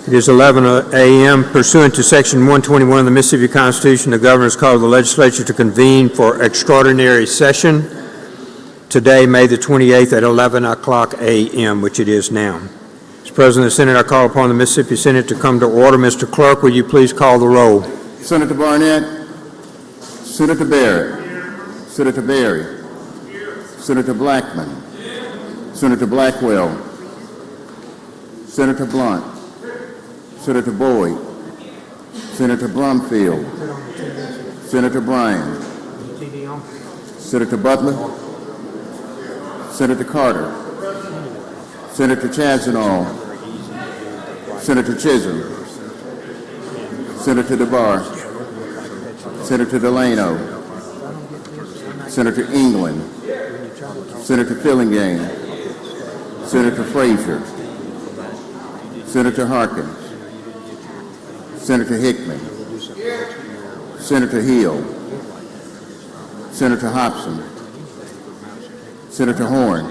It is 11 a.m. Pursuant to Section 121 of the Mississippi Constitution, the governor has called the legislature to convene for extraordinary session today, May the 28th at 11 o'clock a.m., which it is now. As President of the Senate, I call upon the Mississippi Senate to come to order. Mr. Clerk, will you please call the roll? Senator Barnett. Senator Barrett. Senator Berry. Senator Blackman. Senator Blackwell. Senator Blunt. Senator Boyd. Senator Brumfield. Senator Bryan. Senator Butler. Senator Carter. Senator Chazanall. Senator Chisholm. Senator DeBar. Senator Delano. Senator England. Senator Fillingane. Senator Frazier. Senator Harkins. Senator Hickman. Senator Hill. Senator Hobson. Senator Horn.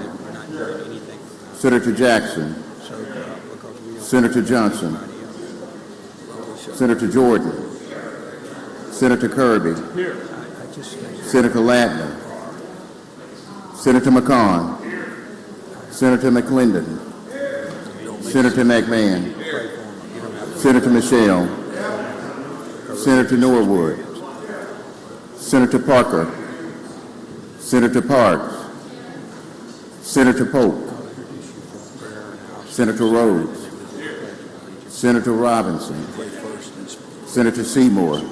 Senator Jackson. Senator Johnson. Senator Jordan. Senator Kirby. Senator Latner. Senator McCon. Senator McClendon. Senator McMahon. Senator Michelle. Senator Norwood. Senator Parker. Senator Parks. Senator Polk. Senator Rhodes. Senator Robinson. Senator Seymour.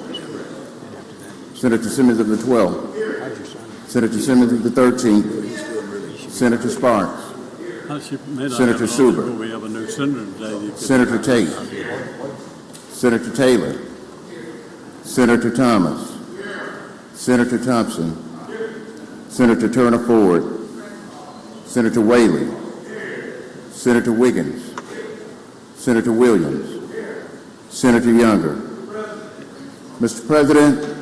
Senator Simmons of the 12th. Senator Simmons of the 13th. Senator Sparks. Senator Suber. We have a new senator today. Senator Tate. Senator Taylor. Senator Thomas. Senator Thompson. Senator Turner Ford. Senator Whaley. Senator Wiggins. Senator Williams. Senator Younger. Mr. President,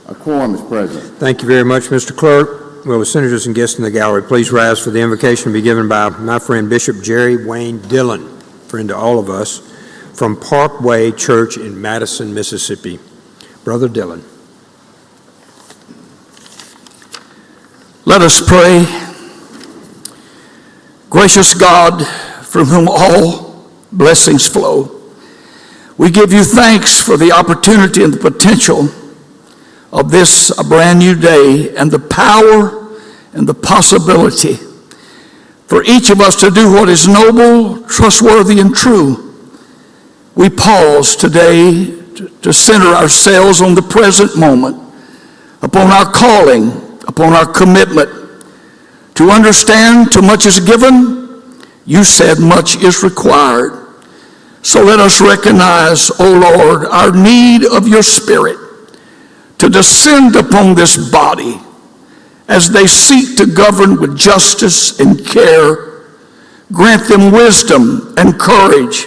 a quorum is present. Thank you very much, Mr. Clerk. Will the senators and guests in the gallery please rise for the invocation to be given by my friend Bishop Jerry Wayne Dillon, friend to all of us, from Parkway Church in Madison, Mississippi. Brother Dillon. Let us pray. Gracious God, from whom all blessings flow, we give you thanks for the opportunity and the potential of this a brand new day and the power and the possibility for each of us to do what is noble, trustworthy, and true. We pause today to center ourselves on the present moment, upon our calling, upon our commitment to understand too much is given. You said much is required. So let us recognize, O Lord, our need of your Spirit to descend upon this body as they seek to govern with justice and care. Grant them wisdom and courage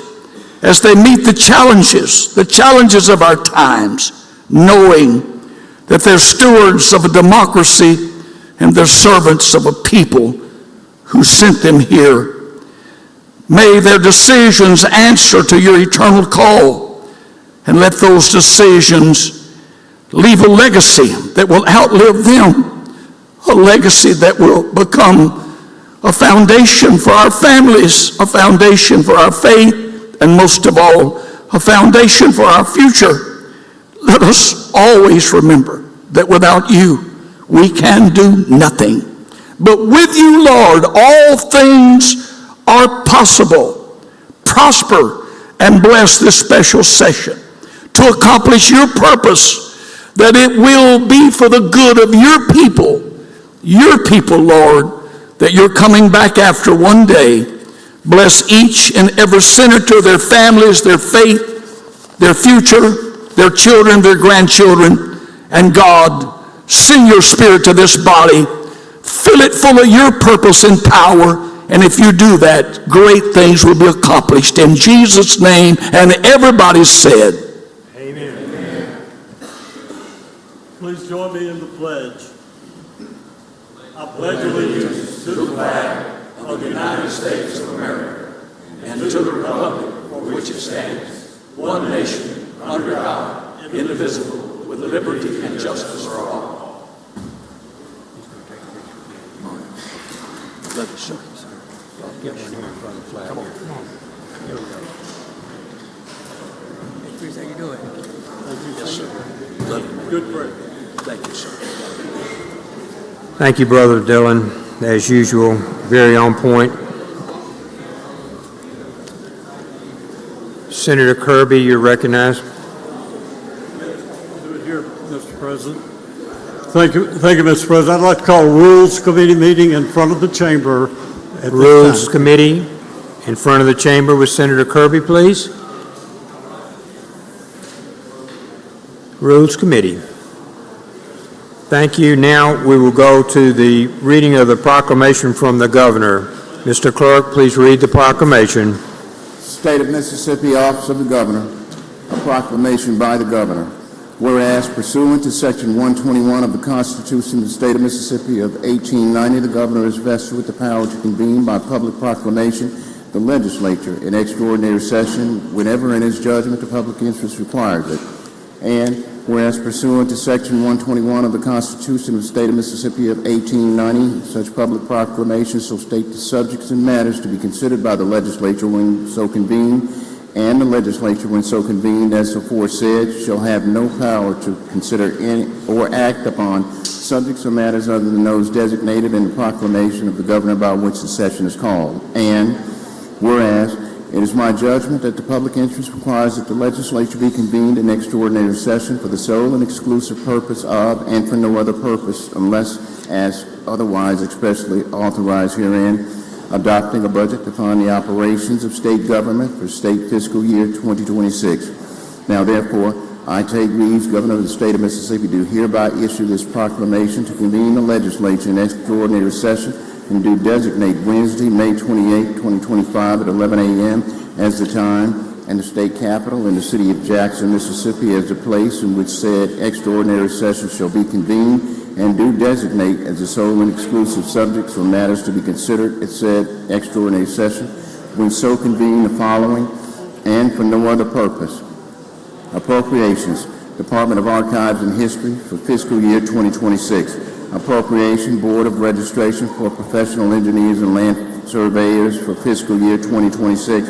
as they meet the challenges of our times, knowing that they're stewards of a democracy and they're servants of a people who sent them here. May their decisions answer to your eternal call, and let those decisions leave a legacy that will outlive them, a legacy that will become a foundation for our families, a foundation for our faith, and most of all, a foundation for our future. Let us always remember that without you, we can do nothing. But with you, Lord, all things are possible. Prosper and bless this special session to accomplish your purpose, that it will be for the good of your people, Lord, that you're coming back after one day. Bless each and every senator, their families, their faith, their future, their children, their grandchildren, and God, send your Spirit to this body. Fill it full of your purpose and power. And if you do that, great things will be accomplished. In Jesus' name, and everybody said, Amen. Amen. Please join me in the pledge. I pledge allegiance to the flag of the United States of America and to the republic for which it stands, one nation, under God, indivisible, with liberty and justice for all. Let us show you, sir. Get one here in front of the flag. Come on. Here we go. Hey, Chris, how you doing? Yes, sir. Good break. Thank you, sir. Thank you, Brother Dillon. As usual, very on point. Senator Kirby, you're recognized. Do it here, Mr. President. Thank you, Mr. President. I'd like to call Rules Committee meeting in front of the chamber at Rules this time. Committee in front of the chamber with Senator Kirby, please. Rules Committee. Thank you. Now we will go to the reading of the proclamation from the governor. Mr. Clerk, please read the proclamation. State of Mississippi, Office of the Governor, a proclamation by the Governor. Whereas pursuant to Section 121 of the Constitution of the State of Mississippi of 1890, the Governor is vested with the power to convene by public proclamation the legislature in extraordinary session whenever in his judgment the public interest requires it. And whereas pursuant to Section 121 of the Constitution of the State of Mississippi of 1890, such public proclamation shall state the subjects and matters to be considered by the legislature when so convened, and the legislature when so convened as aforesaid shall have no power to consider any or act upon subjects or matters other than those designated in the proclamation of the governor by which the session is called. And whereas it is my judgment that the public interest requires that the legislature be convened in extraordinary session for the sole and exclusive purpose of, and for no other purpose, unless as otherwise expressly authorized herein, adopting a budget to fund the operations of state government for state fiscal year 2026. Now, therefore, I, Tate Reeves, Governor of the State of Mississippi, do hereby issue this proclamation to convene the legislature in extraordinary session and do designate Wednesday, May 28, 2025 at 11 a.m. as the time, and the state capitol in the city of Jackson, Mississippi as the place in which said extraordinary session shall be convened, and do designate as the sole and exclusive subjects or matters to be considered at said extraordinary session when so convened the following, and for no other purpose. Appropriations, Department of Archives and History for fiscal year 2026. Appropriation, Board of Registration for Professional Engineers and Land Surveyors for fiscal year 2026.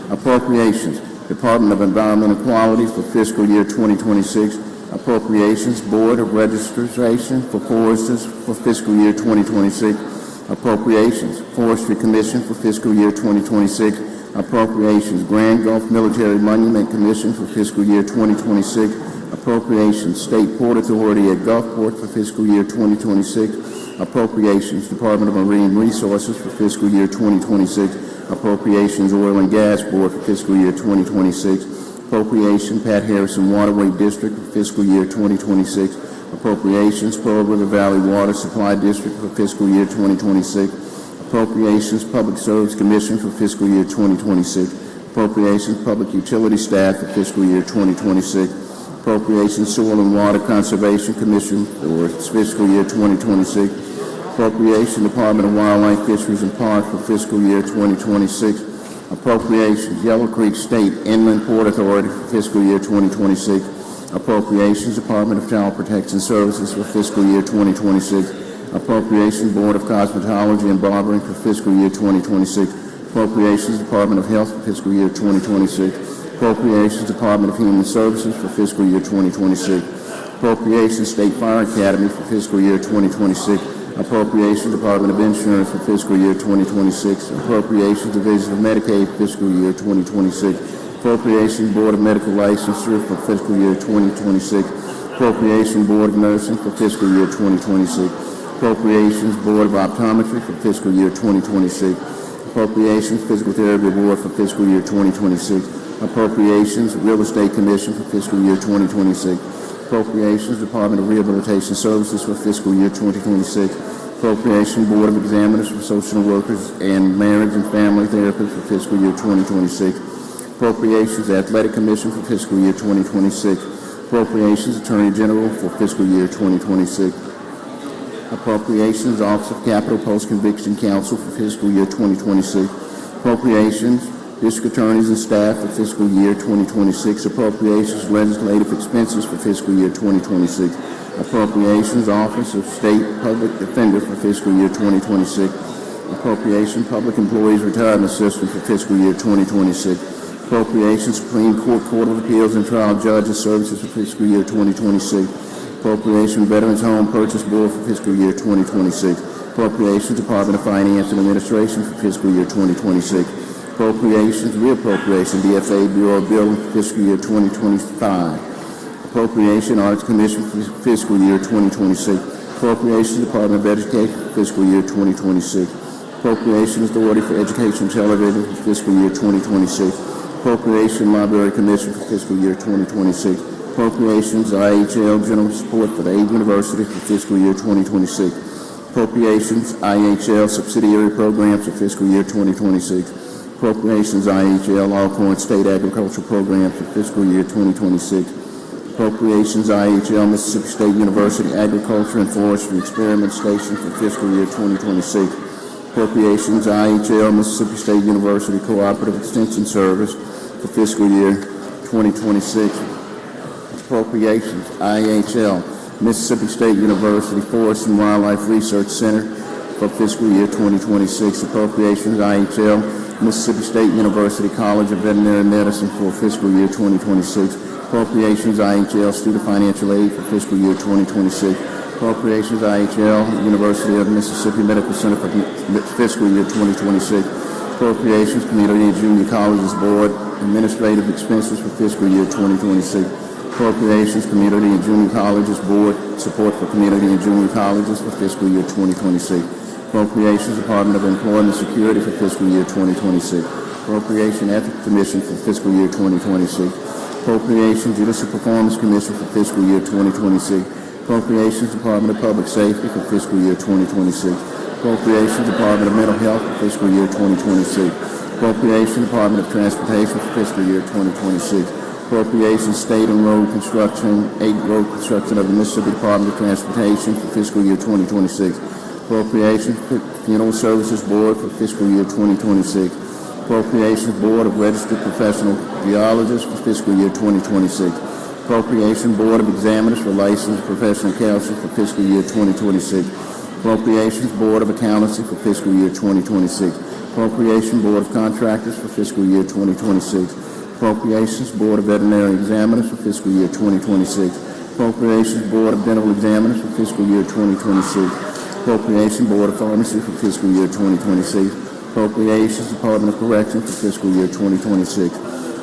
Appropriations, Department of Environmental Quality for fiscal year 2026. Appropriations, Board of Registration for Foresters for fiscal year 2026. Appropriations, Forestry Commission for fiscal year 2026. Appropriations, Grand Gulf Military Monument Commission for fiscal year 2026. Appropriations, State Port Authority at Gulfport for fiscal year 2026. Appropriations, Department of Marine Resources for fiscal year 2026. Appropriations, Oil and Gas Board for fiscal year 2026. Appropriation, Pat Harrison Waterway District for fiscal year 2026. Appropriations, Pearl River Valley Water Supply District for fiscal year 2026. Appropriations, Public Service Commission for fiscal year 2026. Appropriations, Public Utility Staff for fiscal year 2026. Appropriations, Soil and Water Conservation Commission for fiscal year 2026. Appropriation, Department of Wildlife, Fisheries and Parks for fiscal year 2026. Appropriations, Yellow Creek State Inland Port Authority for fiscal year 2026. Appropriations, Department of Child Protection Services for fiscal year 2026. Appropriations, Board of Cosmetology and Barbering for fiscal year 2026. Appropriations, Department of Health for fiscal year 2026. Appropriations, Department of Human Services for fiscal year 2026. Appropriations, State Fire Academy for fiscal year 2026. Appropriations, Department of Insurance for fiscal year 2026. Appropriations, Division of Medicaid for fiscal year 2026. Appropriations, Board of Medical Licensure for fiscal year 2026. Appropriations, Board of Nursing for fiscal year 2026. Appropriations, Board of Optometry for fiscal year 2026. Appropriations, Physical Therapy Board for fiscal year 2026. Appropriations, Real Estate Commission for fiscal year 2026. Appropriations, Department of Rehabilitation Services for fiscal year 2026. Appropriation, Board of Examiners for Social Workers and Marriage and Family Therapy for fiscal year 2026. Appropriations, Athletic Commission for fiscal year 2026. Appropriations, Attorney General for fiscal year 2026. Appropriations, Office of Capital Post-Conviction Counsel for fiscal year 2026. Appropriations, district attorneys and staff for fiscal year 2026, appropriations, legislative expenses for fiscal year 2026, appropriations, Office of State Public Defender for fiscal year 2026, appropriation, Public Employees Retirement System for fiscal year 2026, appropriations, Supreme Court, Court of Appeals and Trial Judges Services for fiscal year 2026, appropriation, Veterans Home Purchase Board for fiscal year 2026, appropriations, Department of Finance and Administration for fiscal year 2026, appropriations, reappropriation, DFA Bureau of Billing for fiscal year 2025, appropriation, Arts Commission for fiscal year 2026, appropriations, Department of Education for fiscal year 2026, appropriations, Authority for Education and Television for fiscal year 2026, appropriation, Library Commission for fiscal year 2026, appropriations, IHL General Support for the Aid University for fiscal year 2026, appropriations, IHL Subsidiary Programs for fiscal year 2026, appropriations, IHL Alcorn State Agricultural Programs for fiscal year 2026, appropriations, IHL Mississippi State University Agriculture and Forestry Experiment Station for fiscal year 2026, appropriations, IHL Mississippi State University Cooperative Extension Service for fiscal year 2026, appropriations, IHL Mississippi State University Forest and Wildlife Research Center for fiscal year 2026, appropriations, IHL Mississippi State University College of Veterinary Medicine for fiscal year 2026, appropriations, IHL Student Financial Aid for fiscal year 2026, appropriations, IHL University of Mississippi Medical Center for fiscal year 2026, appropriations, Community and Junior Colleges Board Administrative Expenses for fiscal year 2026, appropriations, Community and Junior Colleges Board Support for Community and Junior Colleges for fiscal year 2026, appropriations, Department of Employment Security for fiscal year 2026, appropriation, Ethics Commission for fiscal year 2026, appropriation, Judicial Performance Commission for fiscal year 2026, appropriations, Department of Public Safety for fiscal year 2026, appropriations, Department of Mental Health for fiscal year 2026, appropriation, Department of Transportation for fiscal year 2026, appropriations, State and Road Construction, road construction of the Mississippi Department of Transportation for fiscal year 2026, appropriations, Funeral Services Board for fiscal year 2026, appropriations, Board of Registered Professional Geologists for fiscal year 2026, appropriation, Board of Examiners for Licensed Professional Counselors for fiscal year 2026, appropriations, Board of Accountancy for fiscal year 2026, appropriation, Board of Contractors for fiscal year 2026, appropriations, Board of Veterinary Examiners for fiscal year 2026, appropriations, Board of Dental Examiners for fiscal year 2026, appropriation, Board of Pharmacy for fiscal year 2026, appropriations, Department of Corrections for fiscal year 2026,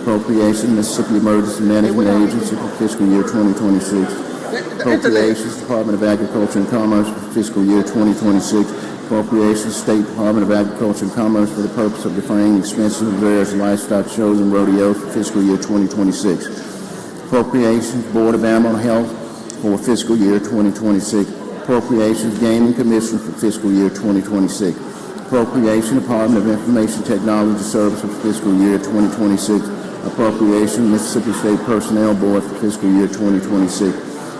appropriation, Mississippi Emergency Management Agency for fiscal year 2026, appropriations, Department of Agriculture and Commerce for fiscal year 2026, appropriations, State Department of Agriculture and Commerce for the purpose of defraying expenses of various livestock shows and rodeos for fiscal year 2026, appropriations, Board of Animal Health for fiscal year 2026, appropriations, Gaming Commission for fiscal year 2026, appropriation, Department of Information Technology Service for fiscal year 2026, appropriation, Mississippi State Personnel Board for fiscal year 2026,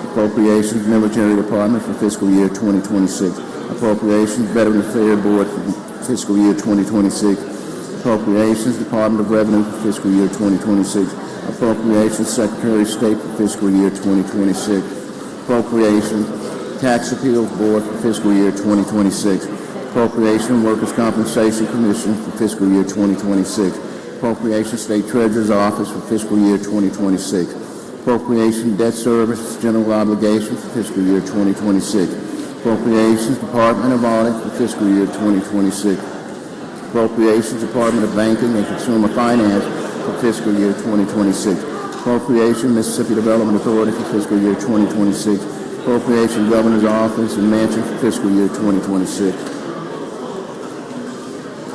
appropriations, Military Department for fiscal year 2026, appropriations, Veteran Affairs Board for fiscal year 2026, appropriations, Department of Revenue for fiscal year 2026, appropriations, Secretary of State for fiscal year 2026, appropriations, Tax Appeals Board for fiscal year 2026, appropriation, Workers' Compensation Commission for fiscal year 2026, appropriation, State Treasurer's Office for fiscal year 2026, appropriation, Debt Service General Obligation for fiscal year 2026, appropriations, Department of Audit for fiscal year 2026, appropriations, Department of Banking and Consumer Finance for fiscal year 2026, appropriation, Mississippi Development Authority for fiscal year 2026, appropriation, Governor's Office and Mansion for fiscal year 2026.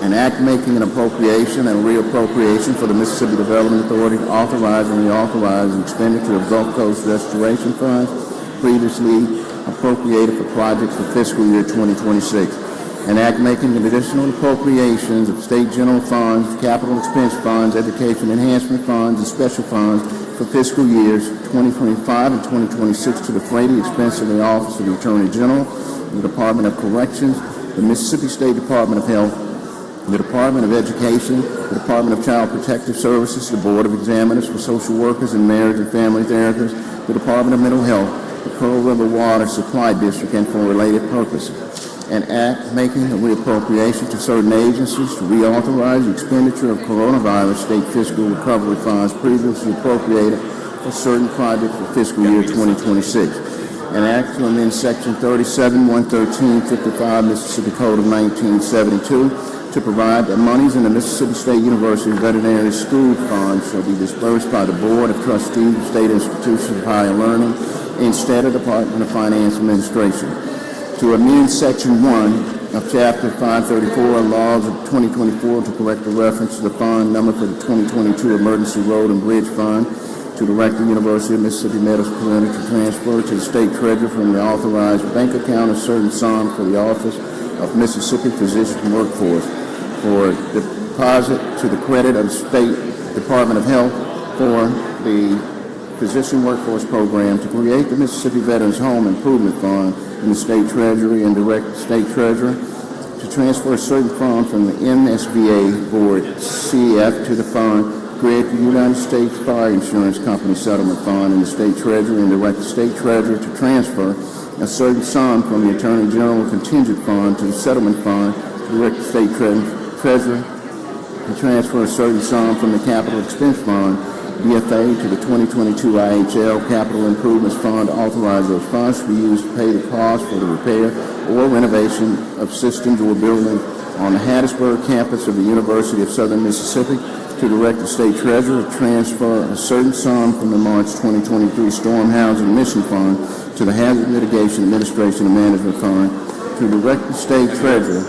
An act making an appropriation and reappropriation for the Mississippi Development Authority authorizing and reauthorizing expenditure of Gulf Coast Restoration Funds previously appropriated for projects for fiscal year 2026. An act making additional appropriations of state general funds, capital expense funds, education enhancement funds, and special funds for fiscal years 2025 and 2026 to defray the expense of the Office of the Attorney General, the Department of Corrections, the Mississippi State Department of Health, the Department of Education, the Department of Child Protective Services, the Board of Examiners for Social Workers and Marriage and Family Therapists, the Department of Mental Health, the Pearl River Water Supply District, and for related purposes. An act making a reappropriation to certain agencies to reauthorize the expenditure of coronavirus state fiscal recovery funds previously appropriated for certain projects for fiscal year 2026. An act to amend Section 37-113-55 Mississippi Code of 1972 to provide that monies in the Mississippi State University Veterinary School Fund shall be dispersed by the Board of Trustees of State Institutions of Higher Learning instead of Department of Finance Administration. To amend Section 1 of Chapter 534 Laws of 2024 to correct the reference to the fund number for the 2022 Emergency Road and Bridge Fund, to direct the University of Mississippi Medical Clinic to transfer to the State Treasurer from the authorized bank account a certain sum for the Office of Mississippi Physician Workforce for deposit to the credit of the State Department of Health for the Physician Workforce Program, to create the Mississippi Veterans Home Improvement Fund in the State Treasury and direct the State Treasurer to transfer a certain fund from the MSVA Board CF to the fund, create the United States Fire Insurance Company Settlement Fund in the State Treasury and direct the State Treasurer to transfer a certain sum from the Attorney General Contingent Fund to the Settlement Fund, to direct the State Treasurer to transfer a certain sum from the Capital Expense Fund, DFA, to the 2022 IHL Capital Improvements Fund, to authorize those funds to be used to pay the cost for the repair or renovation of systems or buildings on the Hattiesburg campus of the University of Southern Mississippi, to direct the State Treasurer to transfer a certain sum from the March 2023 Storm Housing Mission Fund to the Hazard Mitigation Administration and Management Fund, to direct the State Treasurer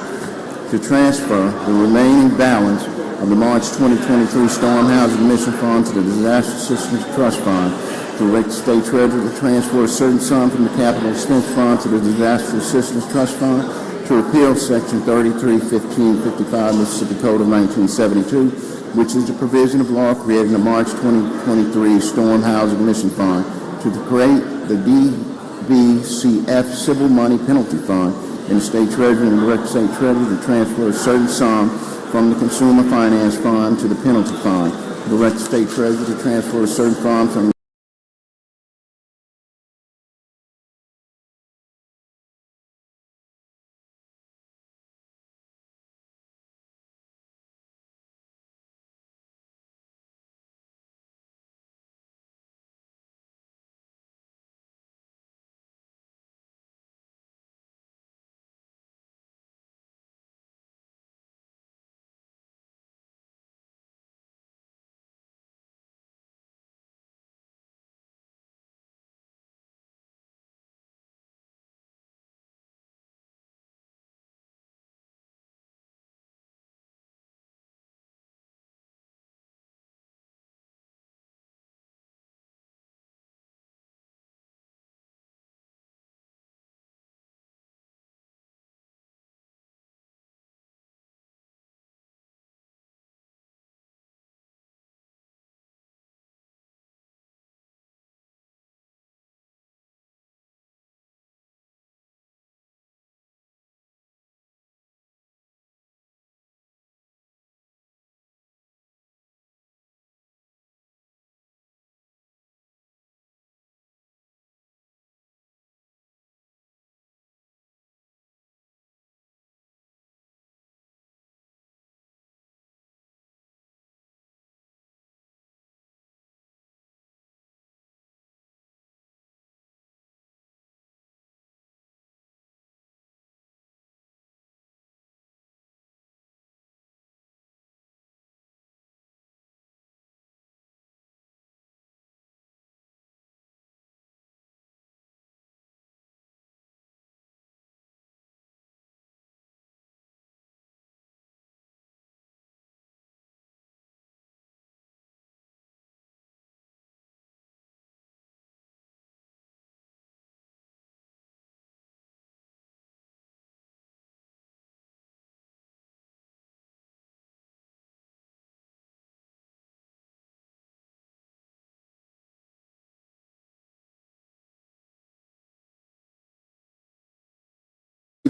to transfer the remaining balance of the March 2023 Storm Housing Mission Fund to the Disaster Assistance Trust Fund, to direct the State Treasurer to transfer a certain sum from the Capital Expense Fund to the Disaster Assistance Trust Fund, to repeal Section 33-1555 Mississippi Code of 1972, which is the provision of law creating the March 2023 Storm Housing Mission Fund, to create the DBCF Civil Money Penalty Fund in the State Treasury and direct the State Treasurer to transfer a certain sum from the Consumer Finance Fund to the Penalty Fund, to direct the State Treasurer to transfer a certain fund from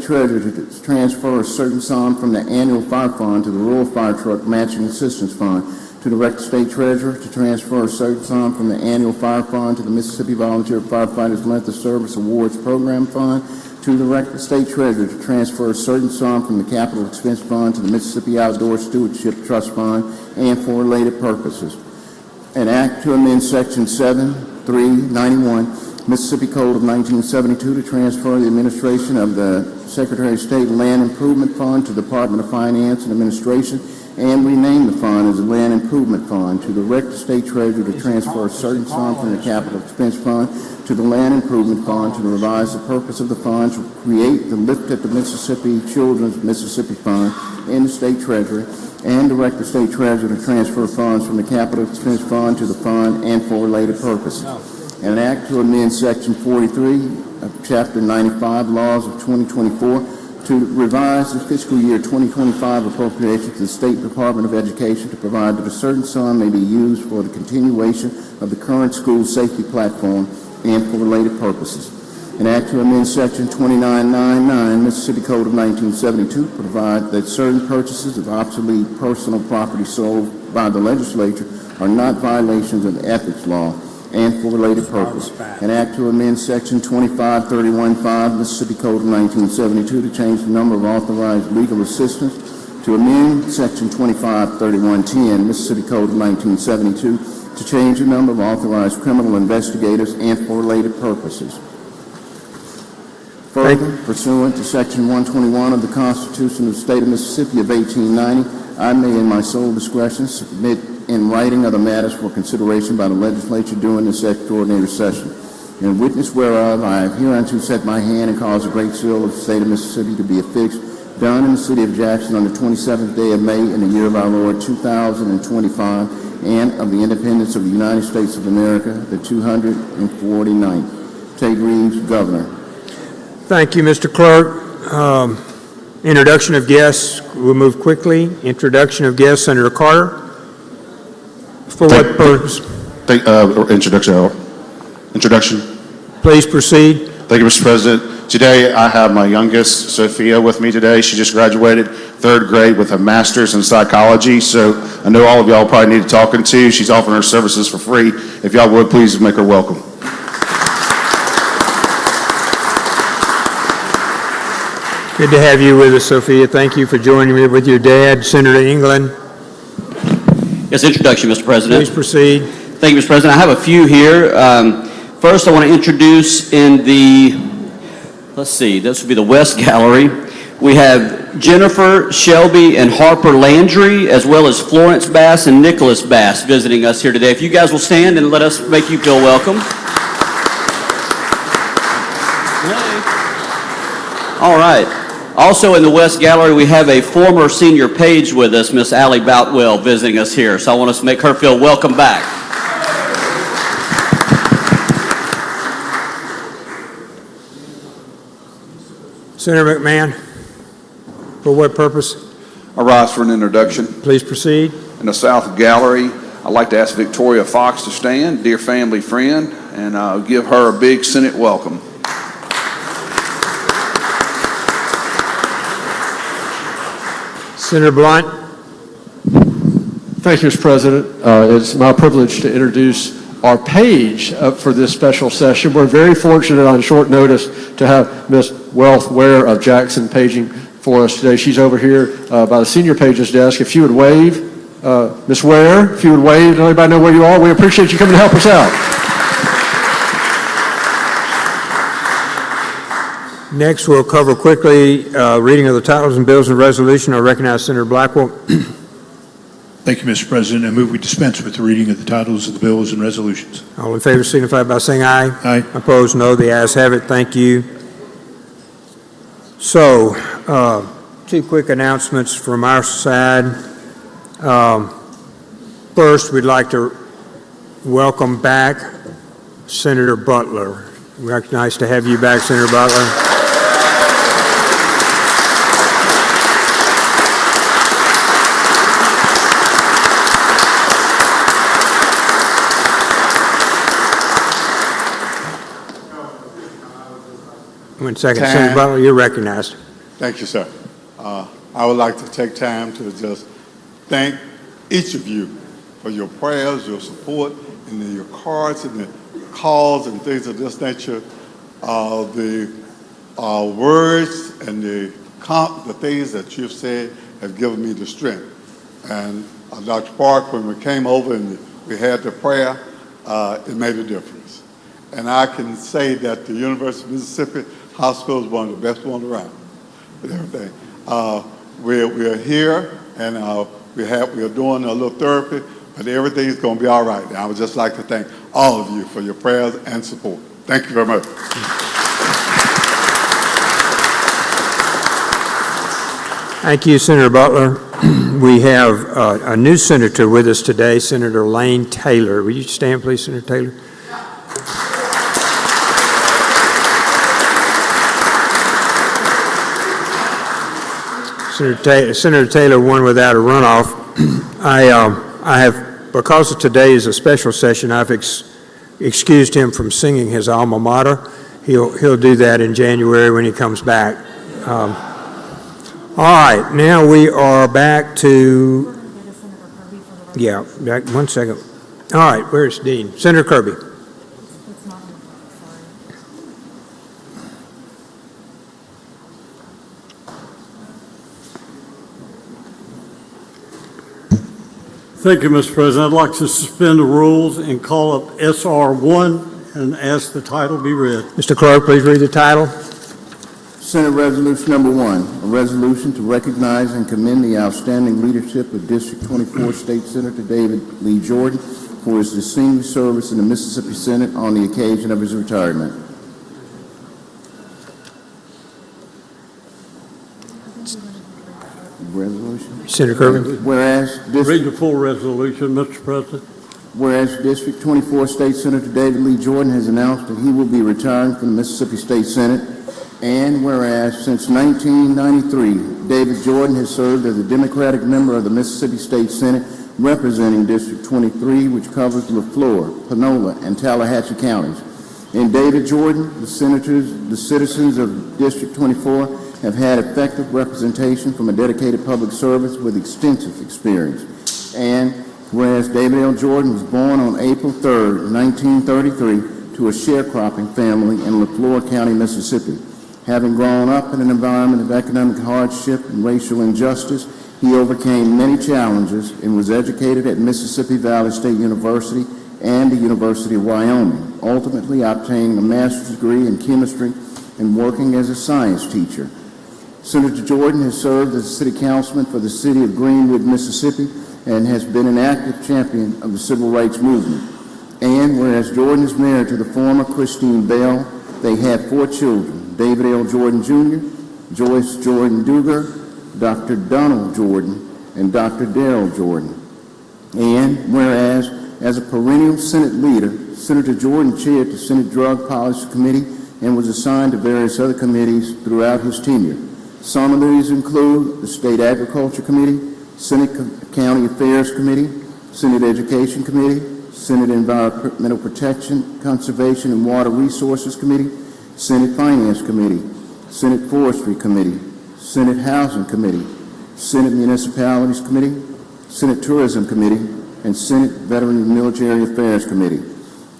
Treasurer to transfer a certain sum from the Annual Fire Fund to the Rural Fire Truck Matching Assistance Fund. To direct the State Treasurer to transfer a certain sum from the Annual Fire Fund to the Mississippi Volunteer Firefighters Length of Service Awards Program Fund. To direct the State Treasurer to transfer a certain sum from the Capital Expense Fund to the Mississippi Outdoor Stewardship Trust Fund and for related purposes. An act to amend Section 7391 Mississippi Code of 1972 to transfer the administration of the Secretary of State Land Improvement Fund to the Department of Finance and Administration and rename the fund as the Land Improvement Fund. To direct the State Treasurer to transfer a certain sum from the Capital Expense Fund to the Land Improvement Fund to revise the purpose of the fund to create the Lift at the Mississippi Children's Mississippi Fund in the State Treasury, and direct the State Treasurer to transfer funds from the Capital Expense Fund to the fund and for related purposes. An act to amend Section 43 of Chapter 95 Laws of 2024 to revise the fiscal year 2025 appropriations to the State Department of Education to provide that a certain sum may be used for the continuation of the current school safety platform and for related purposes. An act to amend Section 2999 Mississippi Code of 1972 to provide that certain purchases of obsolete personal property sold by the legislature are not violations of the ethics law and for related purpose. An act to amend Section 25315 Mississippi Code of 1972 to change the number of authorized legal assistants, to amend Section 25310 Mississippi Code of 1972 to change the number of authorized criminal investigators and for related purposes. Further, pursuant to Section 121 of the Constitution of the State of Mississippi of 1890, I may in my sole discretion submit in writing other matters for consideration by the legislature during this extraordinary session. In witness whereof, I have hereunto set my hand and caused a great seal of the State of Mississippi to be affixed, done in the city of Jackson on the 27th day of May in the year of our Lord 2025, and of the independence of the United States of America, the 249th. Tate Reeves, Governor. Thank you, Mr. Clerk. Introduction of guests, we'll move quickly. Introduction of guests, Senator Carter. For what purpose? Introduction. Please proceed. Thank you, Mr. President. Today, I have my youngest, Sophia, with me today. She just graduated third grade with a master's in psychology, so I know all of y'all probably need talking to. She's offering her services for free. If y'all would, please make her welcome. Good to have you with us, Sophia. Thank you for joining me with your dad, Senator England. Yes, introduction, Mr. President. Please proceed. Thank you, Mr. President. I have a few here. First, I want to introduce in the, this would be the West Gallery. We have Jennifer, Shelby, and Harper Landry, as well as Florence Bass and Nicholas Bass visiting us here today. If you guys will stand and let us make you feel welcome. All right. Also in the West Gallery, we have a former senior page with us, Miss Allie Boutwell, visiting us here. So I want us to make her feel welcome back. Senator McMahon, for what purpose? I rise for an introduction. Please proceed. In the South Gallery, I'd like to ask Victoria Fox to stand, dear family friend, and give her a big Senate welcome. Senator Blunt. Thank you, Mr. President. It's my privilege to introduce our page for this special session. We're very fortunate on short notice to have Ms. Wealth Ware of Jackson paging for us today. She's over here by the senior pages desk. If you would wave, Ms. Ware, if you would wave, let everybody know where you are. We appreciate you coming to help us out. Next, we'll cover quickly reading of the titles and bills and resolution. I recognize Senator Blackwell. Thank you, Mr. President. I move we dispense with the reading of the titles of the bills and resolutions. All in favor signify by saying aye. Aye. Opposed, no. The ayes have it. Thank you. So, two quick announcements from our side. First, we'd like to welcome back Senator Butler. Nice to have you back, Senator Butler. One second, Senator Butler, you're recognized. Thank you, sir. I would like to take time to just thank each of you for your prayers, your support, and your cards and the calls and things of this nature. The words and the things that you've said have given me the strength. And Dr. Park, when we came over and we had the prayer, it made a difference. And I can say that the University of Mississippi Hospital is one of the best ones around with everything. We're here and we are doing a little therapy, but everything's going to be all right. And I would just like to thank all of you for your prayers and support. Thank you very much. Thank you, Senator Butler. We have a new senator with us today, Senator Lane Taylor. Will you stand, please, Senator Taylor? Senator Taylor won without a runoff. I have, because today is a special session, I've excused him from singing his alma mater. He'll do that in January when he comes back. All right, now we are back to, back 1 second. All right, where's Dean? Senator Kirby. Thank you, Mr. President. I'd like to suspend the rules and call up SR 1 and ask the title be read. Mr. Clerk, please read the title. Senate Resolution Number 1, a resolution to recognize and commend the outstanding leadership of District 24 State Senator David Lee Jordan for his distinguished service in the Mississippi Senate on the occasion of his retirement. Resolution. Senator Kirby. Whereas Read the full resolution, Mr. President. Whereas District 24 State Senator David Lee Jordan has announced that he will be retiring from the Mississippi State Senate, and whereas since 1993, David Jordan has served as a Democratic member of the Mississippi State Senate representing District 23, which covers LaFleur, Panola, and Tallahatchie counties. In David Jordan, the citizens of District 24 have had effective representation from a dedicated public service with extensive experience. And whereas David L. Jordan was born on April 3rd, 1933, to a sharecropping family in LaFleur County, Mississippi. Having grown up in an environment of economic hardship and racial injustice, he overcame many challenges and was educated at Mississippi Valley State University and the University of Wyoming, ultimately obtaining a master's degree in chemistry and working as a science teacher. Senator Jordan has served as a city councilman for the city of Greenwood, Mississippi, and has been an active champion of the civil rights movement. And whereas Jordan is married to the former Christine Bell, they have 4 children, David L. Jordan Jr., Joyce Jordan Duger, Dr. Donald Jordan, and Dr. Darrell Jordan. And whereas, as a perennial Senate leader, Senator Jordan chaired the Senate Drug Policy Committee and was assigned to various other committees throughout his tenure. Some of these include the State Agriculture Committee, Senate County Affairs Committee, Senate Education Committee, Senate Environmental Protection, Conservation and Water Resources Committee, Senate Finance Committee, Senate Forestry Committee, Senate Housing Committee, Senate Municipalities Committee, Senate Tourism Committee, and Senate Veteran and Military Affairs Committee.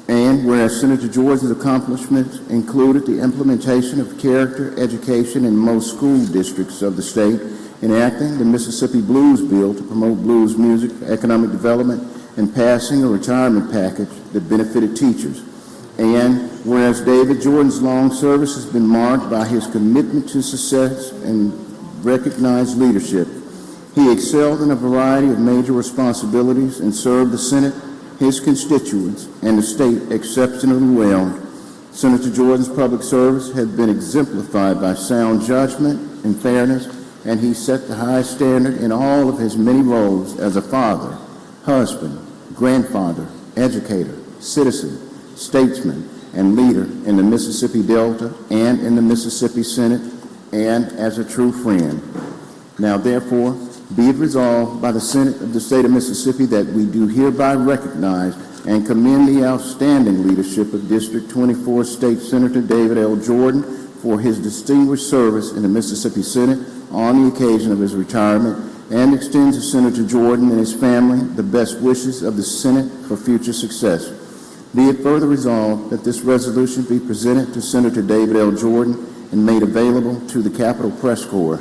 And whereas Senator Jordan's accomplishments included the implementation of character education in most school districts of the state, enacting the Mississippi Blues Bill to promote blues music for economic development, and passing a retirement package that benefited teachers. And whereas David Jordan's long service has been marked by his commitment to success and recognized leadership, he excelled in a variety of major responsibilities and served the Senate, his constituents, and the state exceptionally well. Senator Jordan's public service has been exemplified by sound judgment and fairness, and he set the highest standard in all of his many roles as a father, husband, grandfather, educator, citizen, statesman, and leader in the Mississippi Delta and in the Mississippi Senate, and as a true friend. Now, therefore, be it resolved by the Senate of the State of Mississippi that we do hereby recognize and commend the outstanding leadership of District 24 State Senator David L. Jordan for his distinguished service in the Mississippi Senate on the occasion of his retirement, and extends to Senator Jordan and his family the best wishes of the Senate for future success. Be it further resolved that this resolution be presented to Senator David L. Jordan and made available to the Capitol Press Corps.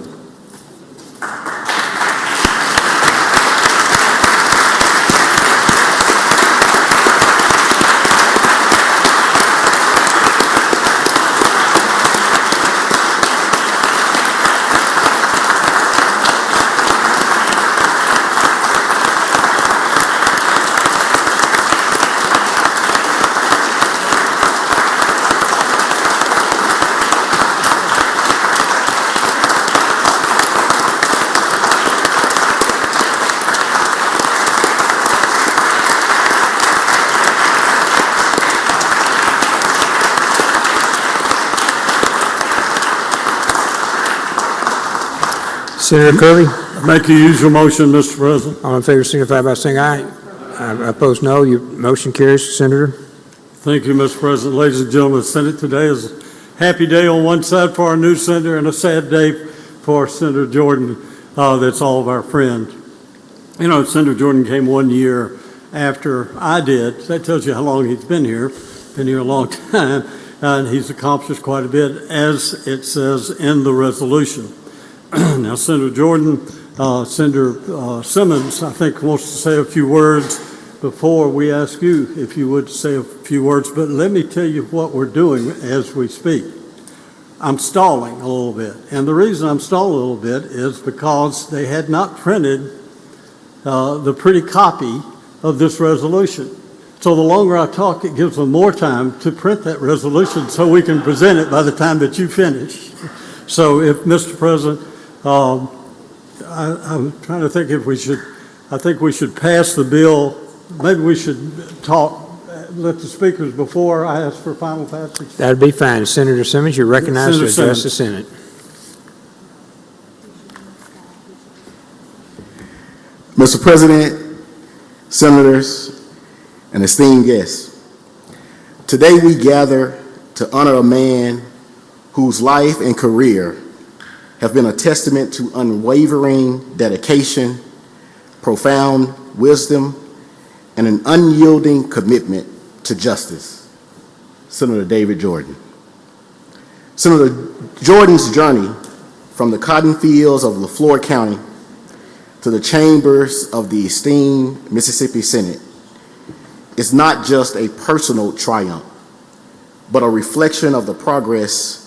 Senator Kirby, Make your usual motion, Mr. President. all in favor signify by saying aye. Opposed, no. Your motion carries, Senator. Thank you, Mr. President. Ladies and gentlemen, the Senate today is a happy day on one side for our new senator and a sad day for Senator Jordan. That's all of our friend. You know, Senator Jordan came 1 year after I did. That tells you how long he's been here a long time, and he's accomplished quite a bit, as it says in the resolution. Now, Senator Jordan, Senator Simmons, I think, wants to say a few words before we ask you if you would say a few words. But let me tell you what we're doing as we speak. I'm stalling a little bit. And the reason I'm stalling a little bit is because they had not printed the pretty copy of this resolution. So the longer I talk, it gives them more time to print that resolution so we can present it by the time that you finish. So if, Mr. President, I'm trying to think if we should, I think we should pass the bill. Maybe we should let the speakers before I ask for final passage. That'd be fine. Senator Simmons, you're recognized to Senator address the Senate. Mr. President, Senators, and esteemed guests, today we gather to honor a man whose life and career have been a testament to unwavering dedication, profound wisdom, and an unyielding commitment to justice, Senator David Jordan. Senator Jordan's journey from the cotton fields of Lafleur County to the chambers of the esteemed Mississippi Senate is not just a personal triumph, but a reflection of the progress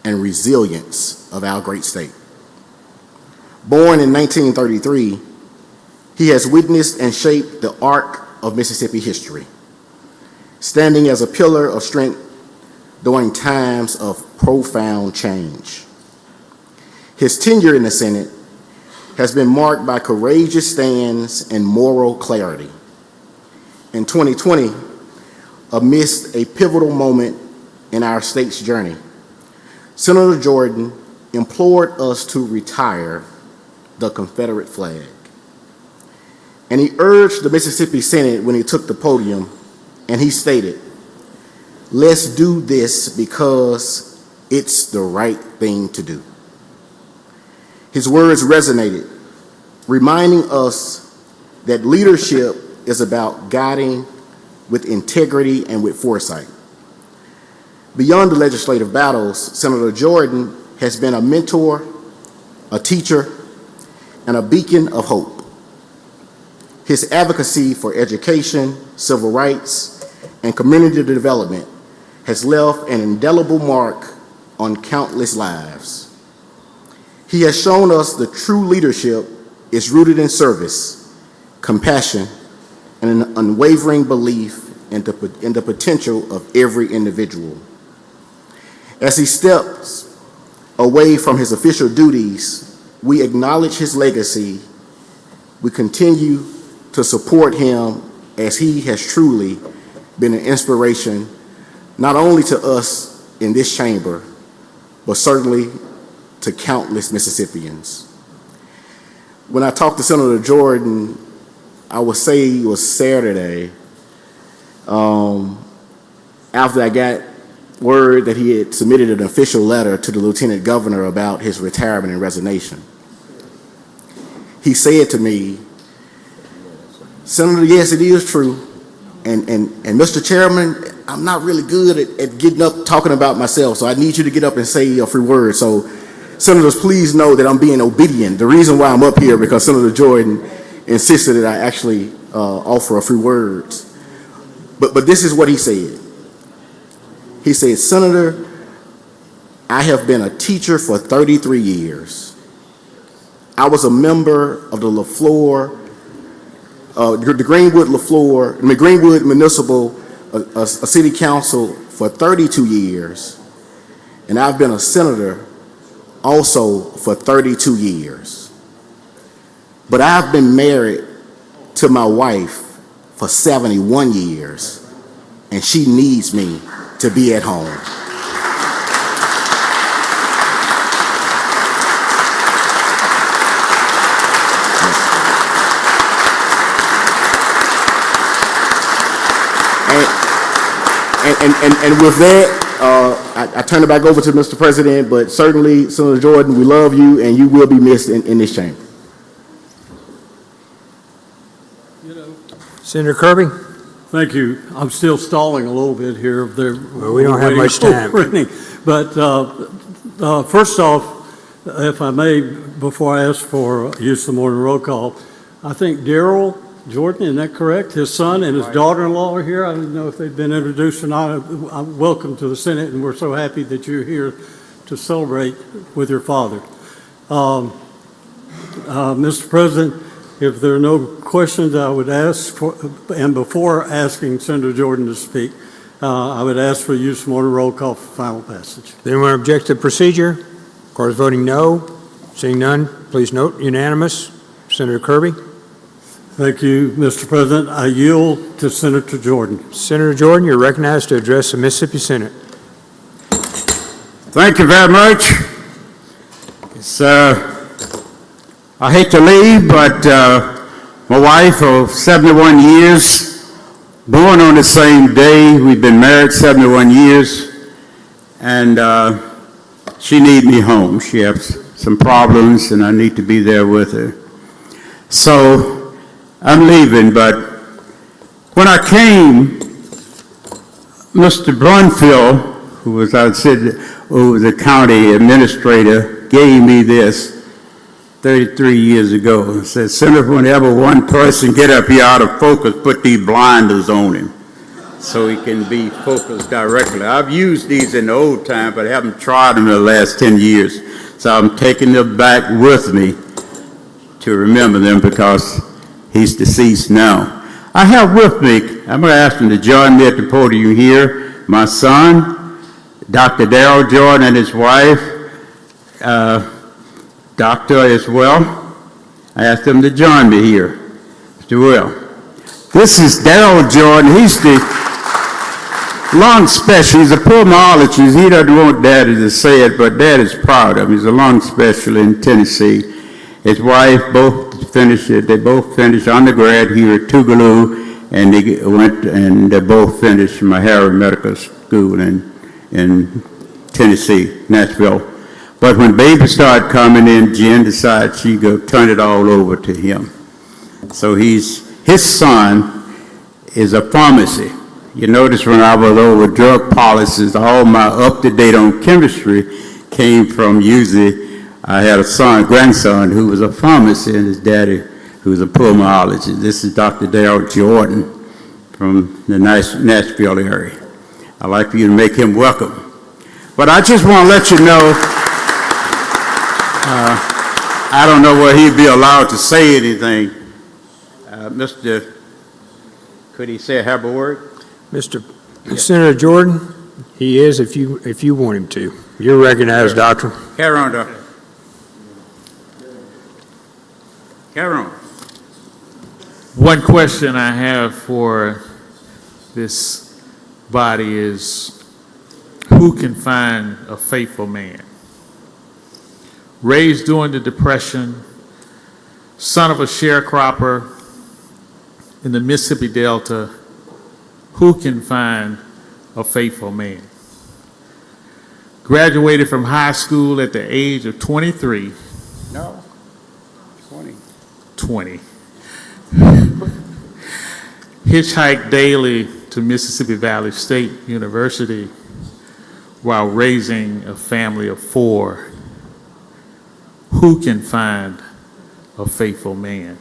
and resilience of our great state. Born in 1933, he has witnessed and shaped the arc of Mississippi history, standing as a pillar of strength during times of profound change. His tenure in the Senate has been marked by courageous stands and moral clarity. In 2020, amidst a pivotal moment in our state's journey, Senator Jordan implored us to retire the Confederate flag. And he urged the Mississippi Senate when he took the podium, and he stated, "Let's do this because it's the right thing to do." His words resonated, reminding us that leadership is about guiding with integrity and with foresight. Beyond the legislative battles, Senator Jordan has been a mentor, a teacher, and a beacon of hope. His advocacy for education, civil rights, and community development has left an indelible mark on countless lives. He has shown us that true leadership is rooted in service, compassion, and an unwavering belief in the potential of every individual. As he steps away from his official duties, we acknowledge his legacy. We continue to support him as he has truly been an inspiration, not only to us in this chamber, but certainly to countless Mississippians. When I talked to Senator Jordan, I would say it was Saturday, after I got word that he had submitted an official letter to the Lieutenant Governor about his retirement and resignation. He said to me, Senator, yes, it is true. And Mr. Chairman, I'm not really good at getting up talking about myself, so I need you to get up and say a few words. So, Senators, please know that I'm being obedient. The reason why I'm up here because Senator Jordan insisted that I actually offer a few words. But this is what he said. He said, Senator, I have been a teacher for 33 years. I was a member of the Greenwood Municipal a City Council for 32 years, and I've been a senator also for 32 years. But I've been married to my wife for 71 years, and she needs me to be at home. And with that, I turn it back over to Mr. President, but certainly, Senator Jordan, we love you, and you will be missed in this chamber. Senator Kirby? Thank you. I'm still stalling a little bit here. Well, we don't have much time. But first off, if I may, before I ask for use of the morning roll call, I think Daryl Jordan, isn't that correct? His son and his daughter-in-law are here. I don't know if they've been introduced or not. Welcome to the Senate, and we're so happy that you're here to celebrate with your father. Mr. President, if there are no questions, I would ask for, and before asking Senator Jordan to speak, I would ask for use of morning roll call for final passage. Does anyone object to the procedure? Of course, voting no. Seeing none, please note unanimous. Senator Kirby? Thank you, Mr. President. I yield to Senator Jordan. Senator Jordan, you're recognized to address the Mississippi Senate. Thank you very much. I hate to leave, but my wife of 71 years, born on the same day. We've been married 71 years, and she needs me home. She has some problems, and I need to be there with her. So I'm leaving, but when I came, Mr. Brunfield, who was the county administrator, gave me this 33 years ago and said, Senator, whenever one person get up here out of focus, put these blinders on him so he can be focused directly. I've used these in the old time, but I haven't tried them in the last 10 years. So I'm taking them back with me to remember them because he's deceased now. I have with me, I'm going to ask him to join me at the podium here, my son, Dr. Darrell Jordan, and his wife, Doctor as well. I asked them to join me here, Mr. Will. This is Darrell Jordan. He's the lung specialist. He's a pulmonologist. He doesn't want Daddy to say it, but Daddy's proud of him. He's a lung specialist in Tennessee. His wife both finished it. They both finished undergrad here at Tougaloo, and they went and they both finished Meharry Medical School in Tennessee, Nashville. But when baby started coming in, Jen decided she'd go turn it all over to him. So his son is a pharmacy. You notice when I was over drug policies, all my up-to-date on chemistry came from usually I had a grandson who was a pharmacist, and his daddy who was a pulmonologist. This is Dr. Darrell Jordan from the Nashville area. I'd like for you to make him welcome. But I just want to let you know, I don't know whether he'd be allowed to say anything. Could he have a word? Senator Jordan, he is if you want him to. You're recognized, Doctor. Carry on, Doctor. Carry on. One question I have for this body is, who can find a faithful man? Raised during the Depression, son of a sharecropper in the Mississippi Delta, who can find a faithful man? graduated from high school at the age of 23. No, 20. 20. Hitchhiked daily to Mississippi Valley State University while raising a family of 4. Who can find a faithful man?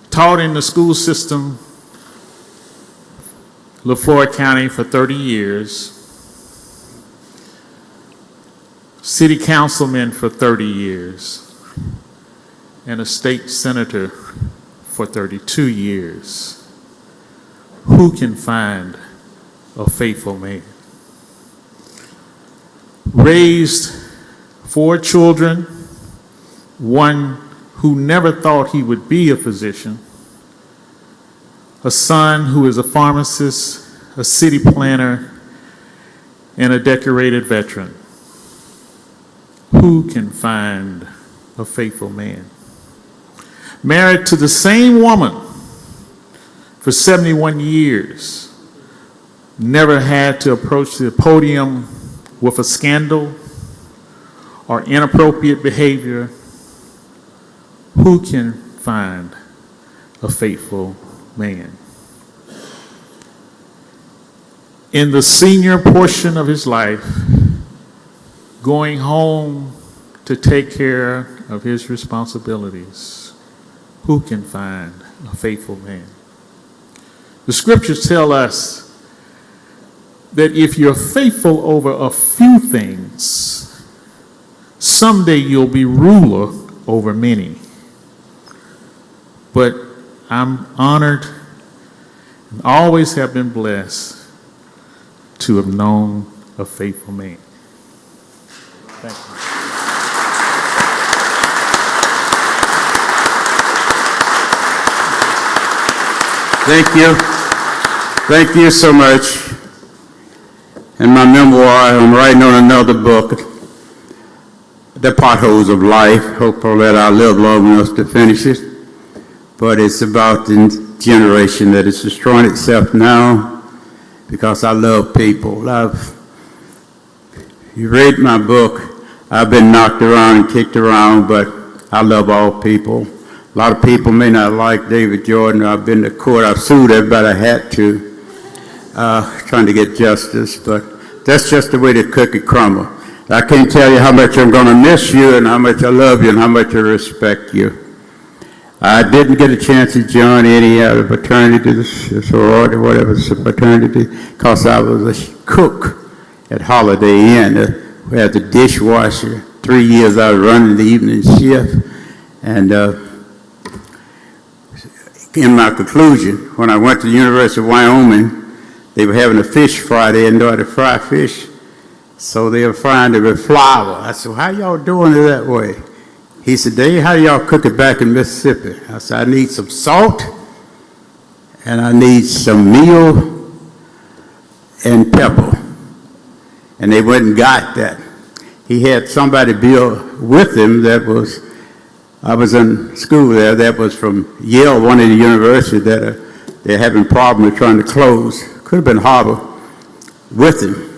Taught in the school system, LaFleur County for 30 years, city councilman for 30 years, and a state senator for 32 years. Who can find a faithful man? Raised 4 children, one who never thought he would be a physician, a son who is a pharmacist, a city planner, and a decorated veteran. Who can find a faithful man? Married to the same woman for 71 years, never had to approach the podium with a scandal or inappropriate behavior. Who can find a faithful man? In the senior portion of his life, going home to take care of his responsibilities, who can find a faithful man? The scriptures tell us that if you're faithful over a few things, someday you'll be ruler over many. But I'm honored and always have been blessed to have known a faithful man. Thank you. Thank you. Thank you so much. In my memoir, I'm writing on another book, The Potholes of Life. Hopefully that I'll live long enough to finish it. But it's about the generation that is destroying itself now because I love people. You read my book, I've been knocked around and kicked around, but I love all people. A lot of people may not like David Jordan. I've been to court. I've sued everybody I had to, trying to get justice. But that's just the way the cookie crumbles. I can't tell you how much I'm going to miss you and how much I love you and how much I respect you. I didn't get a chance to join any other fraternity, sorority, whatever fraternity, because I was a cook at Holiday Inn. We had the dishwasher. 3 years I was running the evening shift. And in my conclusion, when I went to the University of Wyoming, they were having a fish fry. They didn't know how to fry fish. So they were frying it with flour. I said, well, how y'all doing it that way? He said, Dave, how y'all cook it back in Mississippi? I said, I need some salt, and I need some meal and pepper. And they went and got that. He had somebody build with him that was, I was in school there, that was from Yale, one of the universities that they're having problems with trying to close. Could have been Harvard with him.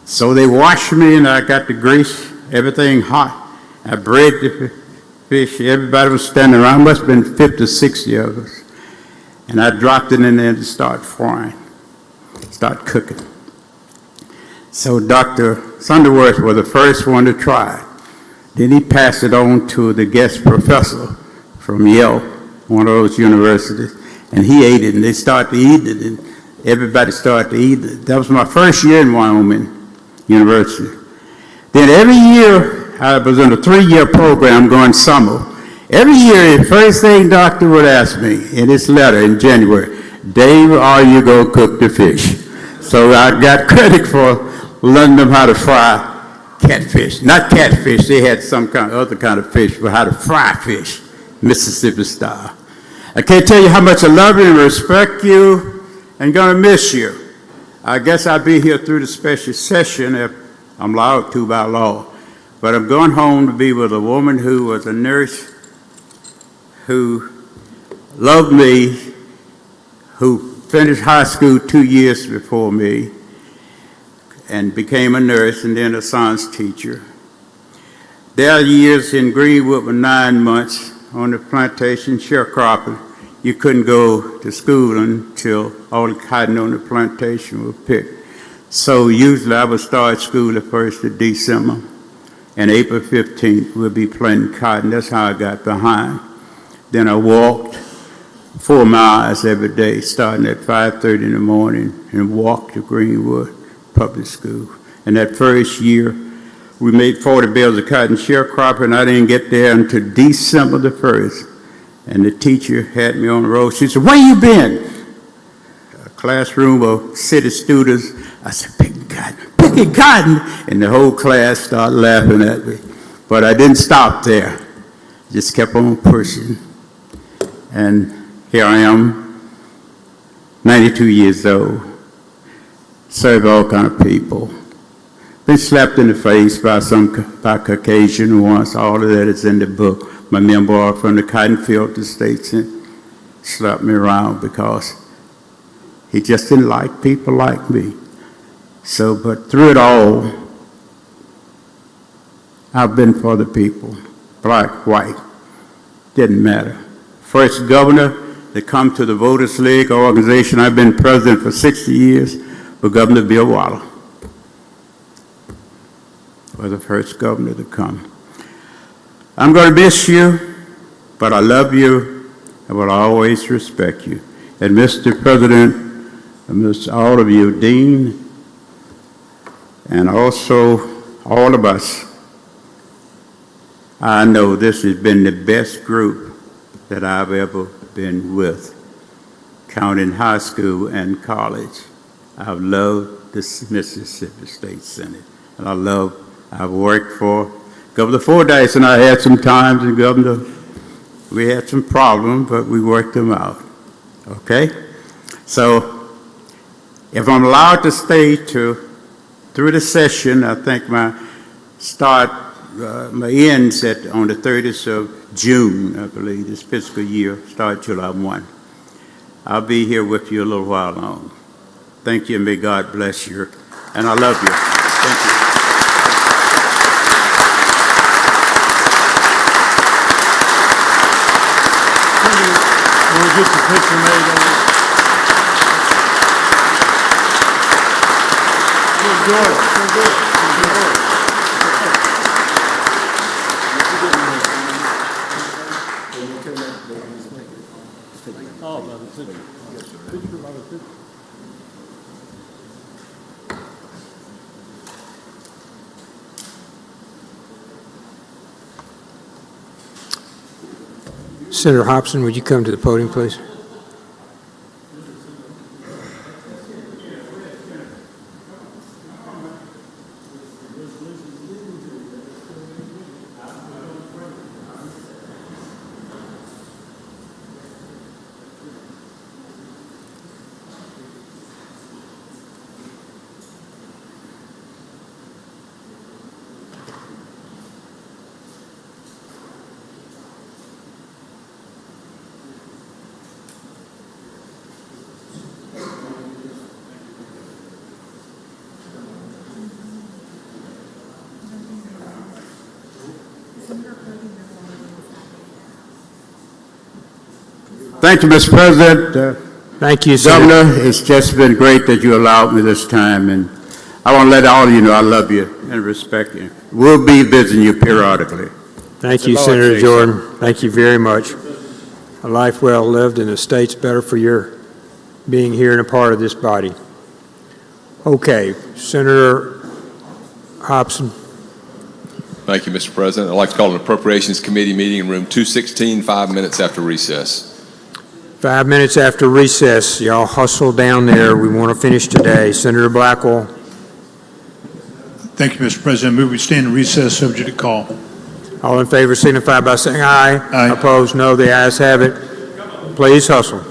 So they washed me and I got the grease, everything hot. I bread the fish. Everybody was standing around. Must have been 50, 60 of us. And I dropped it in there to start frying, start cooking. So Dr. Sunderworth was the first one to try it. Then he passed it on to the guest professor from Yale, one of those universities, and he ate it, and they started to eat it, and everybody started to eat it. That was my first year in Wyoming University. Then every year, I was in a 3-year program going summer. Every year, the first thing doctor would ask me in his letter in January, Dave, are you going to cook the fish? So I got credit for learning them how to fry catfish. Not catfish, they had some kind of other kind of fish, but how to fry fish, Mississippi style. I can't tell you how much I love you and respect you and going to miss you. I guess I'll be here through the special session if I'm allowed to by law. But I'm going home to be with a woman who was a nurse, who loved me, who finished high school 2 years before me, and became a nurse and then a science teacher. Their years in Greenwood were 9 months on the plantation sharecropping. You couldn't go to school until all the cotton on the plantation was picked. So usually I would start school the 1st of December, and April 15th we'll be planting cotton. That's how I got behind. Then I walked 4 miles every day, starting at 5:30 in the morning, and walked to Greenwood Public School. And that first year, we made 40 bales of cotton sharecropping. I didn't get there until December the 1st. And the teacher had me on the road. She said, "Where you been?" A classroom of city students. I said, "Picking cotton, picking cotton." And the whole class started laughing at me. But I didn't stop there. Just kept on pushing. And here I am, 92 years old. Serve all kind of people. Been slapped in the face by Caucasian once. All of that is in the book. My memoir from the cotton field to states and slapped me around because he just didn't like people like me. So, but through it all, I've been for the people, black, white, didn't matter. First governor to come to the Voters League organization, I've been president for 60 years, with Governor Bill Waller. Was the first governor to come. I'm going to miss you, but I love you and will always respect you. And Mr. President, and all of you, Dean, and also all of us, I know this has been the best group that I've ever been with, counting high school and college. I've loved this Mississippi State Senate, and I've worked for Governor Fordyce, and I had some times, and Governor, we had some problems, but we worked them out, okay? So if I'm allowed to stay through the session, I think my ends on the 30th of June, I believe, this fiscal year, start July 1. I'll be here with you a little while longer. Thank you, and may God bless you, and I love you. Thank you. We'll get the picture made on it. Senator Hobson, would you come to the podium, please? Thank you, Mr. President. Thank you, Senator. Governor, it's just been great that you allowed me this time, and I want to let all of you know I love you and respect you. We'll be visiting you periodically. Thank you, Senator Jordan. Thank you very much. A life well lived, and the state's better for your being here and a part of this body. Okay, Senator Hobson. Thank you, Mr. President. I'd like to call an Appropriations Committee meeting in room 216, 5 minutes after recess. 5 minutes after recess. Y'all hustle down there. We want to finish today. Senator Blackwell. Thank you, Mr. President. I move we stand in recess subject to call. All in favor signify by saying aye. Aye. Opposed, no. The ayes have it. Please hustle.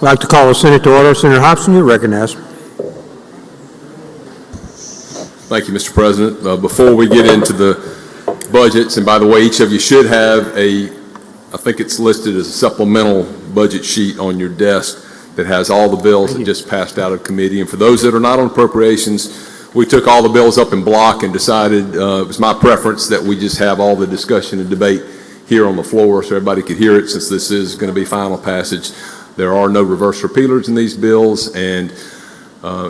I'd like to call the Senate to order. Senator Hobson, you're recognized. Thank you, Mr. President. Before we get into the budgets, and by the way, each of you should have I think it's listed as a supplemental budget sheet on your desk that has all the bills that just passed out of committee. And for those that are not on appropriations, we took all the bills up in block and decided, it was my preference that we just have all the discussion and debate here on the floor so everybody could hear it, since this is going to be final passage. There are no reverse repealers in these bills, and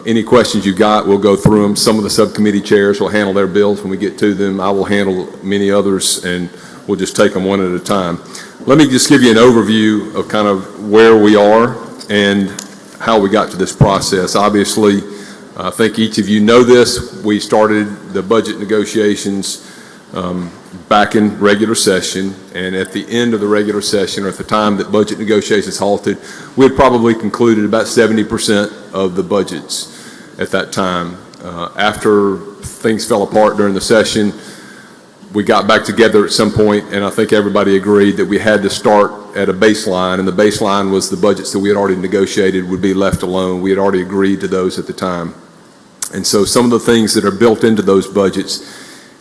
any questions you got, we'll go through them. Some of the subcommittee chairs will handle their bills when we get to them. I will handle many others, and we'll just take them one at a time. Let me just give you an overview of kind of where we are and how we got to this process. Obviously, I think each of you know this. We started the budget negotiations back in regular session, and at the end of the regular session, or at the time that budget negotiations halted, we had probably concluded about 70% of the budgets at that time. After things fell apart during the session, we got back together at some point, and I think everybody agreed that we had to start at a baseline, and the baseline was the budgets that we had already negotiated would be left alone. We had already agreed to those at the time. And so some of the things that are built into those budgets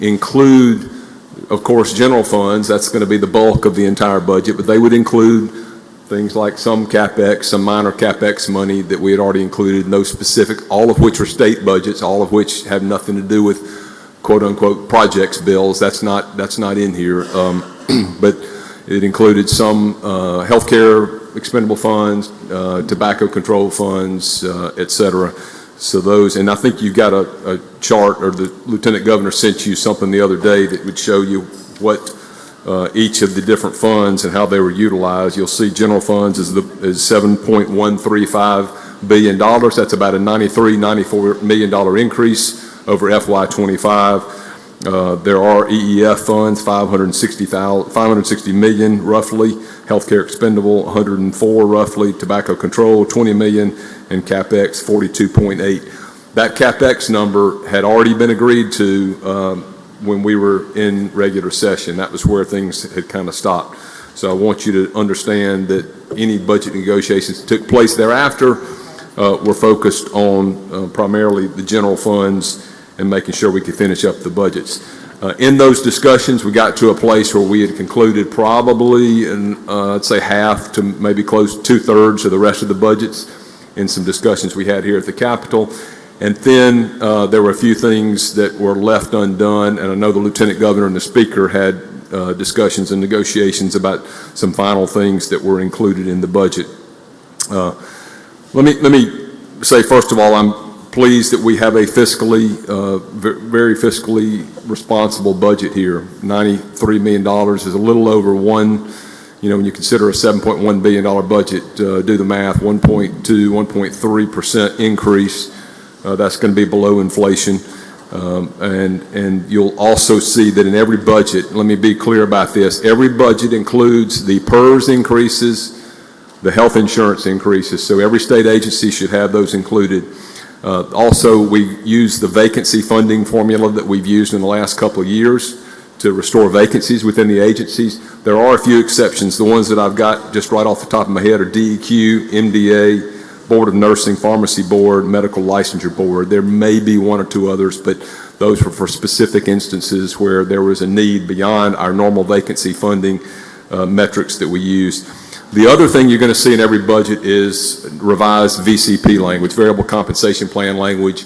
include, of course, general funds. That's going to be the bulk of the entire budget, but they would include things like some CapEx, some minor CapEx money that we had already included, no specific, all of which are state budgets, all of which have nothing to do with quote-unquote projects bills. That's not in here, but it included some healthcare expendable funds, tobacco control funds, et cetera. So those, and I think you've got a chart, or the Lieutenant Governor sent you something the other day that would show you what each of the different funds and how they were utilized. You'll see general funds is $7.135 billion. That's about a $94 million increase over FY25. There are EEF funds, $560 million roughly, healthcare expendable, 104 roughly, tobacco control, 20 million, and CapEx, 42.8. That CapEx number had already been agreed to when we were in regular session. That was where things had kind of stopped. So I want you to understand that any budget negotiations that took place thereafter were focused on primarily the general funds and making sure we could finish up the budgets. In those discussions, we got to a place where we had concluded probably, I'd say half to maybe close to 2/3 of the rest of the budgets in some discussions we had here at the Capitol. And then there were a few things that were left undone, and I know the Lieutenant Governor and the Speaker had discussions and negotiations about some final things that were included in the budget. Let me say, first of all, I'm pleased that we have a very fiscally responsible budget here. $93 million is a little over one, when you consider a $7.1 billion budget, do the math, 1.3% increase. That's going to be below inflation. And you'll also see that in every budget, let me be clear about this, every budget includes the PERS increases, the health insurance increases, so every state agency should have those included. Also, we use the vacancy funding formula that we've used in the last couple of years to restore vacancies within the agencies. There are a few exceptions. The ones that I've got just right off the top of my head are DEQ, MDA, Board of Nursing, Pharmacy Board, Medical Licensure Board. There may be one or two others, but those were for specific instances where there was a need beyond our normal vacancy funding metrics that we use. The other thing you're going to see in every budget is revised VCP language, variable compensation plan language.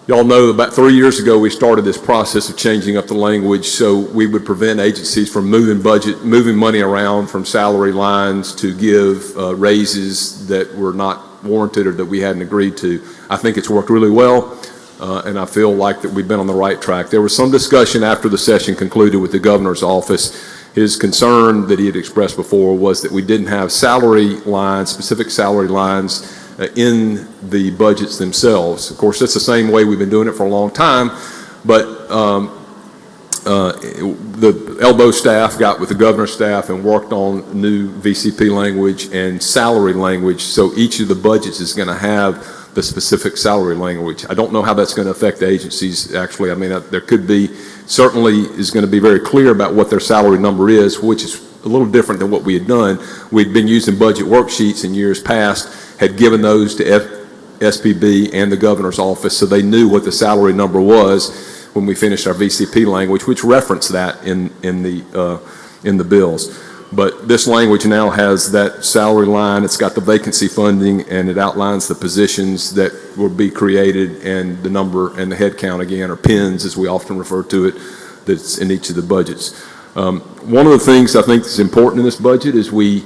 Y'all know about 3 years ago we started this process of changing up the language so we would prevent agencies from moving money around from salary lines to give raises that were not warranted or that we hadn't agreed to. I think it's worked really well, and I feel like that we've been on the right track. There was some discussion after the session concluded with the governor's office. His concern that he had expressed before was that we didn't have salary lines, specific salary lines in the budgets themselves. Of course, that's the same way we've been doing it for a long time, but the elbow staff got with the governor's staff and worked on new VCP language and salary language, so each of the budgets is going to have the specific salary language. I don't know how that's going to affect the agencies, actually. I mean, there could be, certainly is going to be very clear about what their salary number is, which is a little different than what we had done. We'd been using budget worksheets in years past, had given those to SPB and the governor's office, so they knew what the salary number was when we finished our VCP language, which referenced that in the bills. But this language now has that salary line, it's got the vacancy funding, and it outlines the positions that will be created and the number and the head count again, or PINs as we often refer to it, that's in each of the budgets. One of the things I think is important in this budget is we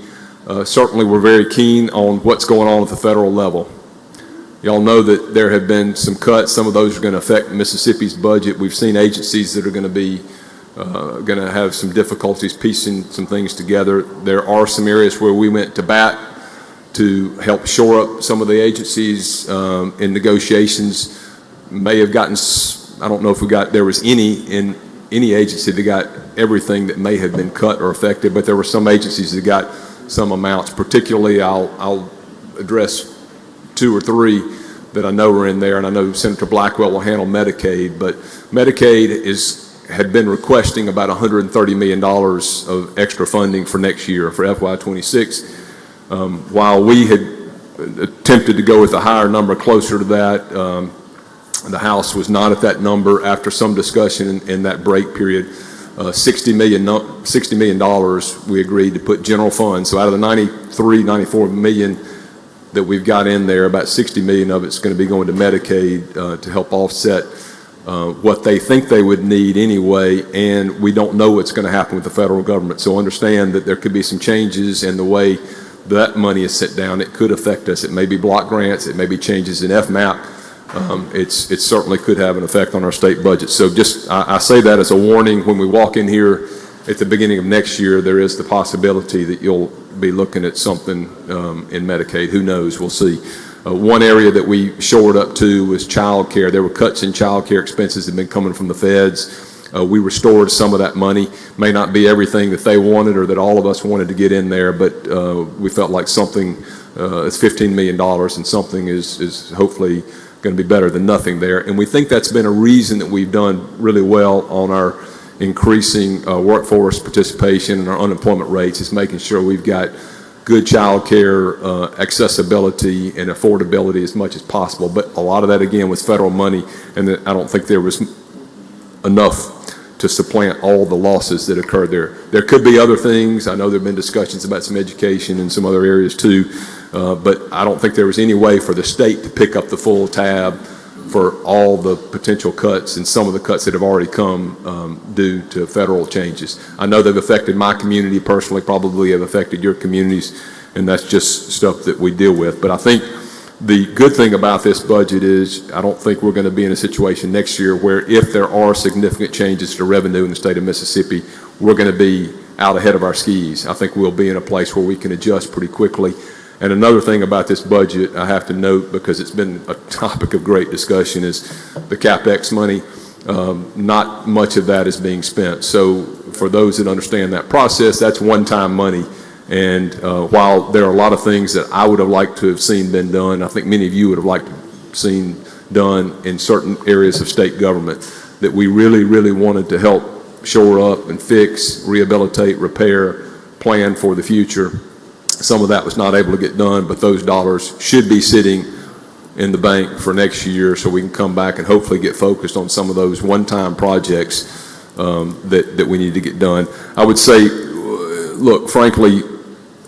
certainly were very keen on what's going on at the federal level. Y'all know that there have been some cuts. Some of those are going to affect Mississippi's budget. We've seen agencies that are going to be going to have some difficulties piecing some things together. There are some areas where we went to bat to help shore up some of the agencies in negotiations. May have gotten, I don't know if there was any agency that got everything that may have been cut or affected, but there were some agencies that got some amounts. Particularly, I'll address 2 or 3 that I know are in there, and I know Senator Blackwell will handle Medicaid, but Medicaid had been requesting about $130 million of extra funding for next year, for FY26. While we had attempted to go with a higher number closer to that, the House was not at that number. After some discussion in that break period, $60 million we agreed to put general funds. So out of the $94 million that we've got in there, about $60 million of it's going to be going to Medicaid to help offset what they think they would need anyway, and we don't know what's going to happen with the federal government. So understand that there could be some changes in the way that money is set down. It could affect us. It may be block grants. It may be changes in FMAP. It certainly could have an effect on our state budget. So I say that as a warning. When we walk in here at the beginning of next year, there is the possibility that you'll be looking at something in Medicaid. Who knows? We'll see. One area that we shored up to was child care. There were cuts in child care expenses that have been coming from the feds. We restored some of that money. May not be everything that they wanted or that all of us wanted to get in there, but we felt like something is $15 million, and something is hopefully going to be better than nothing there. And we think that's been a reason that we've done really well on our increasing workforce participation and our unemployment rates, is making sure we've got good child care accessibility and affordability as much as possible. But a lot of that, again, was federal money, and I don't think there was enough to supplant all the losses that occurred there. There could be other things. I know there have been discussions about some education and some other areas too, but I don't think there was any way for the state to pick up the full tab for all the potential cuts and some of the cuts that have already come due to federal changes. I know they've affected my community personally, probably have affected your communities, and that's just stuff that we deal with. But I think the good thing about this budget is I don't think we're going to be in a situation next year where, if there are significant changes to revenue in the state of Mississippi, we're going to be out ahead of our skis. I think we'll be in a place where we can adjust pretty quickly. And another thing about this budget I have to note, because it's been a topic of great discussion, is the CapEx money. Not much of that is being spent. So for those that understand that process, that's one-time money. And while there are a lot of things that I would have liked to have seen been done, I think many of you would have liked to have seen done in certain areas of state government that we really, really wanted to help shore up and fix, rehabilitate, repair, plan for the future. Some of that was not able to get done, but those dollars should be sitting in the bank for next year, so we can come back and hopefully get focused on some of those one-time projects that we need to get done. I would say, look, frankly,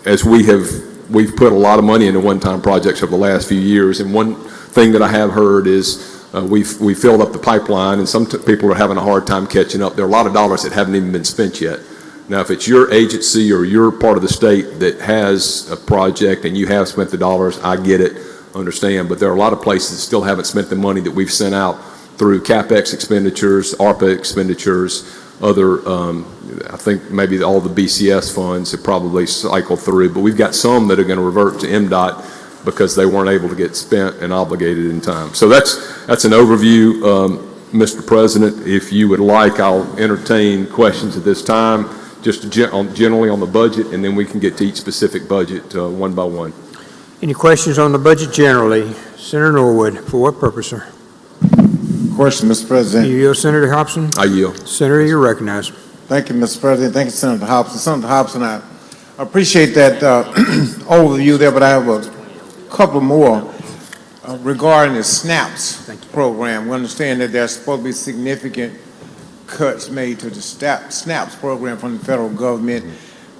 as we've put a lot of money into one-time projects over the last few years, and one thing that I have heard is we filled up the pipeline, and some people are having a hard time catching up. There are a lot of dollars that haven't even been spent yet. Now, if it's your agency or your part of the state that has a project and you have spent the dollars, I get it, understand, but there are a lot of places that still haven't spent the money that we've sent out through CapEx expenditures, ARPA expenditures, other, I think maybe all the BCS funds have probably cycled through, but we've got some that are going to revert to MDOT because they weren't able to get spent and obligated in time. So that's an overview, Mr. President. If you would like, I'll entertain questions at this time, just generally on the budget, and then we can get to each specific budget one by one. Any questions on the budget generally? Senator Norwood, for what purpose, sir? Question, Mr. President. You yield, Senator Hobson? I yield. Senator, you're recognized. Thank you, Mr. President. Thank you, Senator Hobson. Senator Hobson, I appreciate that overview there, but I have a couple more regarding the SNAPS program. We understand that there's supposed to be significant cuts made to the SNAPS program from the federal government.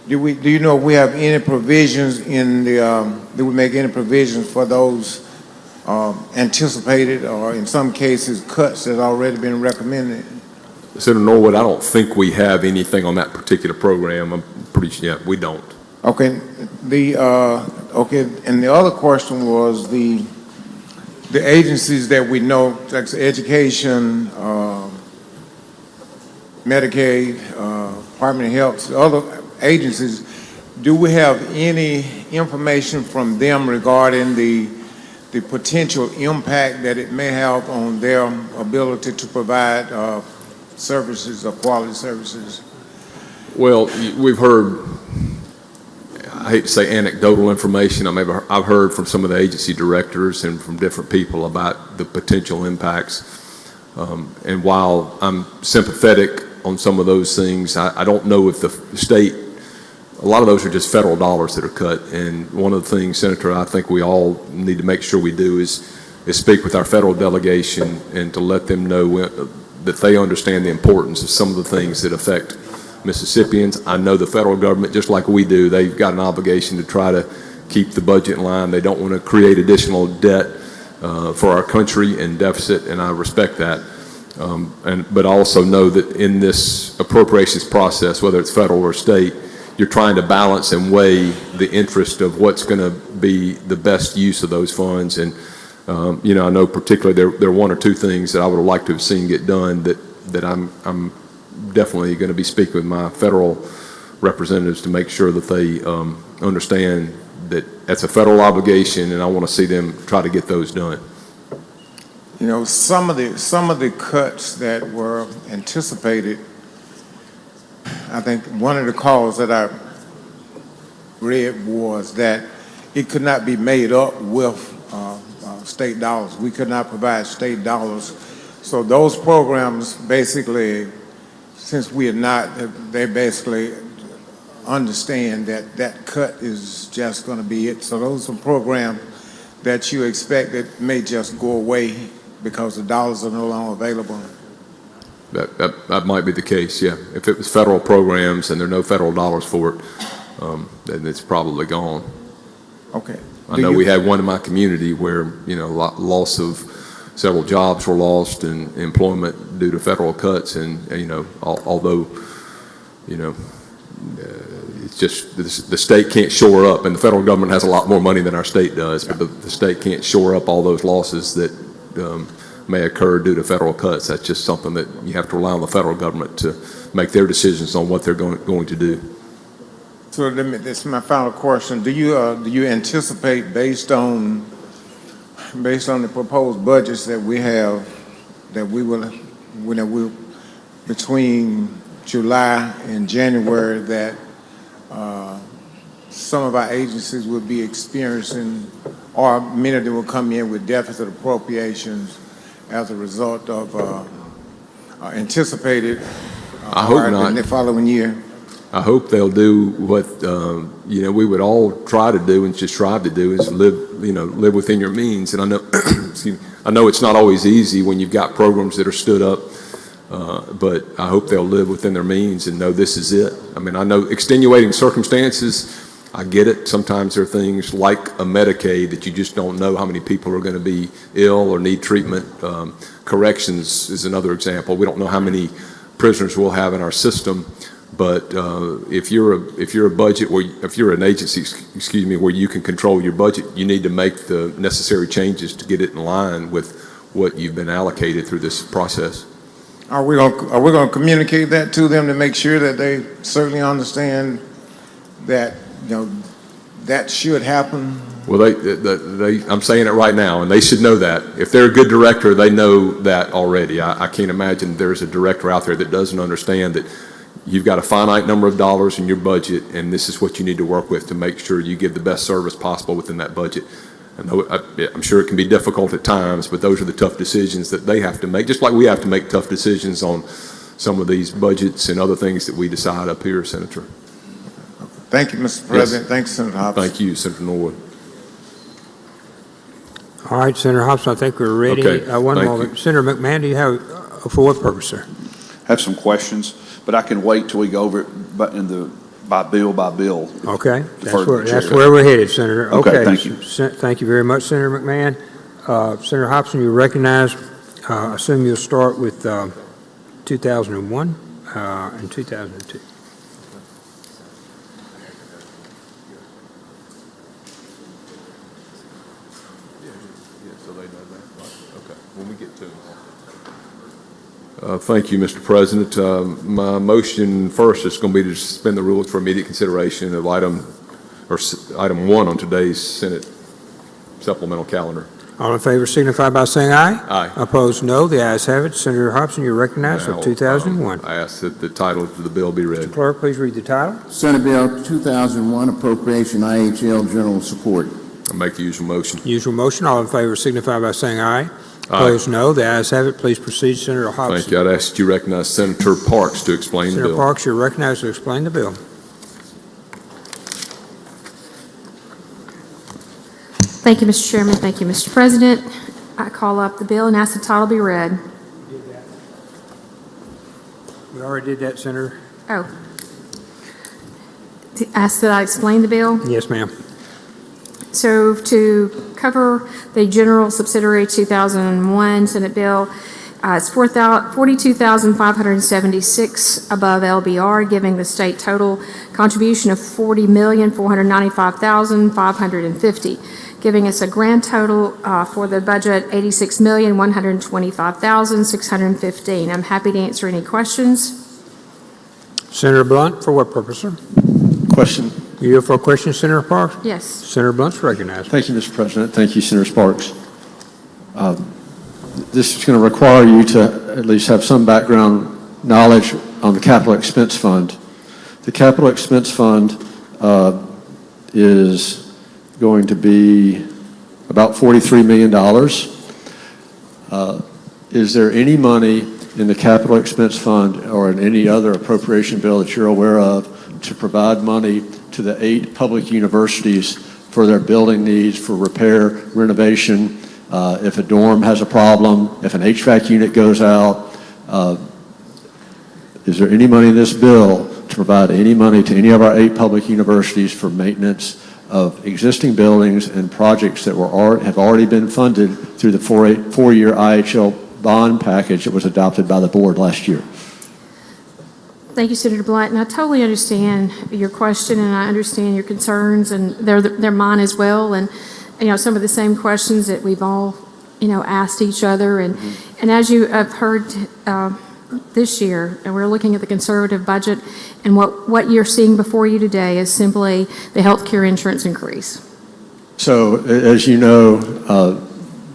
Do you know if we have any provisions in the, do we make any provisions for those anticipated or in some cases cuts that have already been recommended? Senator Norwood, I don't think we have anything on that particular program. I'm pretty sure, yeah, we don't. Okay, okay, and the other question was the agencies that we know, like education, Medicaid, Department of Health, other agencies, do we have any information from them regarding the potential impact that it may have on their ability to provide services or quality services? Well, we've heard, I hate to say anecdotal information. I've heard from some of the agency directors and from different people about the potential impacts. And while I'm sympathetic on some of those things, I don't know if the state, a lot of those are just federal dollars that are cut. And one of the things, Senator, I think we all need to make sure we do is speak with our federal delegation and to let them know that they understand the importance of some of the things that affect Mississippians. I know the federal government, just like we do, they've got an obligation to try to keep the budget in line. They don't want to create additional debt for our country and deficit, and I respect that. But I also know that in this appropriations process, whether it's federal or state, you're trying to balance and weigh the interest of what's going to be the best use of those funds. And you know, I know particularly there are one or two things that I would have liked to have seen get done that I'm definitely going to be speaking with my federal representatives to make sure that they understand that that's a federal obligation, and I want to see them try to get those done. You know, some of the cuts that were anticipated, I think one of the calls that I read was that it could not be made up with state dollars. We could not provide state dollars. So those programs basically, since we are not, they basically understand that that cut is just going to be it. So those are programs that you expect that may just go away because the dollars are no longer available. That might be the case, yeah. If it was federal programs and there are no federal dollars for it, then it's probably gone. Okay. I know we had one in my community where, you know, loss of several jobs were lost and employment due to federal cuts, and you know, although, you know, it's just the state can't shore up, and the federal government has a lot more money than our state does, but the state can't shore up all those losses that may occur due to federal cuts. That's just something that you have to rely on the federal government to make their decisions on what they're going to do. So this is my final question. Do you anticipate, based on the proposed budgets that we have, that we will between July and January, that some of our agencies will be experiencing, or many of them will come in with deficit appropriations as a result of anticipated I hope not. in the following year? I hope they'll do what you know, we would all try to do and just strive to do, is live within your means. And I know, excuse me, I know it's not always easy when you've got programs that are stood up, but I hope they'll live within their means and know this is it. I mean, I know extenuating circumstances, I get it. Sometimes there are things like a Medicaid that you just don't know how many people are going to be ill or need treatment. Corrections is another example. We don't know how many prisoners we'll have in our system. But if you're a budget, or if you're an agency, excuse me, where you can control your budget, you need to make the necessary changes to get it in line with what you've been allocated through this process. Are we going to communicate that to them to make sure that they certainly understand that, you know, that should happen? Well, I'm saying it right now, and they should know that. If they're a good director, they know that already. I can't imagine there's a director out there that doesn't understand that you've got a finite number of dollars in your budget, and this is what you need to work with to make sure you give the best service possible within that budget. I'm sure it can be difficult at times, but those are the tough decisions that they have to make, just like we have to make tough decisions on some of these budgets and other things that we decide up here, Senator. Thank you, Mr. President. Thanks, Senator Hobson. Thank you, Senator Norwood. All right, Senator Hobson, I think we're ready. Okay, One thank moment. you. Senator McMahon, do you have, for what purpose, sir? Have some questions, but I can wait till we go over it by bill by bill. Okay, Defer to the that's chair. where we're headed, Senator. Okay, thank you. Thank you very much, Senator McMahon. Senator Hobson, you're recognized. I assume you'll start with 2001 and 2002. Thank you, Mr. President. My motion first is going to be to suspend the rules for immediate consideration of item 1 on today's Senate supplemental calendar. All in favor signify by saying aye. Aye. Opposed, no. The ayes have it. Senator Hobson, you're recognized for Now, 2001. I ask that the title of the bill be read. Clerk, please read the title. Senate Bill 2001 Appropriation IHL General Support. I make the usual motion. Usual motion. All in favor signify by saying aye. Opposed, no. The ayes have it. Please proceed, Senator Hobson. Thank you. I'd ask that you recognize Senator Parks to explain the Senator bill. Parks, you're recognized to explain the bill. Thank you, Mr. Chairman. Thank you, Mr. President. I call up the bill and ask the title be read. We already did that, Senator. Oh. To ask that I explain the bill? Yes, ma'am. So to cover the general subsidiary 2001 Senate bill, it's $42,576 above LBR, giving the state total contribution of $40,495,550, giving us a grand total for the budget $86,125,615. I'm happy to answer any questions. Senator Blunt, for what purpose, sir? Question. You here for a question, Senator Parks? Yes. Senator Blunt's recognized. Thank you, Mr. President. Thank you, Senator Sparks. This is going to require you to at least have some background knowledge on the capital expense fund. The capital expense fund is going to be about $43 million. Is there any money in the capital expense fund or in any other appropriation bill that you're aware of to provide money to the 8 public universities for their building needs, for repair, renovation, if a dorm has a problem, if an HVAC unit goes out? Is there any money in this bill to provide any money to any of our 8 public universities for maintenance of existing buildings and projects that have already been funded through the four-year IHL bond package that was adopted by the board last year? Thank you, Senator Blunt, and I totally understand your question, and I understand your concerns, and they're mine as well, and some of the same questions that we've all asked each other, and as you have heard this year, and we're looking at the conservative budget, and what you're seeing before you today is simply the health care insurance increase. So, as you know, a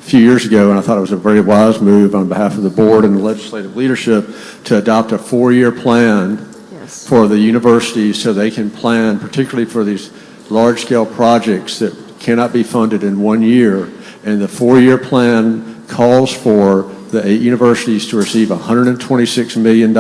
few years ago, and I thought it was a very wise move on behalf of the board and the legislative leadership to adopt a 4-year plan for the universities so they can plan, particularly for these large-scale projects that cannot be funded in 1 year. And the 4-year plan calls for the 8 universities to receive $126 million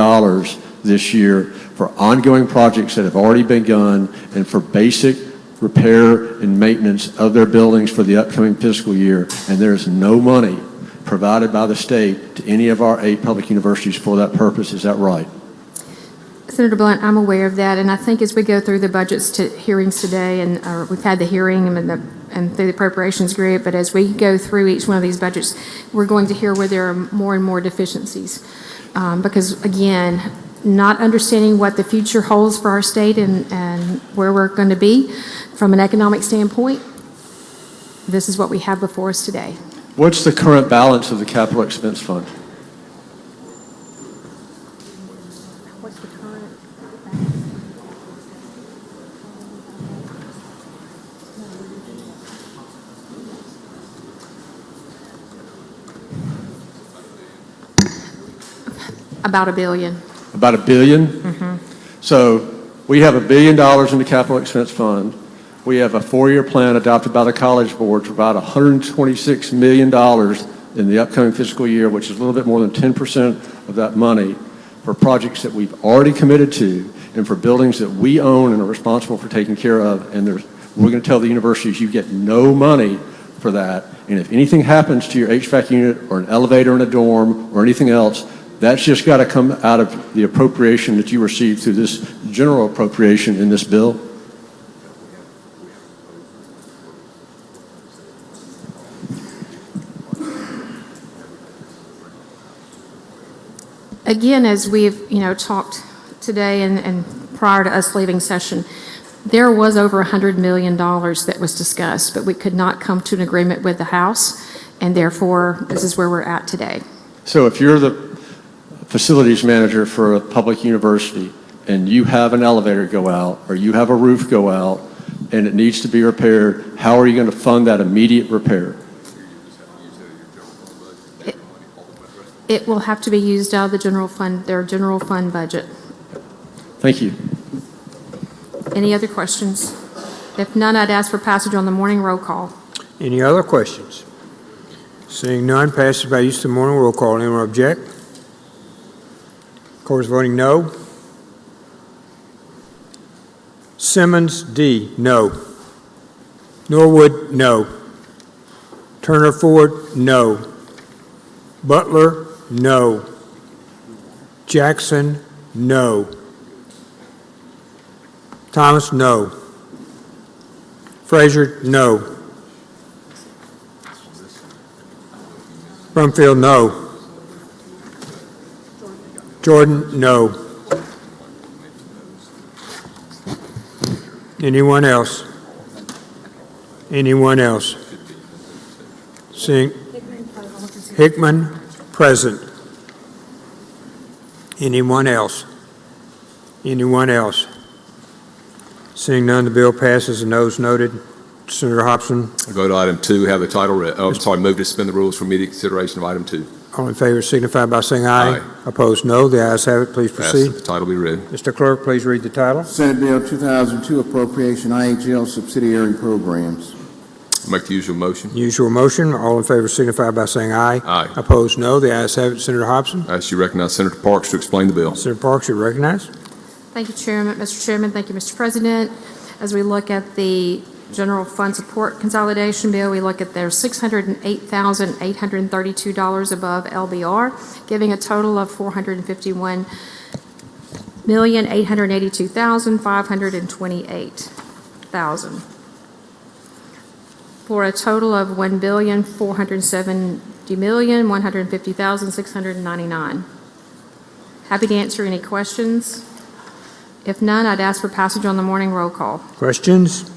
this year for ongoing projects that have already begun and for basic repair and maintenance of their buildings for the upcoming fiscal year, and there is no money provided by the state to any of our 8 public universities for that purpose. Is that right? Senator Blunt, I'm aware of that, and I think as we go through the budgets hearings today, and we've had the hearing and through the appropriations group, but as we go through each one of these budgets, we're going to hear where there are more and more deficiencies. Because again, not understanding what the future holds for our state and where we're going to be from an economic standpoint, this is what we have before us today. What's the current balance of the capital expense fund? What's the current About $1 billion. About $1 billion? Mm-hmm. So we have $1 billion in the capital expense fund. We have a 4-year plan adopted by the College Board to provide $126 million in the upcoming fiscal year, which is a little bit more than 10% of that money for projects that we've already committed to and for buildings that we own and are responsible for taking care of. And we're going to tell the universities you get no money for that. And if anything happens to your HVAC unit or an elevator in a dorm or anything else, that's just got to come out of the appropriation that you receive through this general appropriation in this bill. Again, as we've, talked today and prior to us leaving session, there was over $100 million that was discussed, but we could not come to an agreement with the House, and therefore, this is where we're at today. So if you're the facilities manager for a public university and you have an elevator go out or you have a roof go out and it needs to be repaired, how are you going to fund that immediate repair? It will have to be used out of the general fund, their general fund budget. Thank you. Any other questions? If none, I'd ask for passage on the morning roll call. Any other questions? Seeing none, passes by use of the morning roll call. Anyone object? Court is voting no. Simmons, D, no. Norwood, no. Turner Ford, no. Butler, no. Jackson, no. Thomas, no. Frazier, no. Brumfield, no. Jordan, no. Anyone else? Anyone else? Seeing Hickman, present. Anyone else? Anyone else? Seeing none, the bill passes and noes noted. Senator Hobson. I'll go to item 2, have the title read. Oh, I'm sorry, move to suspend the rules for immediate consideration of item 2. All in favor signify by saying aye. Aye. Opposed, no. The ayes have it. Please Ask proceed. that the title be read. Mr. Clerk, please read the title. Senate Bill 2002 Appropriation IHL Subsidiary Programs. Make the usual motion. Usual motion. All in favor signify by saying aye. Aye. Opposed, no. The ayes have it. Senator Hobson. I ask you to recognize Senator Parks to explain the bill. Senator Parks, you're recognized. Thank you, Chairman. Mr. Chairman, thank you, Mr. President. As we look at the General Fund Support Consolidation Bill, we look at their $608,832 above LBR, giving a total of $451,882,528 for a total of $1,470,150,699. Happy to answer any questions. If none, I'd ask for passage on the morning roll call. Questions?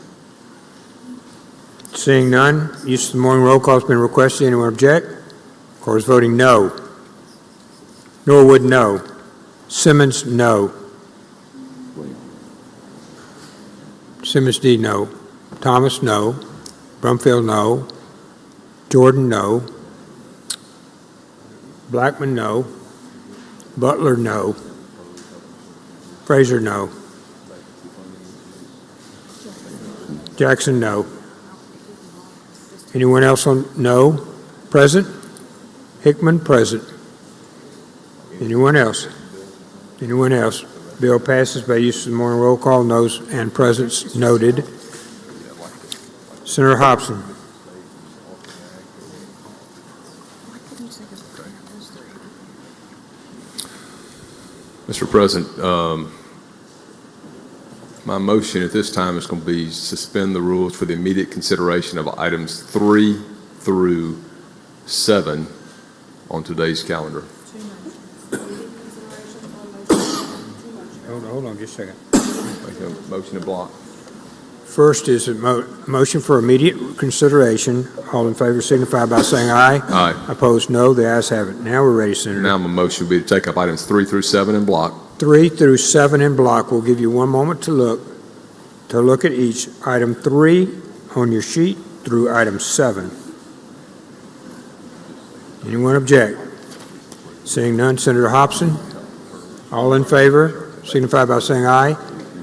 Seeing none, use of the morning roll call has been requested. Anyone object? Court is voting no. Norwood, no. Simmons, no. Simmons, D, no. Thomas, no. Brumfield, no. Jordan, no. Blackman, no. Butler, no. Frazier, no. Jackson, no. Anyone else on no? Present? Hickman, present. Anyone else? Anyone else? Bill passes by use of the morning roll call. Noes and presents noted. Senator Hobson. Mr. President, my motion at this time is going to be suspend the rules for the immediate consideration of items 3 through 7 on today's calendar. Hold on just a second. Make a motion to block. First is a motion for immediate consideration. All in favor signify by saying aye. Aye. Opposed, no. The ayes have it. Now we're ready, Senator. Now my motion will be to take up items 3 through 7 in block. 3 through 7 in block. We'll give you one moment to look at each. Item 3 on your sheet through item 7. Anyone object? Seeing none, Senator Hobson. All in favor signify by saying aye.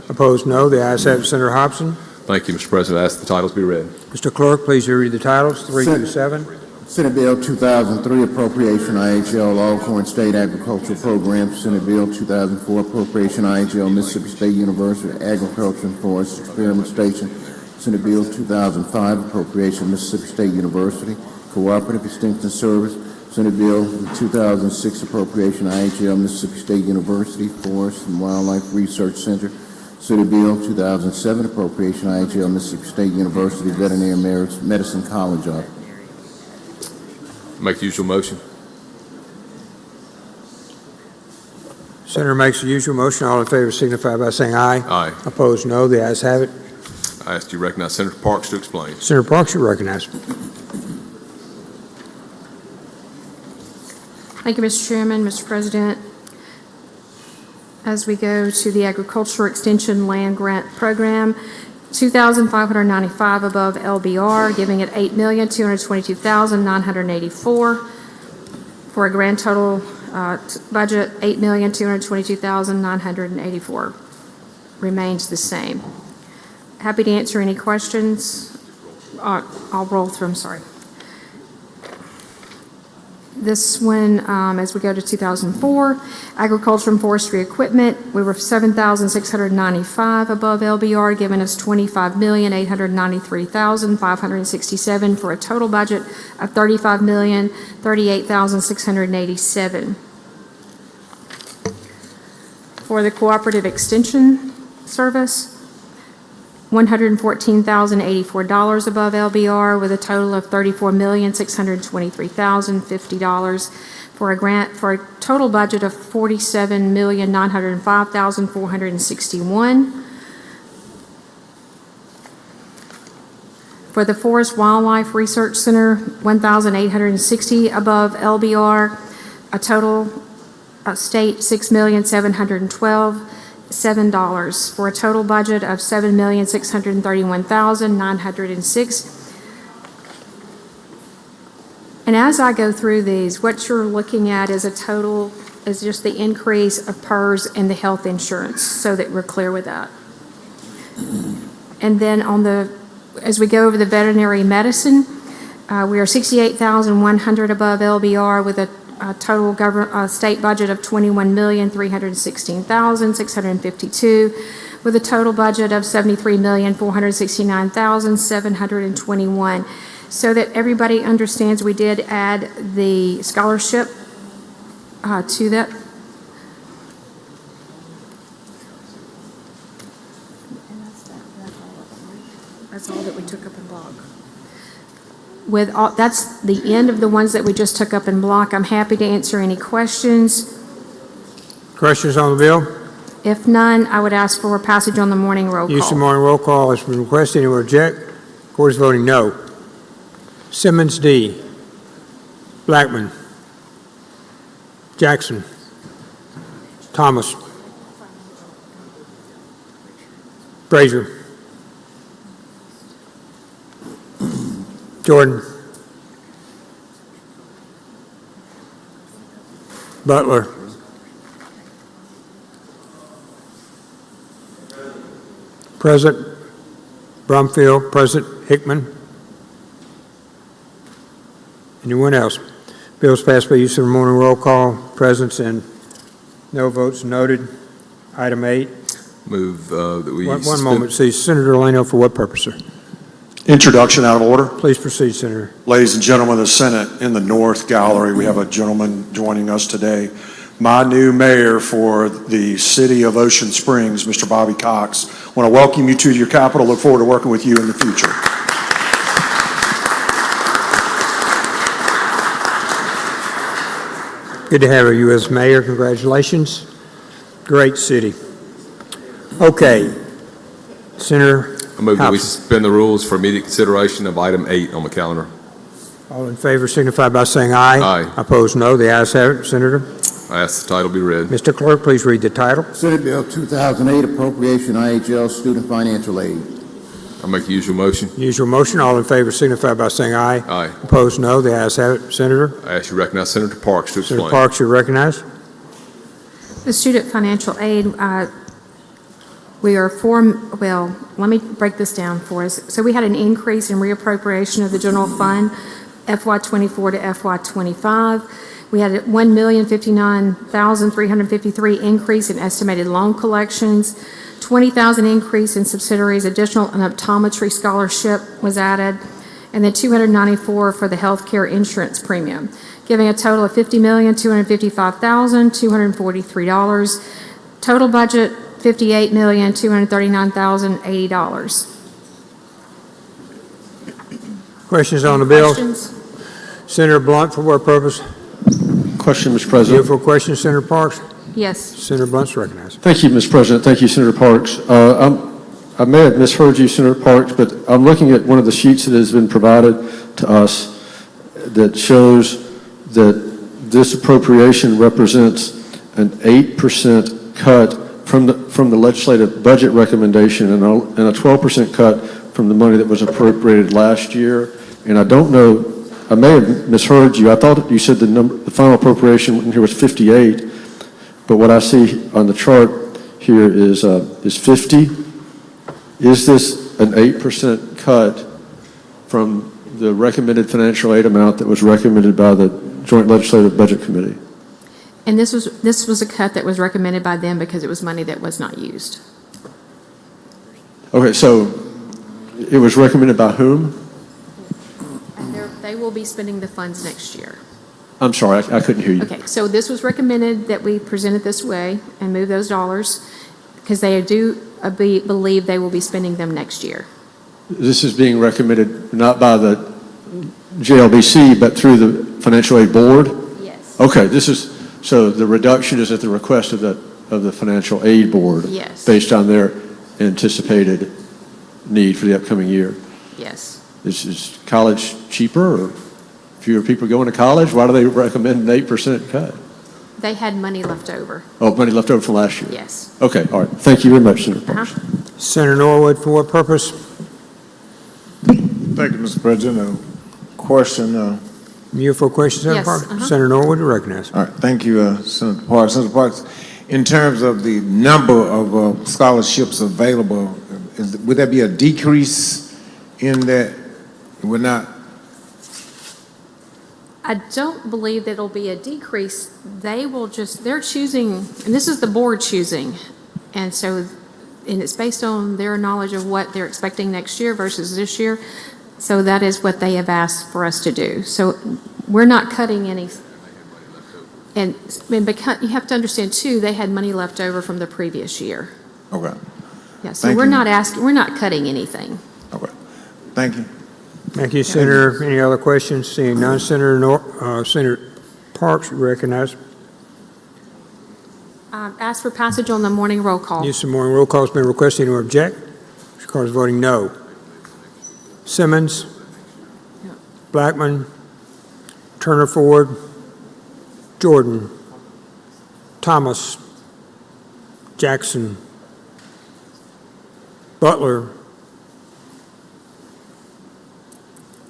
Opposed, no. The ayes have it. Senator Hobson. Thank you, Mr. President. I ask the titles be read. Mr. Clerk, please read the titles, 3 through 7. Senate Bill 2003 Appropriation IHL Alcorn State Agricultural Program. Senate Bill 2004 Appropriation IHL Mississippi State University Agriculture and Forest Experiment Station. Senate Bill 2005 Appropriation Mississippi State University Cooperative Extension Service. Senate Bill 2006 Appropriation IHL Mississippi State University Forest and Wildlife Research Center. Senate Bill 2007 Appropriation IHL Mississippi State University Veterinary Medicine College Office. Make the usual motion. Senator makes the usual motion. All in favor signify by saying aye. Aye. Opposed, no. The ayes have it. I ask you to recognize Senator Parks to explain. Senator Parks, you're recognized. Thank you, Mr. Chairman, Mr. President. As we go to the Agriculture Extension Land Grant Program, 2,595 above LBR, giving it $8,222,984 for a grand total budget $8,222,984. Remains the same. Happy to answer any questions. I'll roll through, I'm sorry. This one, as we go to 2004, agriculture and forestry equipment, we were 7,695 above LBR, giving us $25,893,567 for a total budget of $35,038,687. For the cooperative extension service, $114,084 above LBR with a total of $34,623,050 for a total budget of $47,905,461. For the Forest Wildlife Research Center, $1,860 above LBR, a total state $6,712,007 for a total budget of $7,631,906. And as I go through these, what you're looking at is a total, is just the increase of PERS and the health insurance, so that we're clear with that. And then as we go over the veterinary medicine, we are 68,100 above LBR with a total state budget of $21,316,652 with a total budget of $73,469,721. So that everybody understands, we did add the scholarship to that. That's all that we took up in block. That's the end of the ones that we just took up in block. I'm happy to answer any questions. Questions on the bill? If none, I would ask for passage on the morning roll call. Use the morning roll call has been requested. Anyone object? Court is voting no. Simmons, D. Blackman. Jackson. Thomas. Frazier. Jordan. Butler. Present. Brumfield. Present. Hickman. Anyone else? Bills passed by use of the morning roll call. Presence and no votes noted. Item 8. Move that we One moment, please. Senator Delano, for what purpose, sir? Introduction out of order. Please proceed, Senator. Ladies and gentlemen of the Senate, in the North Gallery, we have a gentleman joining us today. My new mayor for the city of Ocean Springs, Mr. Bobby Cox. I want to welcome you to your capital. Look forward to working with you in the future. Good to have you as mayor. Congratulations. Great city. Okay. Senator. I move that we suspend the rules for immediate consideration of item 8 on the calendar. All in favor signify by saying aye. Aye. Opposed, no. The ayes have it. Senator. I ask the title be read. Mr. Clerk, please read the title. Senate Bill 2008 Appropriation IHL Student Financial Aid. I make the usual motion. Usual motion. All in favor signify by saying aye. Aye. Opposed, no. The ayes have it. Senator. I ask you to recognize Senator Parks to explain. Senator Parks, you're recognized. The student financial aid, we are let me break this down for us. So we had an increase in reappropriation of the general fund FY24 to FY25. We had a $1,059,353 increase in estimated loan collections, $20,000 increase in subsidiaries, additional an optometry scholarship was added, and then $294 for the healthcare insurance premium, giving a total of $50,255,243. Total budget, $58,239,080. Questions on the bill? Questions? Senator Blunt, for what purpose? Question, Mr. President. Beautiful question, Senator Parks. Yes. Senator Blunt's recognized. Thank you, Mr. President. Thank you, Senator Parks. I may have misheard you, Senator Parks, but I'm looking at one of the sheets that has been provided to us that shows that this appropriation represents an 8% cut from the legislative budget recommendation and a 12% cut from the money that was appropriated last year. And I don't know, I may have misheard you. I thought you said the final appropriation in here was 58, but what I see on the chart here is 50. Is this an 8% cut from the recommended financial aid amount that was recommended by the Joint Legislative Budget Committee? And this was a cut that was recommended by them because it was money that was not used. Okay, so it was recommended by whom? And they will be spending the funds next year. I'm sorry, I couldn't hear you. Okay, so this was recommended that we present it this way and move those dollars because they do believe they will be spending them next year. This is being recommended not by the JLBC, but through the Financial Aid Board? Yes. Okay, so the reduction is at the request of the Financial Aid Board? Yes. Based on their anticipated need for the upcoming year? Yes. Is college cheaper or fewer people going to college? Why do they recommend an 8% cut? They had money left over. Oh, money left over from last year? Yes. Okay, all right. Thank you very much, Senator Parks. Senator Norwood, for what purpose? Thank you, Mr. President. A question. You for a question, Senator Yes, Parks? Senator Norwood, you're recognized. All right, thank you, Senator Parks. Senator Parks, in terms of the number of scholarships available, would there be a decrease in that? It would not? I don't believe that it'll be a decrease. They're choosing, and this is the board choosing. And it's based on their knowledge of what they're expecting next year versus this year. So that is what they have asked for us to do. So we're not cutting any. And because you have to understand too, they had money left over from the previous year. Okay. Yeah, so we're not cutting anything. Okay. Thank you. Thank you, Senator. Any other questions? Seeing none, Senator Parks, you recognized. Ask for passage on the morning roll call. Use of morning roll call has been requested. Anyone object? Mr. Carter's voting no. Simmons, Blackman, Turner Ford, Jordan, Thomas, Jackson, Butler,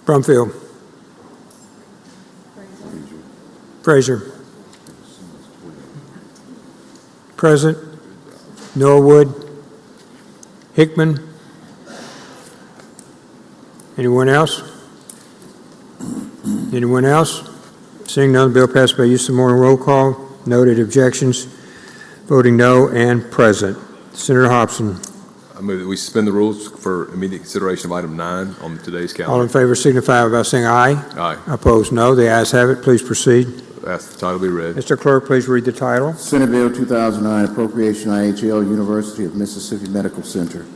Brumfield, Frazier, Present, Norwood, Hickman. Anyone else? Anyone else? Seeing none, the bill passed by use of morning roll call. Noted objections. Voting no and present. Senator Hobson. I move that we suspend the rules for immediate consideration of item 9 on today's All calendar. in favor signify by saying aye. Aye. Opposed, no. The ayes have it. Please proceed. Ask the title be read. Mr. Clerk, please read the title. Senate Bill 2009 Appropriation IHL University of Mississippi Medical Center.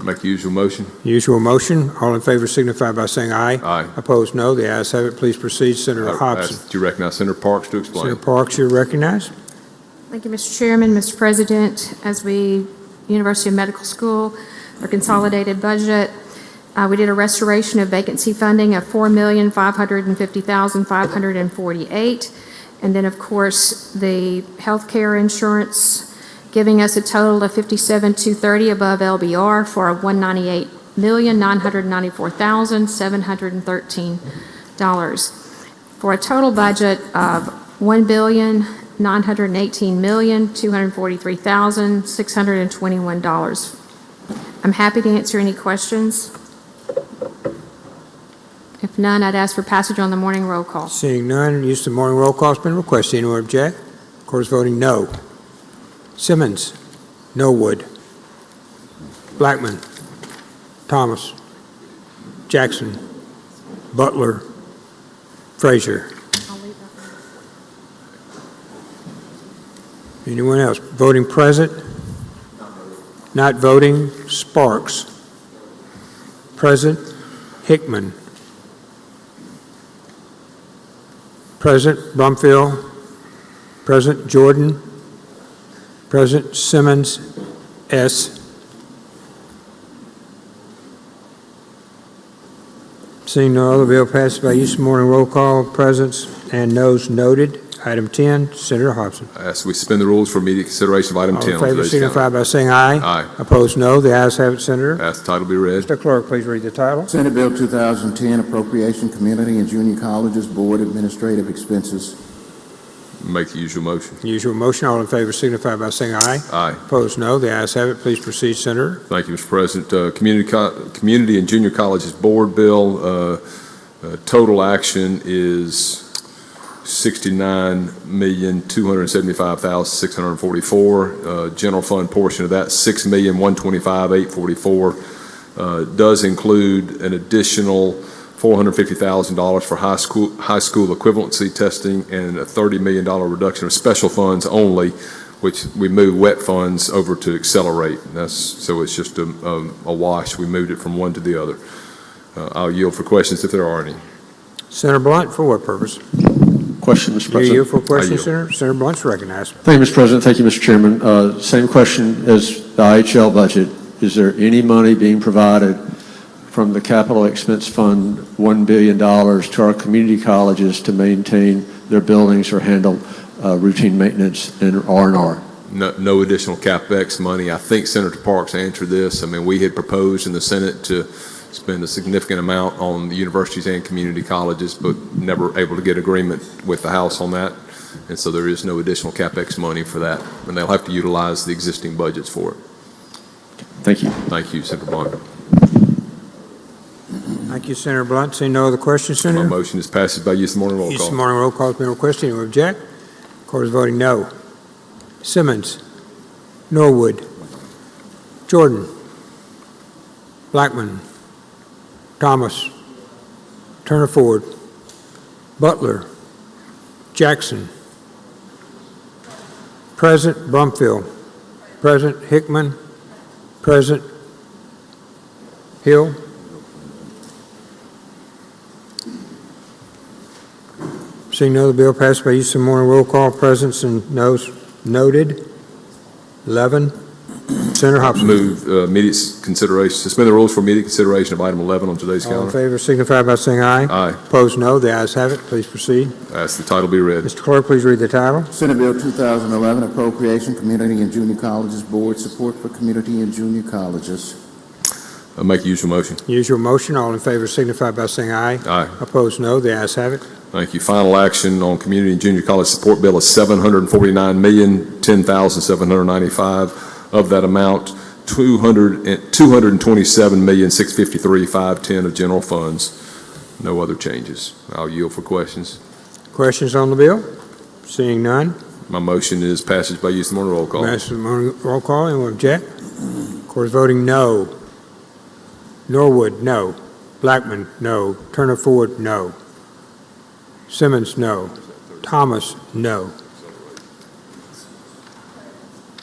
Make the usual motion. Usual motion. All in favor signify by saying aye. Aye. Opposed, no. The ayes have it. Please proceed. Senator Hobson. Do you recognize Senator Parks to explain? Senator Parks, you're recognized. Thank you, Mr. Chairman, Mr. President. University of Medical School, our consolidated budget, we did a restoration of vacancy funding of $4,550,548. And then, of course, the healthcare insurance giving us a total of $57,230 above LBR for $198,994,713 for a total budget of $1,918,243,621. I'm happy to answer any questions. If none, I'd ask for passage on the morning roll call. Seeing none, use of morning roll call has been requested. Anyone object? Court is voting no. Simmons, Norwood, Blackman, Thomas, Jackson, Butler, Frazier. Anyone else? Voting present? Not voting? Sparks. Present? Hickman. Present? Brumfield. Present? Jordan. Present? Simmons. S. Seeing no other, bill passes by use of morning roll call. Presence and noes noted. Item 10, Senator Hobson. I ask we suspend the rules for immediate consideration of item 10 on All in favor today's signify calendar. by saying aye. Aye. Opposed, no. The ayes have it, Senator. Ask the title be read. Mr. Clerk, please read the title. Senate Bill 2010 Appropriation Community and Junior Colleges Board Administrative Expenses. Make the usual motion. Usual motion. All in favor signify by saying aye. Aye. Opposed, no. The ayes have it. Please proceed, Senator. Thank you, Mr. President. Community and Junior Colleges Board Bill, total action is $69,275,644. General fund portion of that, $6,125,844. Does include an additional $450,000 for high school equivalency testing and a $30 million reduction of special funds only, which we moved wet funds over to accelerate. So it's just a wash. We moved it from one to the other. I'll yield for questions if there are any. Senator Blunt, for what purpose? Question, Mr. You President. yield for questions, I yield. Senator? Senator Blunt's recognized. Thank you, Mr. President. Thank you, Mr. Chairman. Same question as the IHL budget. Is there any money being provided from the Capital Expense Fund, $1 billion, to our community colleges to maintain their buildings or handle routine maintenance and R&R? No additional CapEx money. I think Senator Parks answered this. I mean, we had proposed in the Senate to spend a significant amount on the universities and community colleges, but never able to get agreement with the House on that. And so there is no additional CapEx money for that. And they'll have to utilize the existing budgets for it. Thank you. Thank you, Senator Blunt. Thank you, Senator Blunt. Seeing no other questions, My Senator? motion is passed by use of morning roll Use of call. morning roll call has been requested. Anyone object? Court is voting no. Simmons, Norwood, Jordan, Blackman, Thomas, Turner Ford, Butler, Jackson. Present, Brumfield. Present, Hickman. Present, Hill. Seeing no, the bill passed by use of morning roll call. Presence and noes noted. 11. Senator Hobson. Move immediate consideration, suspend the rules for immediate consideration of item 11 on today's All in calendar. favor signify by saying aye. Aye. Opposed, no. The ayes have it. Please proceed. Ask the title be read. Mr. Clerk, please read the title. Senate Bill 2011 Appropriation Community and Junior Colleges Board Support for Community and Junior Colleges. Make the usual motion. Usual motion. All in favor signify by saying aye. Aye. Opposed, no. The ayes have it. Thank you. Final action on community and junior college support bill is $749,010,795. Of that amount, $227,653,510 of general funds. No other changes. I'll yield for questions. Questions on the bill? Seeing none. My motion is passage by use of morning roll call. Master morning roll call. Anyone object? Court is voting no. Norwood, no. Blackman, no. Turner Ford, no. Simmons, no. Thomas, no.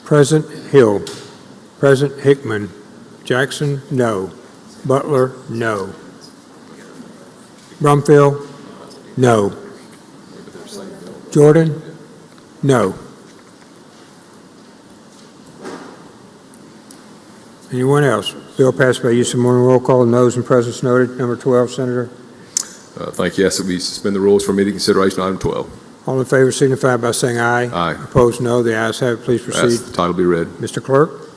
Present, Hill. Present, Hickman. Jackson, no. Butler, no. Brumfield, no. Jordan, no. Anyone else? Bill passed by use of morning roll call. Noes and presence noted. Number 12, Senator. Thank you. Ask that we suspend the rules for immediate consideration of item 12. All in favor signify by saying aye. Aye. Opposed, no. The ayes have it. Please Ask proceed. the title be read. Mr. Clerk.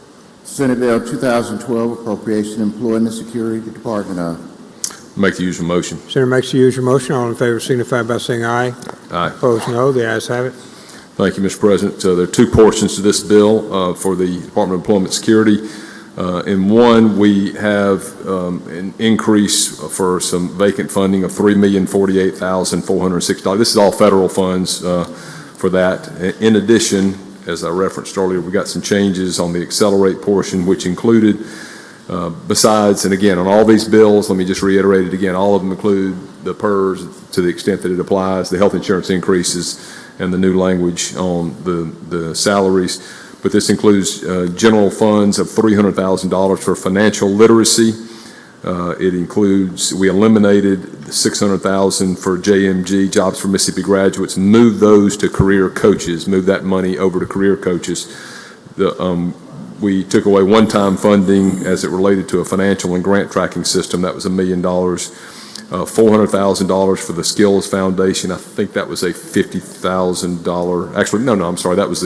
Senate Bill 2012 Appropriation Employment Security Department of. Make the usual motion. Senator makes the usual motion. All in favor signify by saying aye. Aye. Opposed, no. The ayes have it. Thank you, Mr. President. There are two portions to this bill for the Department of Employment Security. In one, we have an increase for some vacant funding of $3,048,406. This is all federal funds for that. In addition, as I referenced earlier, we got some changes on the accelerate portion, which included, besides, and again, on all these bills, let me just reiterate it again, all of them include the PERS to the extent that it applies, the health insurance increases, and the new language on the salaries. But this includes general funds of $300,000 for financial literacy. It includes, we eliminated the $600,000 for JMG, Jobs for Mississippi Graduates, and moved those to career coaches, moved that money over to career coaches. We took away one-time funding as it related to a financial and grant tracking system. That was $1 million. $400,000 for the Skills Foundation. I think that was a $50,000. Actually, no, I'm sorry. That was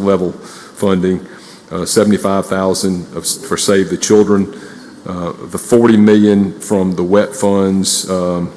level funding. $75,000 for Save the Children. The $40 million from the WET funds from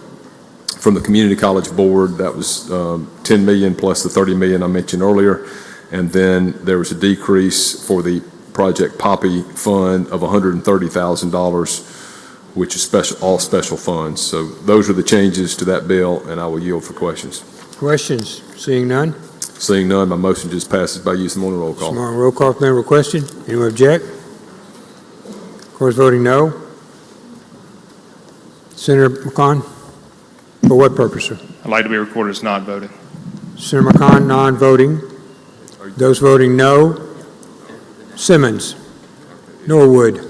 the Community College Board. That was $10 million plus the $30 million I mentioned earlier. And then there was a decrease for the Project Poppy Fund of $130,000, which is all special funds. So those are the changes to that bill, and I will yield for questions. Questions? Seeing none? Seeing none, my motion just passes by use of morning roll call. Morning roll call has been requested. Anyone object? Of course, voting no. Senator McCon, for what purpose, sir? I'd like to be recorded as not voting. Senator McCon, non-voting. Those voting no. Simmons, Norwood,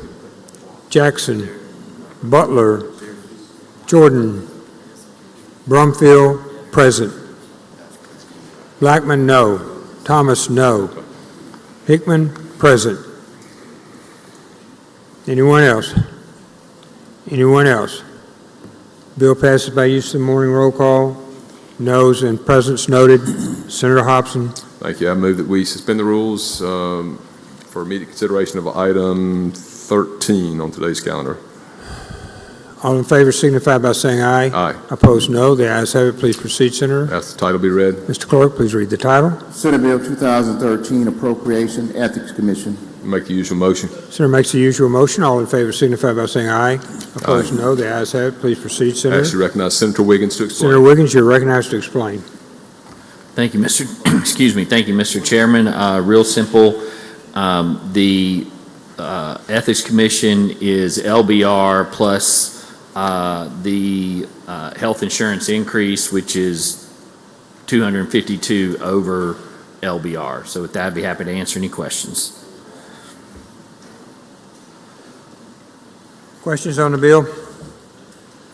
Jackson, Butler, Jordan, Brumfield, present. Blackman, no. Thomas, no. Hickman, present. Anyone else? Anyone else? Bill passes by use of the morning roll call. Noes and presents noted. Senator Hobson. Thank you. I move that we suspend the rules for immediate consideration of item 13 on today's calendar. All in favor signify by saying aye. Aye. Opposed, no. The ayes have it. Please proceed, Senator. Ask the title be read. Mr. Clerk, please read the title. Senate Bill 2013 Appropriation Ethics Commission. Make the usual motion. Senator makes the usual motion. All in favor signify by saying aye. Opposed, no. The ayes have it. Please proceed, Senator. I ask you to recognize Senator Wiggins to explain. Senator Wiggins, you're recognized to explain. Thank you, Mr. Thank you, Mr. Chairman. Real simple. The Ethics Commission is LBR plus the health insurance increase, which is 252 over LBR. So with that, I'd be happy to answer any questions. Questions on the bill?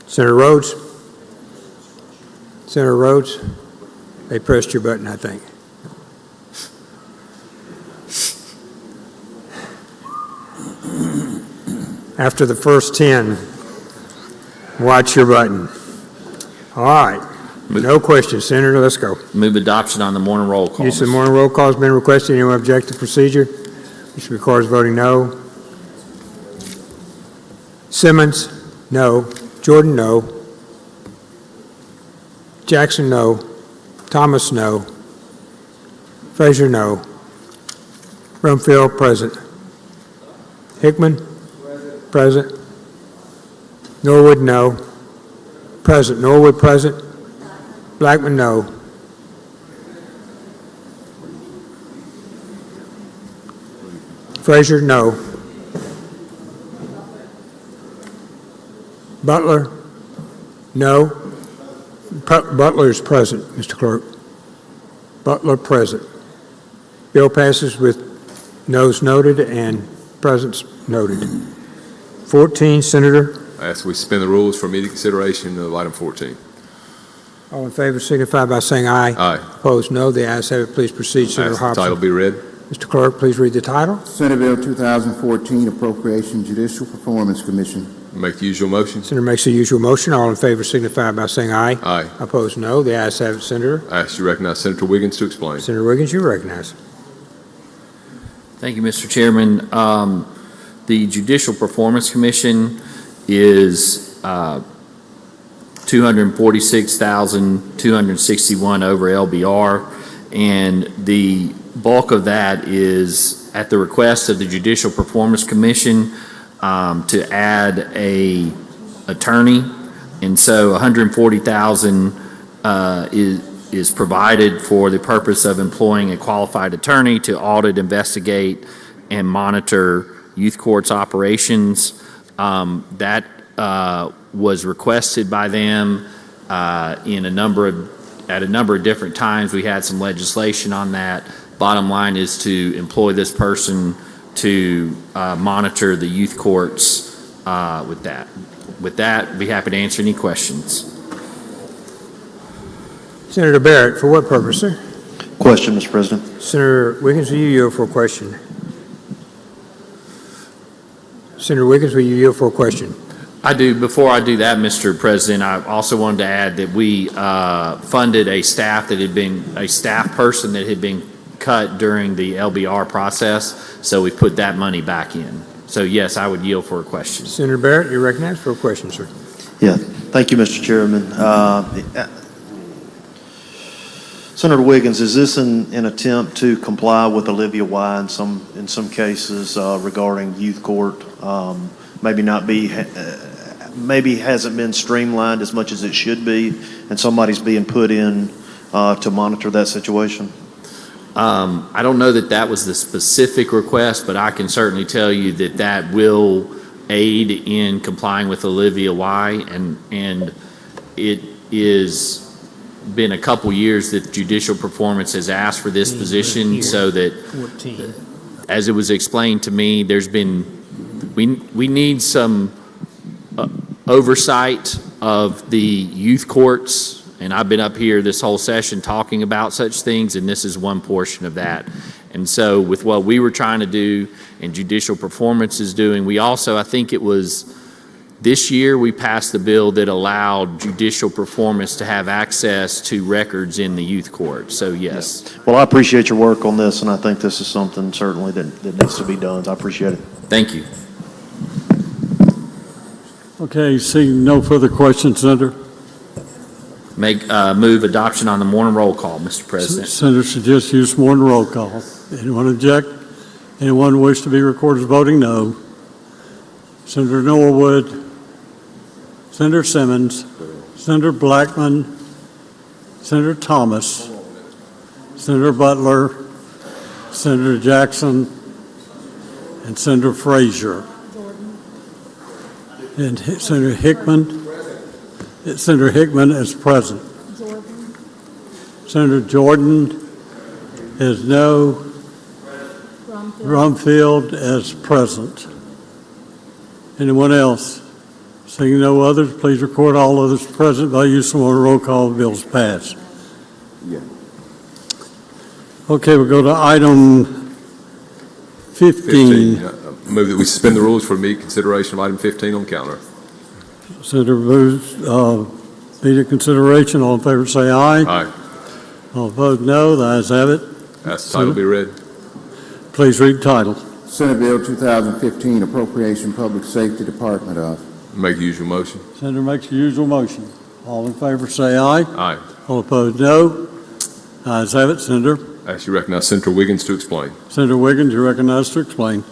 Senator Rhodes? Senator Rhodes? They pressed your button, I think. After the first 10, watch your button. All right. No questions. Senator, let's go. Move adoption on the morning roll call. Use of the morning roll call has been requested. Anyone object to procedure? This requires voting no. Simmons, no. Jordan, no. Jackson, no. Thomas, no. Frazier, no. Brumfield, present. Hickman, present. Norwood, no. Present. Norwood, present. Blackman, no. Frazier, no. Butler, no. Butler is present, Mr. Clerk. Butler, present. Bill passes with noes noted and presents noted. 14, Senator. I ask we suspend the rules for immediate consideration of item 14. All in favor signify by saying aye. Aye. Opposed, no. The ayes have it. Please proceed, Senator Ask the Hobson. title be read. Mr. Clerk, please read the title. Senate Bill 2014 Appropriation Judicial Performance Commission. Make the usual motion. Senator makes the usual motion. All in favor signify by saying aye. Aye. Opposed, no. The ayes have it, Senator. I ask you to recognize Senator Wiggins to explain. Senator Wiggins, you recognize. Thank you, Mr. Chairman. The Judicial Performance Commission is $246,261 over LBR, and the bulk of that is at the request of the Judicial Performance Commission to add a attorney, and so $140,000 is provided for the purpose of employing a qualified attorney to audit, investigate, and monitor youth courts operations. That was requested by them at a number of different times. We had some legislation on that. Bottom line is to employ this person to monitor the youth courts with that. With that, I'd be happy to answer any questions. Senator Barrett, for what purpose, sir? Question, Mr. President. Senator Wiggins, will you yield for a question? Senator Wiggins, will you yield for a question? I do. Before I do that, Mr. President, I also wanted to add that we funded a staff person that had been cut during the LBR process, so we put that money back in. So yes, I would yield for a question. Senator Barrett, you're recognized for a question, sir. Yeah, thank you, Mr. Chairman. Senator Wiggins, is this an attempt to comply with Olivia Y in some cases regarding youth court? Maybe hasn't been streamlined as much as it should be, and somebody's being put in to monitor that situation? I don't know that was the specific request, but I can certainly tell you that will aid in complying with Olivia Y, and it is been a couple years that Judicial Performance has asked for this position, so that, as it was explained to me, we need some oversight of the youth courts. And I've been up here this whole session talking about such things, and this is one portion of that. And so with what we were trying to do and Judicial Performance is doing, we also, I think it was this year, we passed the bill that allowed Judicial Performance to have access to records in the youth court. So yes. Yeah. Well, I appreciate your work on this, and I think this is something certainly that needs to be done. I appreciate it. Thank you. Okay, seeing no further questions, Senator. Move adoption on the morning roll call, Mr. President. Senator suggests use morning roll call. Anyone object? Anyone wish to be recorded as voting no? Senator Norwood, Senator Simmons, Senator Blackman, Senator Thomas, Senator Butler, Senator Jackson, and Senator Frazier. And Senator Hickman. Senator Hickman is present. Senator Jordan is no. Rumfield is present. Anyone else? Seeing no others, please record all others present by use of a roll call. The bill's passed. Yeah. Okay, we'll go to item 15. Move that we suspend the rules for immediate consideration of item 15 on counter. Senator moves immediate consideration. All in favor say aye. Aye. All opposed no. The ayes have it. Ask the title be read. Please read title. Senate Bill 2015 Appropriation Public Safety Department of. Make the usual motion. Senator makes the usual motion. All in favor say aye. Aye. All opposed no. Ayes have it. Senator. I ask you to recognize Senator Wiggins to explain. Senator Wiggins, you're recognized to explain.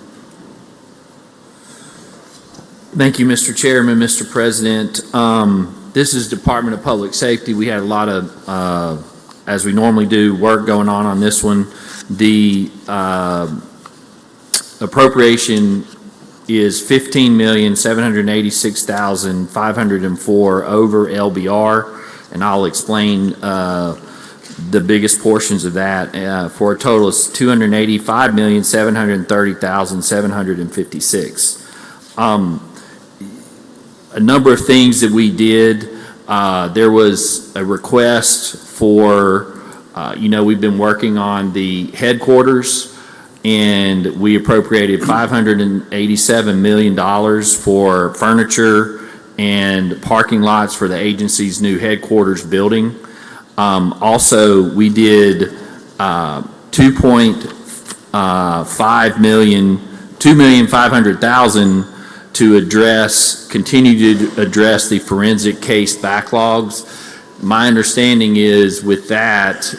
Thank you, Mr. Chairman, Mr. President. This is Department of Public Safety. We had a lot of, as we normally do, work going on this one. The appropriation is $15,786,504 over LBR, and I'll explain the biggest portions of that. For a total of $285,730,756. A number of things that we did. There was a request for, we've been working on the headquarters, and we appropriated $587 million for furniture and parking lots for the agency's new headquarters building. Also, we did $2,500,000 to continue to address the forensic case backlogs. My understanding is with that,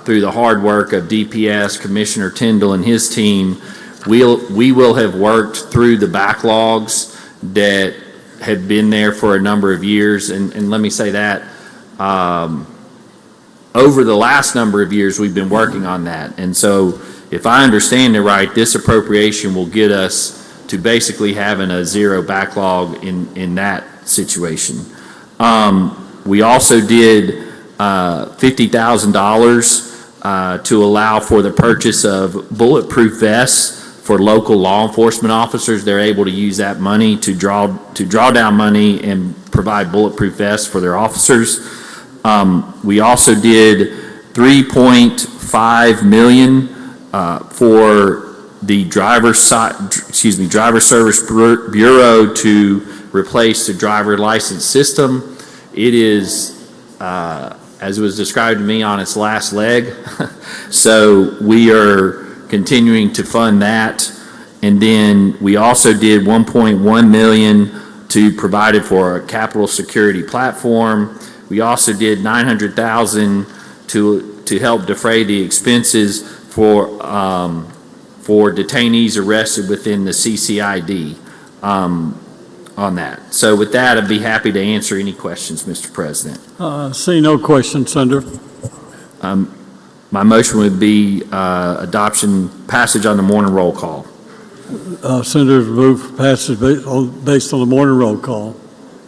through the hard work of DPS, Commissioner Tyndall and his team, we will have worked through the backlogs that had been there for a number of years. And let me say that, over the last number of years, we've been working on that. And so if I understand it right, this appropriation will get us to basically having a zero backlog in that situation. We also did $50,000 to allow for the purchase of bulletproof vests for local law enforcement officers. They're able to use that money to draw down money and provide bulletproof vests for their officers. We also did $3.5 million for the driver service bureau to replace the driver license system. It is, as it was described to me, on its last leg. So we are continuing to fund that. And then we also did $1.1 million to provide it for a capital security platform. We also did $900,000 to help defray the expenses for detainees arrested within the CCID on that. So with that, I'd be happy to answer any questions, Mr. President. See no questions, Senator. My motion would be passage on the morning roll call. Senators move for passage based on the morning roll call.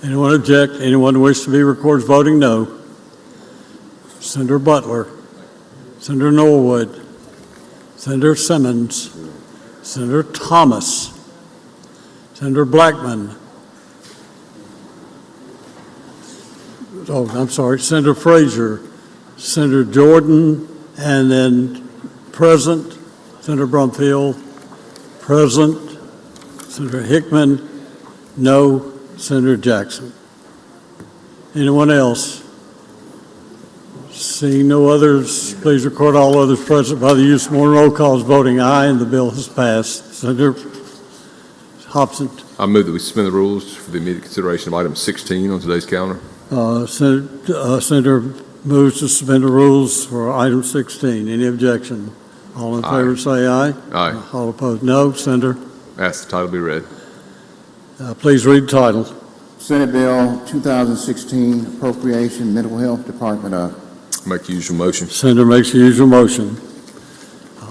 Anyone object? Anyone wish to be recorded as voting no? Senator Butler, Senator Norwood, Senator Simmons, Senator Thomas, Senator Blackman, Senator Frazier, Senator Jordan, and then present, Senator Brumfield, present, Senator Hickman, no, Senator Jackson. Anyone else? Seeing no others, please record all others present by the use of morning roll calls voting aye, and the bill has passed. Senator Hobson. I move that we suspend the rules for the immediate consideration of item 16 on today's calendar. Senator moves to suspend the rules for item 16. Any objection? All in favor say aye. Aye. All opposed no. Senator. Ask the title be read. Please read the title. Senate Bill 2016 Appropriation Mental Health Department of. Make the usual motion. Senator makes the usual motion.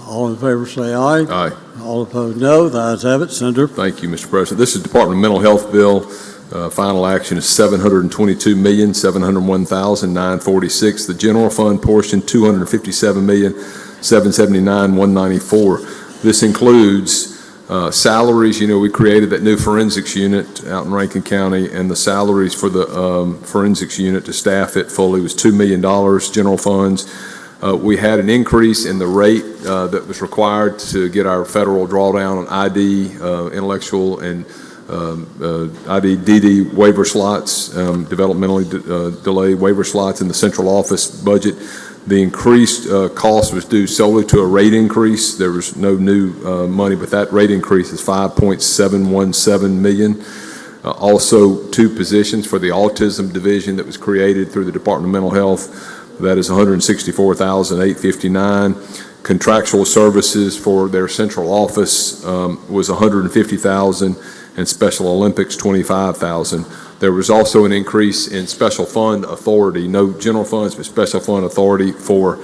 All in favor say aye. Aye. All opposed no. The ayes have it. Senator. Thank you, Mr. President. This is Department of Mental Health Bill. Final action is $722,701,946. The general fund portion, $257,779,194. This includes salaries. We created that new forensics unit out in Rankin County, and the salaries for the forensics unit to staff it fully was $2 million, general funds. We had an increase in the rate that was required to get our federal drawdown on ID, intellectual and ID/DD waiver slots, developmentally delayed waiver slots in the central office budget. The increased cost was due solely to a rate increase. There was no new money, but that rate increase is $5.717 million. Also, 2 positions for the autism division that was created through the Department of Mental Health. That is $164,859. Contractual services for their central office was $150,000, and Special Olympics $25,000. There was also an increase in special fund authority, no general funds, but special fund authority for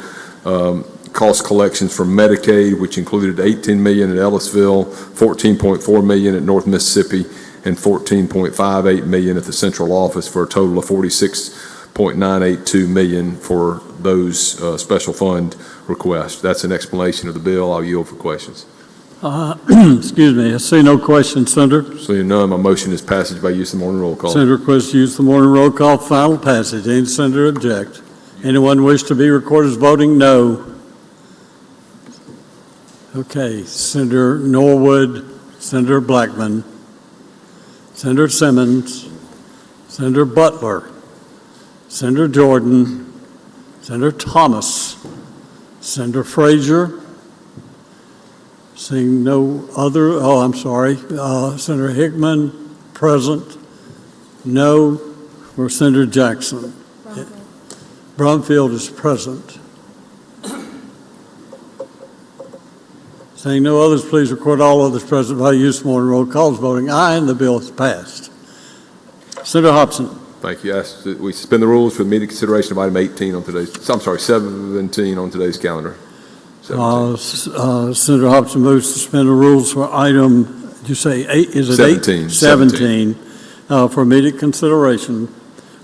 cost collections from Medicaid, which included $18 million at Ellisville, $14.4 million at North Mississippi, and $14.58 million at the central office, for a total of $46.982 million for those special fund requests. That's an explanation of the bill. I'll yield for questions. Excuse me. I see no questions, Senator. Seeing none, my motion is passage by use of the morning roll call. Senator requests to use the morning roll call for final passage. Any senator object? Anyone wish to be recorded as voting no? Okay. Senator Norwood, Senator Blackman, Senator Simmons, Senator Butler, Senator Jordan, Senator Thomas, Senator Frazier. Seeing no other, Senator Hickman, present. No for Senator Jackson. Brumfield is present. Seeing no others, please record all others present by use of morning roll calls. Voting aye, and the bill is passed. Senator Hobson. Thank you. I ask that we suspend the rules for immediate consideration of item 18 on today's, 17 on today's calendar. Senator Hobson moves to suspend the rules for item, did you say 8? Is it 17. 8? 17. For immediate consideration.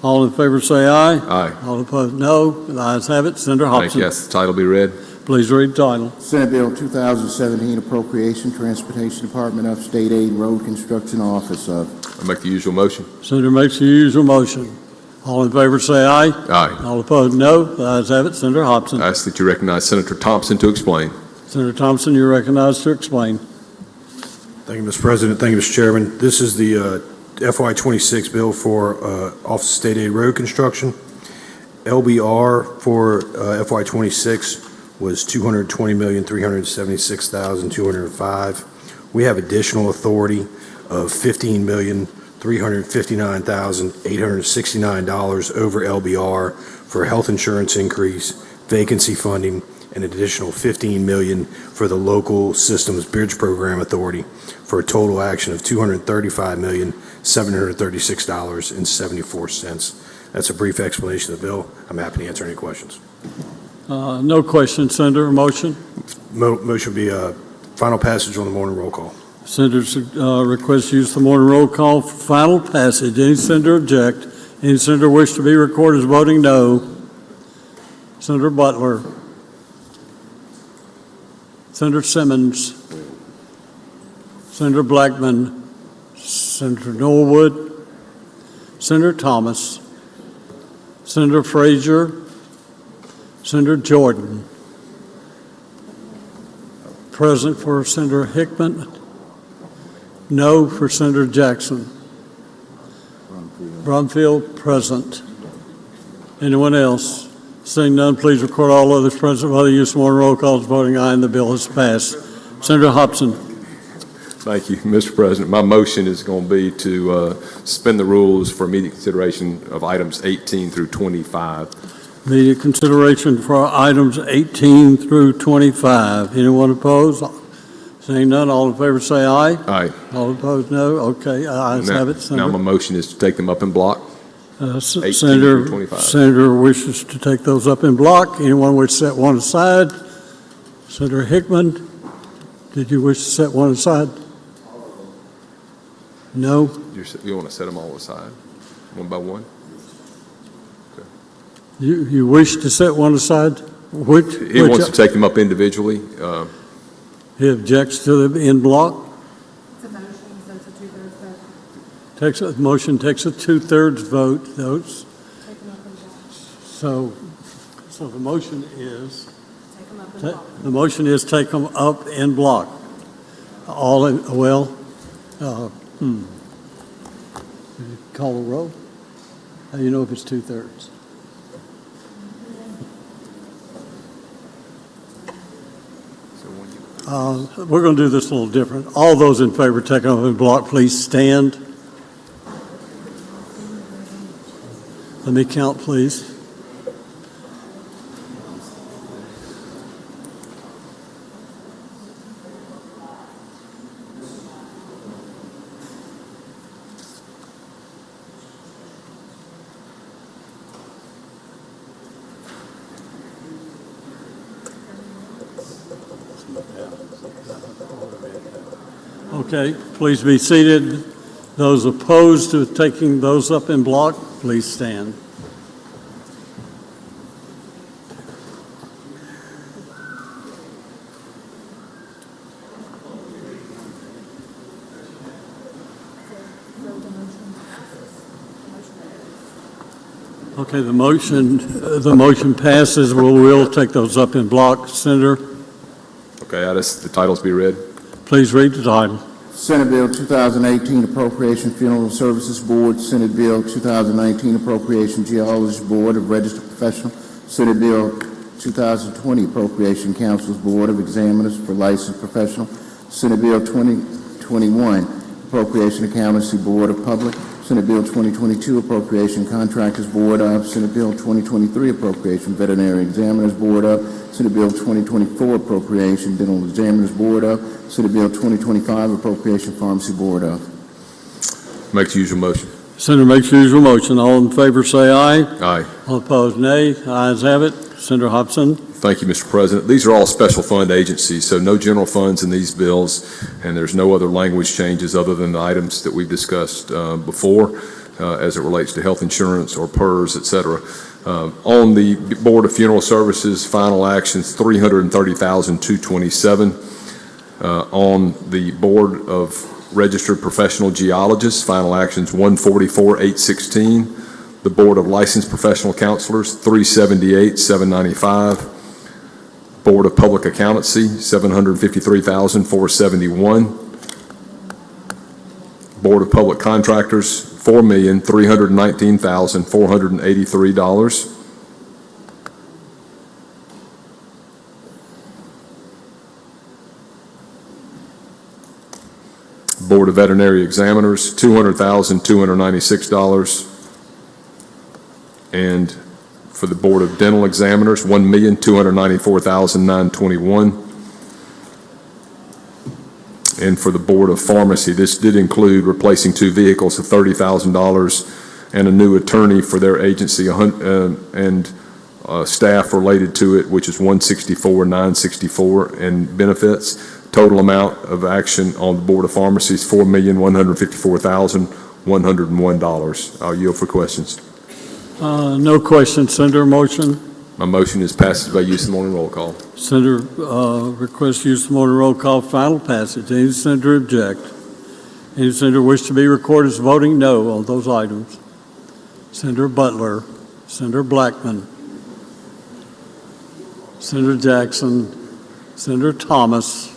All in favor say aye. Aye. All opposed, no. The ayes have it. Senator Hobson. Thank you. Ask the title be read. Please read the title. Senate Bill 2017 Appropriation, Transportation Department of State Aid, Road Construction Office of. I make the usual motion. Senator makes the usual motion. All in favor say aye. Aye. All opposed, no. The ayes have it. Senator Hobson. I ask that you recognize Senator Thompson to explain. Senator Thompson, you're recognized to explain. Thank you, Mr. President. Thank you, Mr. Chairman. This is the FY26 bill for Office of State Aid Road Construction. LBR for FY26 was $220,376,205. We have additional authority of $15,359,869 over LBR for health insurance increase, vacancy funding, and an additional $15 million for the Local Systems Bridge Program Authority for a total action of $235,736.74. That's a brief explanation of the bill. I'm happy to answer any questions. No questions, Senator. Motion? Motion would be final passage on the morning roll call. Senator's request to use the morning roll call for final passage. Any senator object? Any senator wish to be recorded as voting no? Senator Butler. Senator Simmons. Senator Blackman. Senator Norwood. Senator Thomas. Senator Frazier. Senator Jordan. Present for Senator Hickman. No for Senator Jackson. Brumfield present. Anyone else? Seeing none, please record all others present by the use of morning roll calls. Voting aye, and the bill is passed. Senator Hobson. Thank you, Mr. President. My motion is going to be to suspend the rules for immediate consideration of items 18 through 25. Immediate consideration for items 18 through 25. Anyone opposed? Seeing none, all in favor say aye. Aye. All opposed, no. Okay, ayes have it. Now my motion is to take them up in block. 18 Senator, through 25. Senator wishes to take those up in block. Anyone wish to set one aside? Senator Hickman, did you wish to set one aside? No? You want to set them all aside, one by one? You wish to set one aside? He wants to take them up individually. He objects to them in block? Motion takes a two-thirds vote. Those. So the motion is take them up in block. All in, well, call a roll. How do you know if it's two-thirds? We're going to do this a little different. All those in favor of taking up in block, please stand. Let me count, please. Okay, please be seated. Those opposed to taking those up in block, please stand. Okay, the motion passes. We'll take those up in block. Senator? Okay, I ask the titles be read. Please read the title. Senate Bill 2018 Appropriation Funeral Services Board, Senate Bill 2019 Appropriation Geologist Board of Registered Professional, Senate Bill 2020 Appropriation Council's Board of Examiners for Licensed Professional, Senate Bill 2021 Appropriation Accountancy Board of Public, Senate Bill 2022 Appropriation Contractors Board of, Senate Bill 2023 Appropriation Veterinary Examiners Board of, Senate Bill 2024 Appropriation Dental Examiners Board of, Senate Bill 2025 Appropriation Pharmacy Board of. Make the usual motion. Senator makes the usual motion. All in favor say aye. Aye. All opposed, nay. Ayes have it. Senator Hobson. Thank you, Mr. President. These are all special fund agencies, so no general funds in these bills, and there's no other language changes other than the items that we've discussed before as it relates to health insurance or PERS, et cetera. On the Board of Funeral Services, final actions, $330,227. On the Board of Registered Professional Geologists, final actions, $144,816. The Board of Licensed Professional Counselors, $378,795. Board of Public Accountancy, $753,471. Board of Public Contractors, $4,319,483. Board of Veterinary Examiners, $200,296. And for the Board of Dental Examiners, $1,294,921. And for the Board of Pharmacy, this did include replacing 2 vehicles of $30,000 and a new attorney for their agency and staff related to it, which is $164,964 and benefits. Total amount of action on the Board of Pharmacy is $4,154,101. I'll yield for questions. No questions. Senator, motion. My motion is passage by use of the morning roll call. Senator requests use of the morning roll call, final passage. Any senator object? Any senator wish to be recorded as voting no on those items? Senator Butler, Senator Blackman, Senator Jackson, Senator Thomas,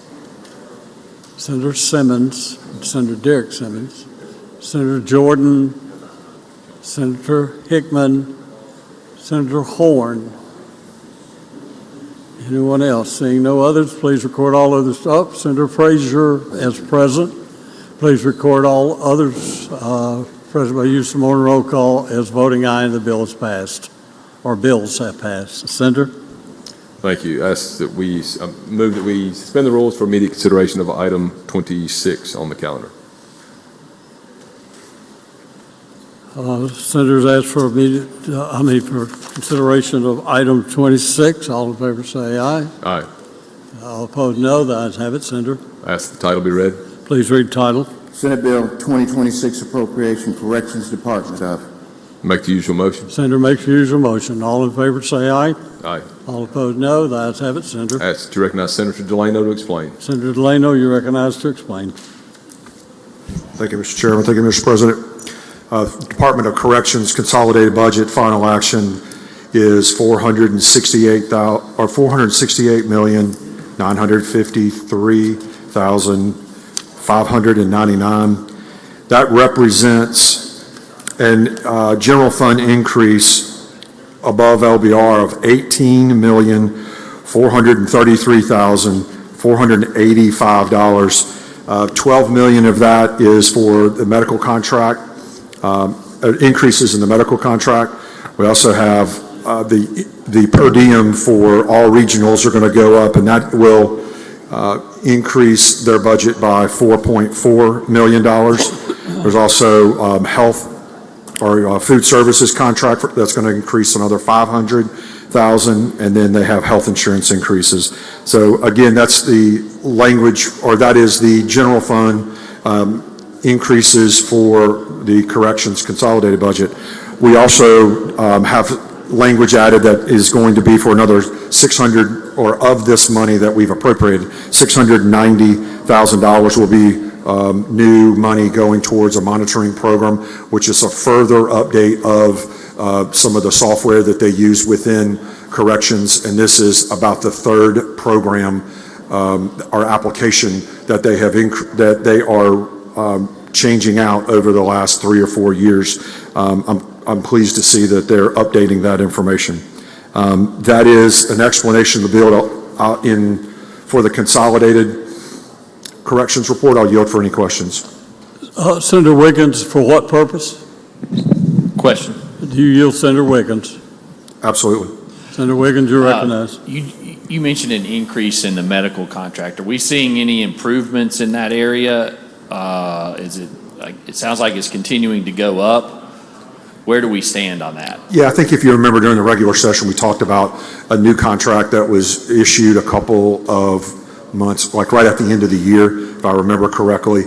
Senator Simmons, Senator Derek Simmons, Senator Jordan, Senator Hickman, Senator Horn. Anyone else? Seeing no others, please record all others. Senator Frazier as present. Please record all others present by use of morning roll call as voting aye and the bill is passed, or bills have passed. Senator? Thank you. I ask that we move that we suspend the rules for immediate consideration of item 26 on the calendar. Senators ask for immediate, for consideration of item 26. All in favor say aye. Aye. All opposed no. The ayes have it. Senator? I ask the title be read. Please read title. Senate Bill 2026 Appropriation Corrections Department of. Make the usual motion. Senator makes the usual motion. All in favor say aye. Aye. All opposed no. The ayes have it. Senator? I ask to recognize Senator Delano to explain. Senator Delano, you're recognized to explain. Thank you, Mr. Chairman. Thank you, Mr. President. Department of Corrections consolidated budget final action is $468,953,599. That represents a general fund increase above LBR of $18,433,485. $12 million of that is for the medical contract. Increases in the medical contract. We also have the per diem for all regionals are going to go up, and that will increase their budget by $4.4 million. There's also health or food services contract that's going to increase another $500,000, and then they have health insurance increases. So again, that's the language, or that is the general fund increases for the corrections consolidated budget. We also have language added that is going to be for another 600, or of this money that we've appropriated, $690,000 will be new money going towards a monitoring program, which is a further update of some of the software that they use within corrections. And this is about the third program or application that they have that they are changing out over the last 3 or 4 years. I'm pleased to see that they're updating that information. That is an explanation of the bill for the consolidated corrections report. I'll yield for any questions. Senator Wiggins, for what purpose? Question. Do you yield Senator Wiggins? Absolutely. Senator Wiggins, you're recognized. You mentioned an increase in the medical contract. Are we seeing any improvements in that area? Is it like, it sounds like it's continuing to go up. Where do we stand on that? Yeah, I think if you remember during the regular session, we talked about a new contract that was issued a couple of months, like right at the end of the year, if I remember correctly.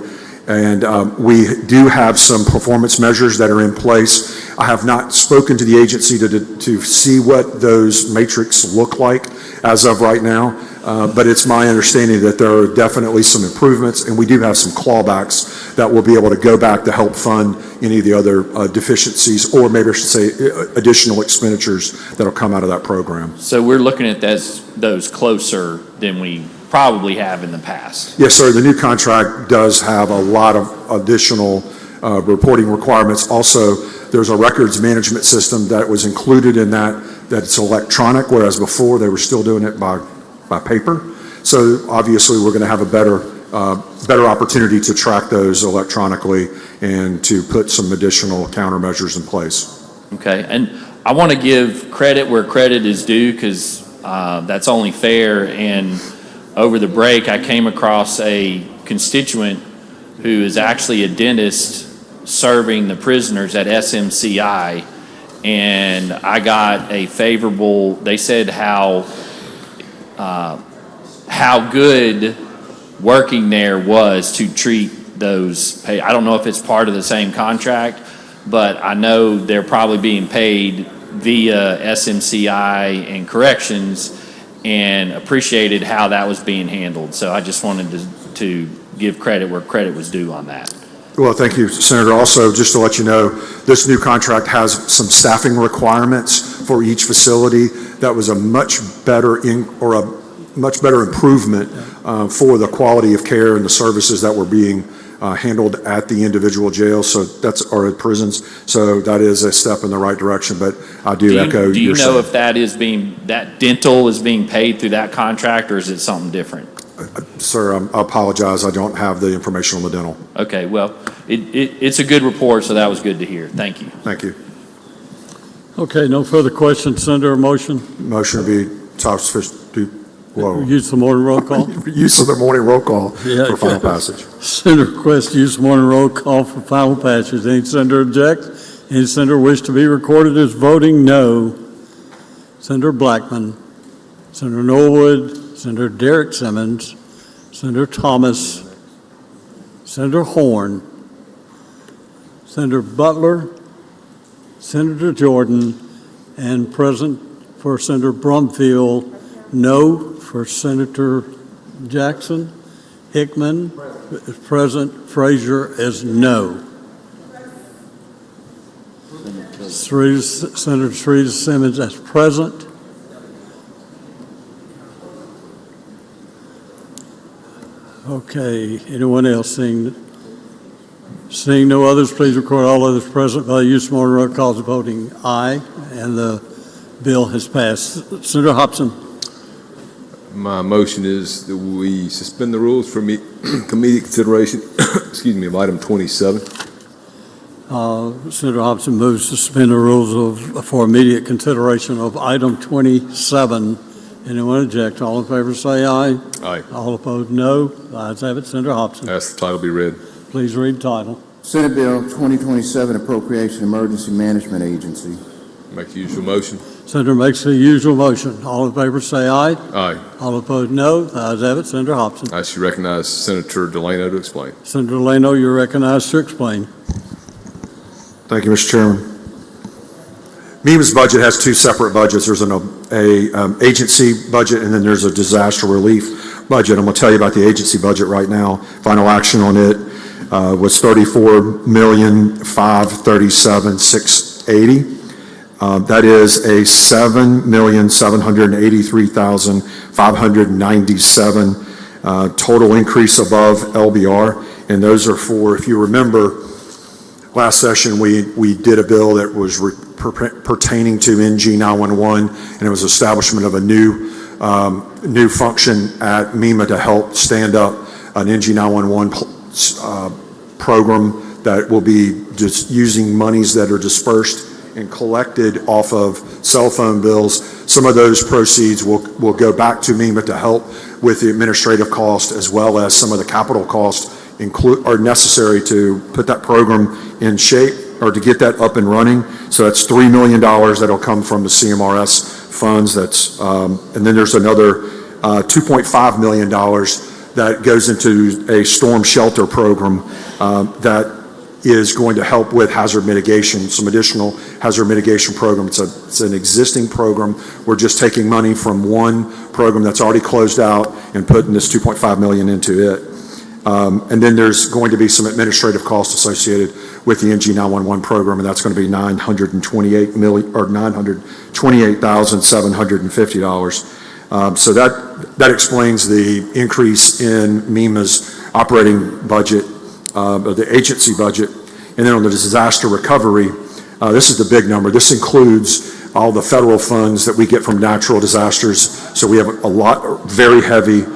And we do have some performance measures that are in place. I have not spoken to the agency to see what those matrix look like as of right now, but it's my understanding that there are definitely some improvements, and we do have some clawbacks that will be able to go back to help fund any of the other deficiencies, or maybe I should say additional expenditures that will come out of that program. So we're looking at those closer than we probably have in the past. Yes, sir. The new contract does have a lot of additional reporting requirements. Also, there's a records management system that was included in that's electronic, whereas before they were still doing it by paper. So obviously, we're going to have a better opportunity to track those electronically and to put some additional countermeasures in place. Okay, and I want to give credit where credit is due, because that's only fair. And over the break, I came across a constituent who is actually a dentist serving the prisoners at SMCI, and I got a favorable, they said how good working there was to treat those. I don't know if it's part of the same contract, but I know they're probably being paid via SMCI and Corrections, and appreciated how that was being handled. So I just wanted to give credit where credit was due on that. Well, thank you, Senator. Also, just to let you know, this new contract has some staffing requirements for each facility. That was a much better improvement for the quality of care and the services that were being handled at the individual jails, or at prisons. So that is a step in the right direction, but I do echo Do you your know if that dental is being paid through that contract, or is it something different? Sir, I apologize. I don't have the information on the dental. Okay, well, it's a good report, so that was good to hear. Thank you. Thank you. Okay, no further questions. Senator, a motion? Motion to be top sufficient. Whoa. Use the morning roll call. Use of the morning roll call for final passage. Senator requests use morning roll call for final passage. Any senator object? Any senator wish to be recorded as voting no? Senator Blackman, Senator Norwood, Senator Derek Simmons, Senator Thomas, Senator Horn, Senator Butler, Senator Jordan, and present for Senator Brumfield, no for Senator Jackson. Hickman is present. Frazier is no. Senator Teresa Simmons as present. Okay, anyone else seeing no others, please record all others present by the use of morning roll calls voting aye, and the bill has passed. Senator Hobson. My motion is that we suspend the rules for immediate consideration, excuse me, of item 27. Senator Hobson moves to suspend the rules for immediate consideration of item 27. Anyone object? All in favor say aye. Aye. All opposed, no. The ayes have it. Senator Hobson. Ask the title be read. Please read title. Senate Bill 2027 Appropriation Emergency Management Agency. Make the usual motion. Senator makes the usual motion. All in favor say aye. Aye. All opposed, no. The ayes have it. Senator Hobson. I should recognize Senator Delano to explain. Senator Delano, you're recognized to explain. Thank you, Mr. Chairman. MEMA's budget has two separate budgets. There's an agency budget, and then there's a disaster relief budget. I'm going to tell you about the agency budget right now. Final action on it was $34,537,680. That is a $7,783,597 total increase above LBR, and those are for, if you remember, last session we did a bill that was pertaining to NG 911, and it was establishment of a new function at MEMA to help stand up an NG 911 program that will be just using monies that are dispersed and collected off of cell phone bills. Some of those proceeds will go back to MEMA to help with the administrative cost, as well as some of the capital costs are necessary to put that program in shape or to get that up and running. So that's $3 million that'll come from the CMRS funds. And then there's another $2.5 million that goes into a storm shelter program that is going to help with hazard mitigation, some additional hazard mitigation program. It's an existing program. We're just taking money from one program that's already closed out and putting this $2.5 million into it. And then there's going to be some administrative costs associated with the NG 911 program, and that's going to be $928,750. So that explains the increase in MEMA's operating budget, the agency budget. And then on the disaster recovery, this is the big number. This includes all the federal funds that we get from natural disasters. So we have a lot, very heavy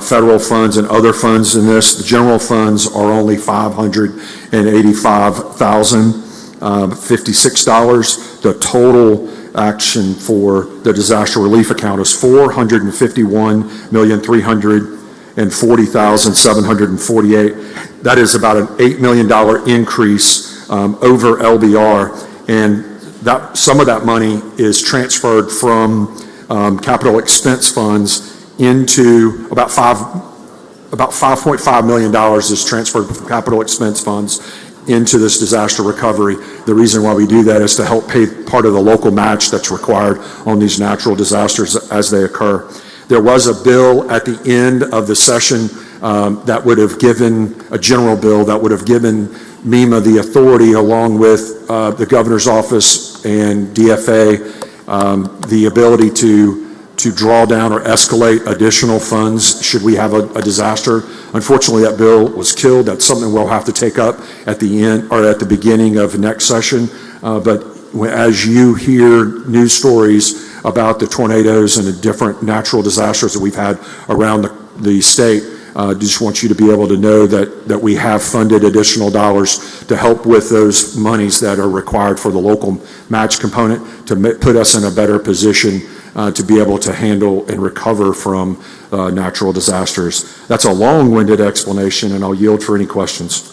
federal funds and other funds in this. The general funds are only $585,056. The total action for the disaster relief account is $451,340,748. That is about an $8 million increase over LBR, and some of that money is transferred from capital expense funds into about $5.5 million is transferred from capital expense funds into this disaster recovery. The reason why we do that is to help pay part of the local match that's required on these natural disasters as they occur. There was a bill at the end of the session that would have given, a general bill that would have given MEMA the authority, along with the governor's office and DFA, the ability to draw down or escalate additional funds should we have a disaster. Unfortunately, that bill was killed. That's something we'll have to take up at the end or at the beginning of next session. But as you hear news stories about the tornadoes and the different natural disasters that we've had around the state, I just want you to be able to know that we have funded additional dollars to help with those monies that are required for the local match component to put us in a better position to be able to handle and recover from natural disasters. That's a long-winded explanation, and I'll yield for any questions.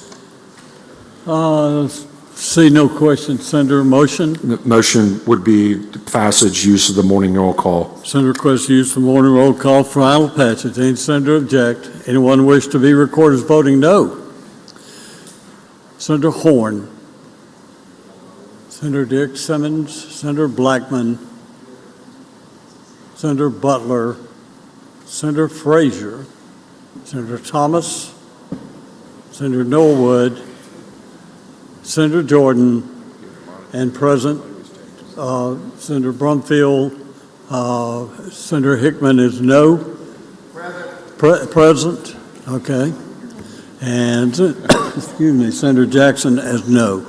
See no questions. Senator, motion? The motion would be passage, use of the morning roll call. Senator requests use of the morning roll call for final passage. Any senator object? Anyone wish to be recorded as voting no? Senator Horn. Senator Dick Simmons. Senator Blackman. Senator Butler. Senator Frazier. Senator Thomas. Senator Norwood. Senator Jordan, and present, Senator Brumfield. Senator Hickman is no. Present. Okay. And, excuse me, Senator Jackson as no.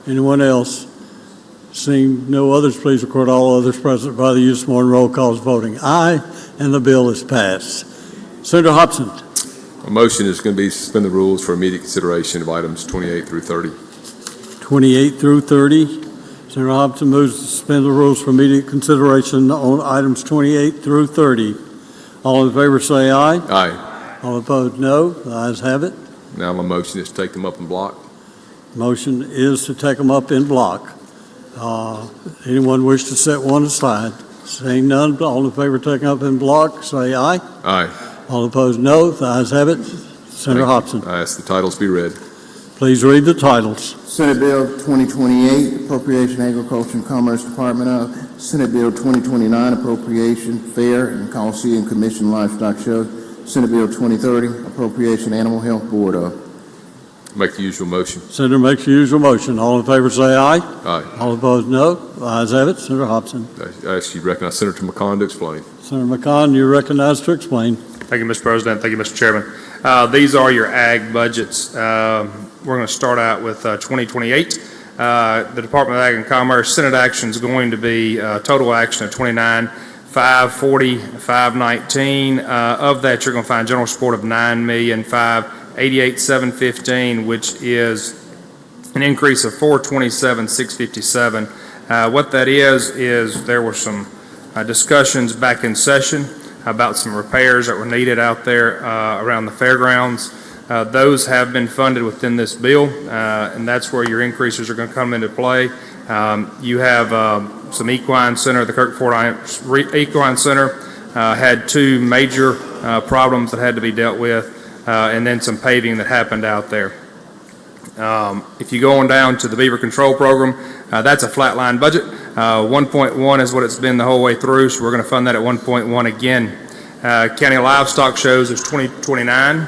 Anyone else? Seeing no others, please record all others present by the use of morning roll calls voting aye, and the bill is passed. Senator Hobson. A motion is going to be suspend the rules for immediate consideration of items 28 through 30. 28 through 30. Senator Hobson moves to suspend the rules for immediate consideration on items 28 through 30. All in favor say aye. Aye. All opposed no. The ayes have it. Now my motion is to take them up in block. Motion is to take them up in block. Anyone wish to set one aside? Seeing none, all in favor of taking up in block say aye. Aye. All opposed, no. The ayes have it. Senator Hobson. I ask the titles be read. Please read the titles. Senate Bill 2028, Appropriation Agriculture and Commerce Department of. Senate Bill 2029, Appropriation Fair and Coliseum Commission Livestock Show. Senate Bill 2030, Appropriation Animal Health Board of. Make the usual motion. Senator makes the usual motion. All in favor say aye. Aye. All opposed, no. The ayes have it. Senator Hobson. I ask you to recognize Senator McCon to explain. Senator McCon, you're recognized to explain. Thank you, Mr. President. Thank you, Mr. Chairman. These are your ag budgets. We're going to start out with 2028. The Department of Ag and Commerce, Senate action is going to be total action of 29,540,519. Of that, you're going to find general support of $9,583,000. 88,715, which is an increase of 427,657. What that is there were some discussions back in session about some repairs that were needed out there around the fairgrounds. Those have been funded within this bill, and that's where your increases are going to come into play. You have some equine center, the Kirk Fort Equine Center had two major problems that had to be dealt with, and then some paving that happened out there. If you go on down to the Beaver Control Program, that's a flatline budget. 1.1 is what it's been the whole way through, so we're going to fund that at 1.1 again. County livestock shows is 2029.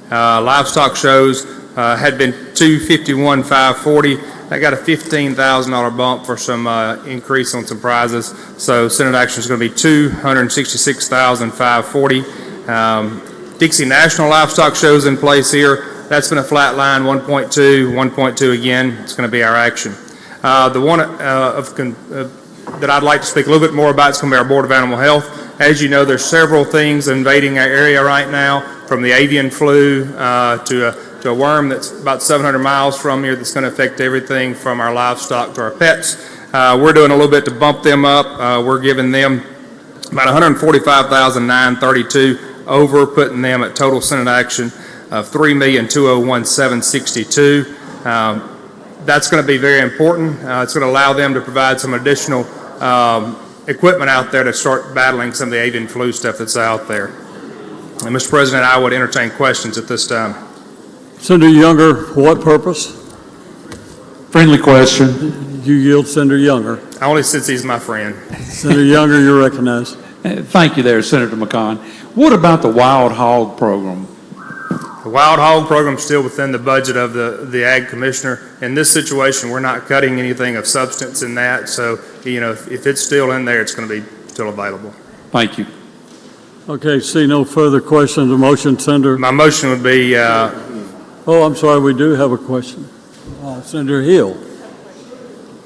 Livestock shows had been 251,540. That got a $15,000 bump for some increase on some prizes. So Senate action is going to be 266,540. Dixie National Livestock shows in place here. That's been a flat line, 1.2 again. It's going to be our action. The one that I'd like to speak a little bit more about is going to be our Board of Animal Health. As you know, there's several things invading our area right now, from the avian flu to a worm that's about 700 miles from here that's going to affect everything from our livestock to our pets. We're doing a little bit to bump them up. We're giving them about $145,932 over, putting them at total Senate action of $3,201,762. That's going to be very important. It's going to allow them to provide some additional equipment out there to start battling some of the avian flu stuff that's out there. And Mr. President, I would entertain questions at this time. Senator Younger, for what purpose? Friendly question. You yield, Senator Younger. Only since he's my friend. Senator Younger, you're recognized. Thank you there, Senator McCon. What about the wild hog program? The wild hog program is still within the budget of the Ag Commissioner. In this situation, we're not cutting anything of substance in that. So, you know, if it's still in there, it's going to be still available. Thank you. Okay, see no further questions. A motion, Senator. My motion would be. Oh, I'm sorry, we do have a question. Senator Hill.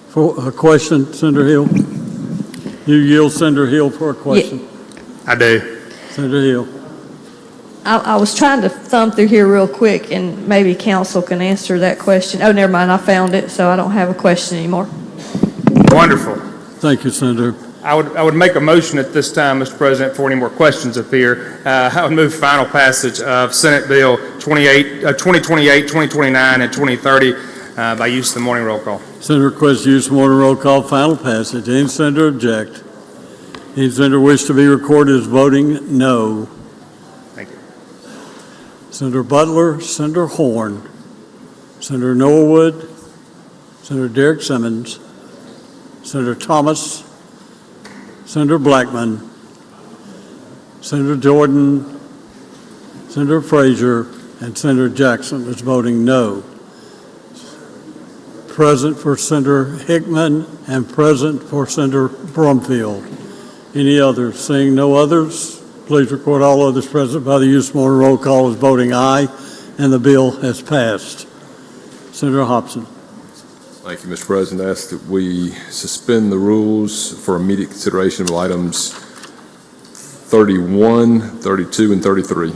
For a question, Senator Hill. You yield, Senator Hill, for a question. I do. Senator Hill. I was trying to thumb through here real quick, and maybe council can answer that question. Oh, never mind, I found it, so I don't have a question anymore. Wonderful. Thank you, Senator. I would make a motion at this time, Mr. President, before any more questions appear. I would move final passage of Senate Bill 2028, 2029, and 2030 by use of the morning roll call. Senator requests use of morning roll call, final passage. Any senator object? Any senator wish to be recorded as voting no? Thank you. Senator Butler, Senator Horn, Senator Norwood, Senator Derek Simmons, Senator Thomas, Senator Blackman, Senator Jordan, Senator Frazier, and Senator Jackson is voting no. Present for Senator Hickman and present for Senator Brumfield. Any others? Seeing no others, please record all others present by the use of morning roll call as voting aye, and the bill has passed. Senator Hobson. Thank you, Mr. President. I ask that we suspend the rules for immediate consideration of items 31, 32, and 33.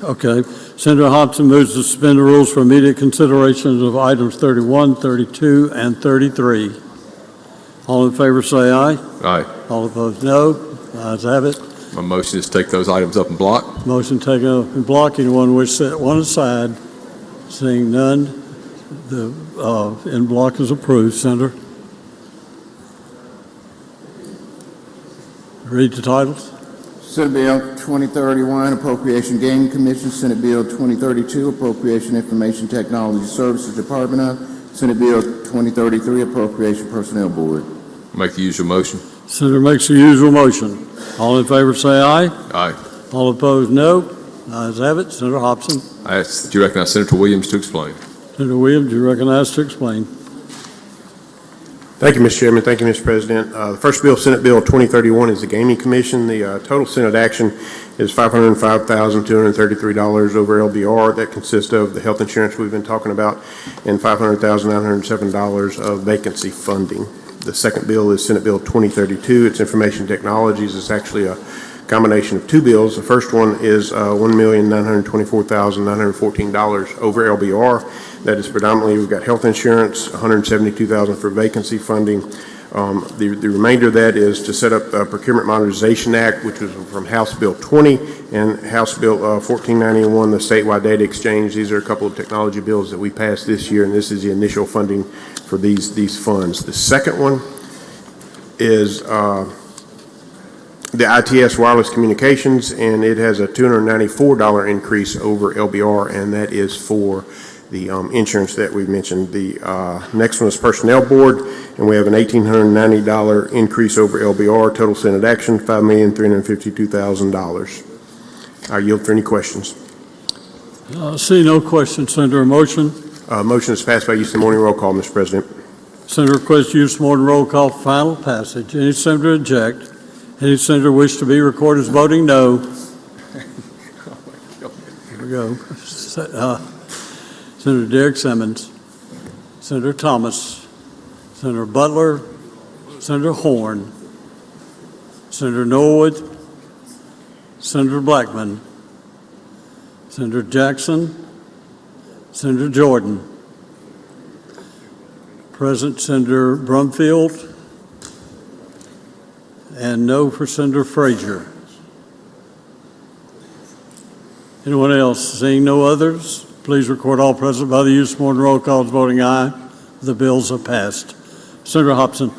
Okay. Senator Hobson moves to suspend the rules for immediate consideration of items 31, 32, and 33. All in favor say aye. Aye. All opposed no. Ayes have it. My motion is to take those items up in block. Motion taken up in block. Anyone wish to set one aside? Seeing none, the in block is approved. Senator. Read the titles. Senate Bill 2031, Appropriation Gaming Commission. Senate Bill 2032, Appropriation Information Technology Services Department of. Senate Bill 2033, Appropriation Personnel Board. Make the usual motion. Senator makes the usual motion. All in favor say aye. Aye. All opposed no. Ayes have it. Senator Hobson. I ask that you recognize Senator Williams to explain. Senator Williams, you recognize to explain. Thank you, Mr. Chairman. Thank you, Mr. President. The first bill, Senate Bill 2031, is the Gaming Commission. The total Senate action is $505,233 over LBR. That consists of the health insurance we've been talking about and $500,907 of vacancy funding. The second bill is Senate Bill 2032. It's Information Technologies. It's actually a combination of two bills. The first one is $1,924,914 over LBR. That is predominantly, we've got health insurance, $172,000 for vacancy funding. The remainder of that is to set up the Procurement Modernization Act, which was from House Bill 20 and House Bill 1491, the statewide data exchange. These are a couple of technology bills that we passed this year, and this is the initial funding for these funds. The second one is the ITS wireless communications, and it has a $294 increase over LBR, and that is for the insurance that we mentioned. The next one is Personnel Board, and we have an $1,890 increase over LBR. Total Senate action, $5,352,000. I yield for any questions. See no questions. Senator, a motion? Motion is passed by use of the morning roll call, Mr. President. Senator requests use of morning roll call for final passage. Any senator object? Any senator wish to be recorded as voting no? Here we go. Senator Derek Simmons, Senator Thomas, Senator Butler, Senator Horn, Senator Norwood, Senator Blackman, Senator Jackson, Senator Jordan, Present Senator Brumfield, and no for Senator Frazier. Anyone else? Seeing no others, please record all present by the use of morning roll calls voting aye. The bills are passed. Senator Hobson.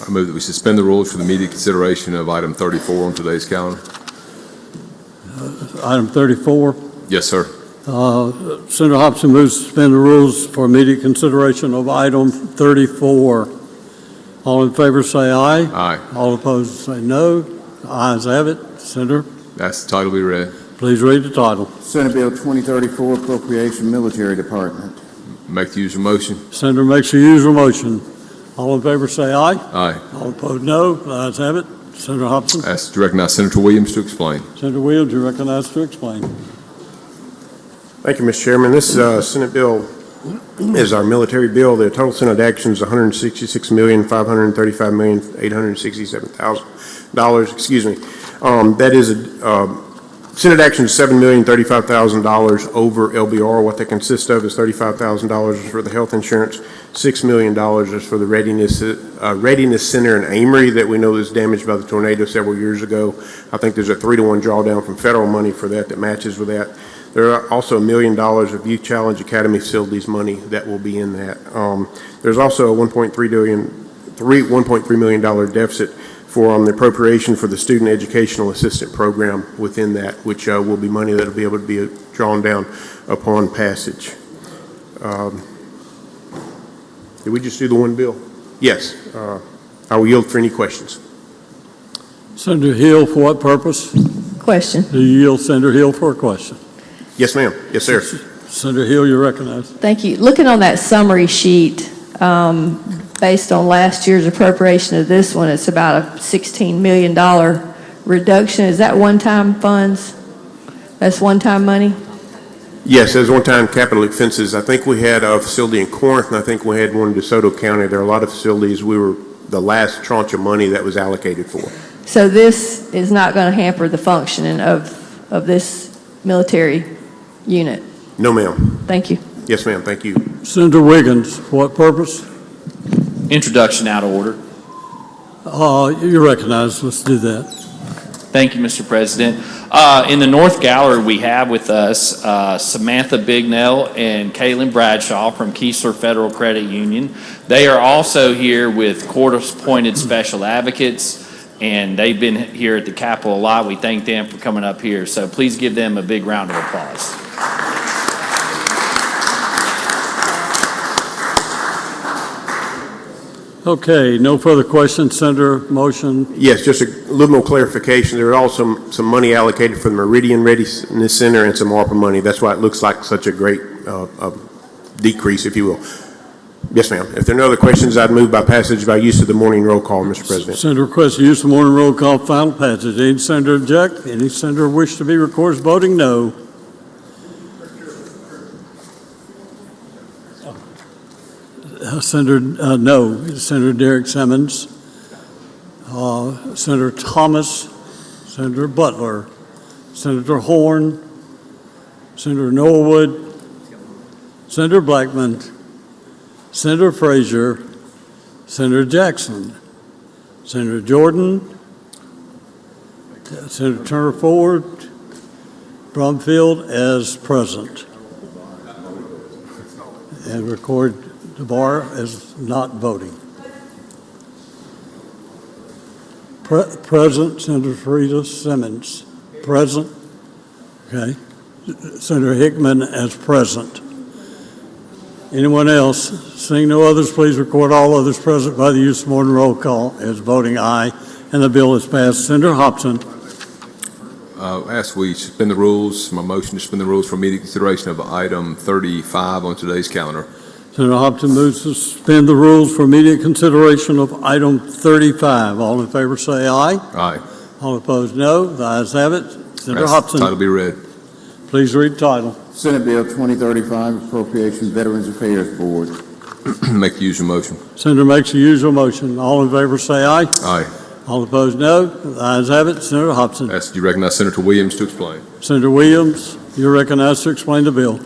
I move that we suspend the rules for the immediate consideration of item 34 on today's calendar. Item 34. Yes, sir. Senator Hobson moves to suspend the rules for immediate consideration of item 34. All in favor say aye. Aye. All opposed say no. The ayes have it. Senator, That's the title we read. please read the title. Senate Bill 2034, Appropriation Military Department. Make the usual motion. Senator makes the usual motion. All in favor say aye. Aye. All opposed no. The ayes have it. Senator Hobson. Ask to recognize Senator Williams to explain. Senator Williams, you recognize to explain. Thank you, Mr. Chairman. This Senate bill is our military bill. The total Senate action is $166,535,867,000. Excuse me. That is Senate action is $7,035,000 over LBR. What that consists of is $35,000 is for the health insurance, $6 million is for the readiness center in Amory that we know was damaged by the tornado several years ago. I think there's a 3-to-1 drawdown from federal money for that matches with that. There are also $1 million of Youth Challenge Academy facilities money that will be in that. There's also a $1.3 million deficit for the appropriation for the Student Educational Assistant Program within that, which will be money that will be able to be drawn down upon passage. Did we just do the one bill? Yes. I will yield for any questions. Senator Hill, for what purpose? Question. Do you yield Senator Hill for a question? Yes, ma'am. Yes, sir. Senator Hill, you're recognized. Thank you. Looking on that summary sheet, based on last year's appropriation of this one, it's about a $16 million reduction. Is that one-time funds? That's one-time money? Yes, as one-time capital expenses. I think we had a facility in Corinth, and I think we had one in DeSoto County. There are a lot of facilities we were the last tranche of money that was allocated for. So this is not going to hamper the functioning of this military unit? No, ma'am. Thank you. Yes, ma'am. Thank you. Senator Wiggins, for what purpose? Introduction out of order. You're recognized. Let's do that. Thank you, Mr. President. In the North Gallery, we have with us Samantha Bignell and Kaylin Bradshaw from Keesler Federal Credit Union. They are also here with court-appointed special advocates, and they've been here at the Capitol a lot. We thank them for coming up here. So please give them a big round of applause. Okay, no further questions. Senator, motion. Yes, just a little more clarification. There are also some money allocated for the Meridian Readiness Center and some ARPA money. That's why it looks like such a great decrease, if you will. Yes, ma'am. If there are no other questions, I'd move by passage by use of the morning roll call, Mr. President. Senator requests the use of morning roll call, final passage. Any senator object? Any senator wish to be recorded as voting no? Senator, no. Senator Derek Simmons, Senator Thomas, Senator Butler, Senator Horn, Senator Norwood, Senator Blackman, Senator Frazier, Senator Jackson, Senator Jordan, Senator Turner Ford, Brumfield as present. And record DeBar as not voting. Present, Senator Frida Simmons. Present. Okay. Senator Hickman as present. Anyone else? Seeing no others, please record all others present by the use of morning roll call as voting aye, and the bill is passed. Senator Hobson. Ask we suspend the rules. My motion to suspend the rules for immediate consideration of item 35 on today's calendar. Senator Hobson moves to suspend the rules for immediate consideration of item 35. All in favor say aye. Aye. All opposed, no. The ayes have it. Senator Hobson. Title be read. Please read title. Senate Bill 2035, Appropriations Veterans Affairs Board. Make the usual motion. Senator makes the usual motion. All in favor say aye. Aye. All opposed, no. The ayes have it. Senator Hobson. Ask you recognize Senator Williams to explain. Senator Williams, you're recognized to explain the bill.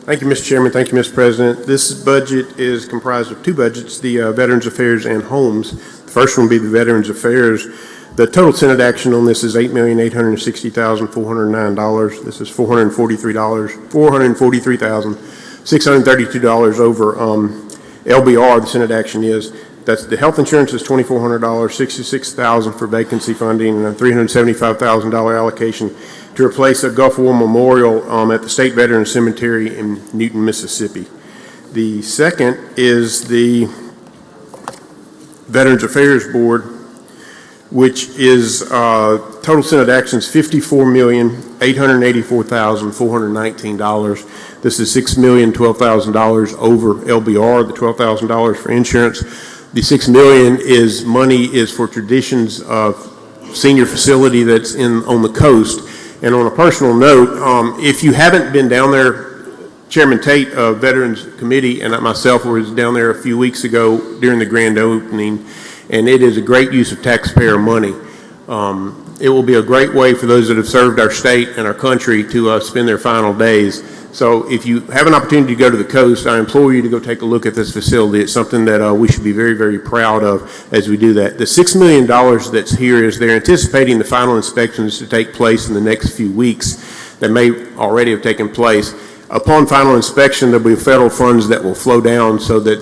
Thank you, Mr. Chairman. Thank you, Mr. President. This budget is comprised of two budgets, the Veterans Affairs and Homes. The first one will be the Veterans Affairs. The total Senate action on this is $8,860,409. This is $443,632 over LBR. The Senate action is. That's the health insurance is $2,400, $66,000 for vacancy funding, and a $375,000 allocation to replace a Gulf War memorial at the State Veterans Cemetery in Newton, Mississippi. The second is the Veterans Affairs Board, which is total Senate actions $54,884,419. This is $6,012,000 over LBR, the $12,000 for insurance. The $6 million is for Traditions senior facility that's on the coast. And on a personal note, if you haven't been down there, Chairman Tate of Veterans Committee and myself was down there a few weeks ago during the grand opening, and it is a great use of taxpayer money. It will be a great way for those that have served our state and our country to spend their final days. So if you have an opportunity to go to the coast, I implore you to go take a look at this facility. It's something that we should be very, very proud of as we do that. The $6 million that's here is they're anticipating the final inspections to take place in the next few weeks that may already have taken place. Upon final inspection, there'll be federal funds that will flow down so that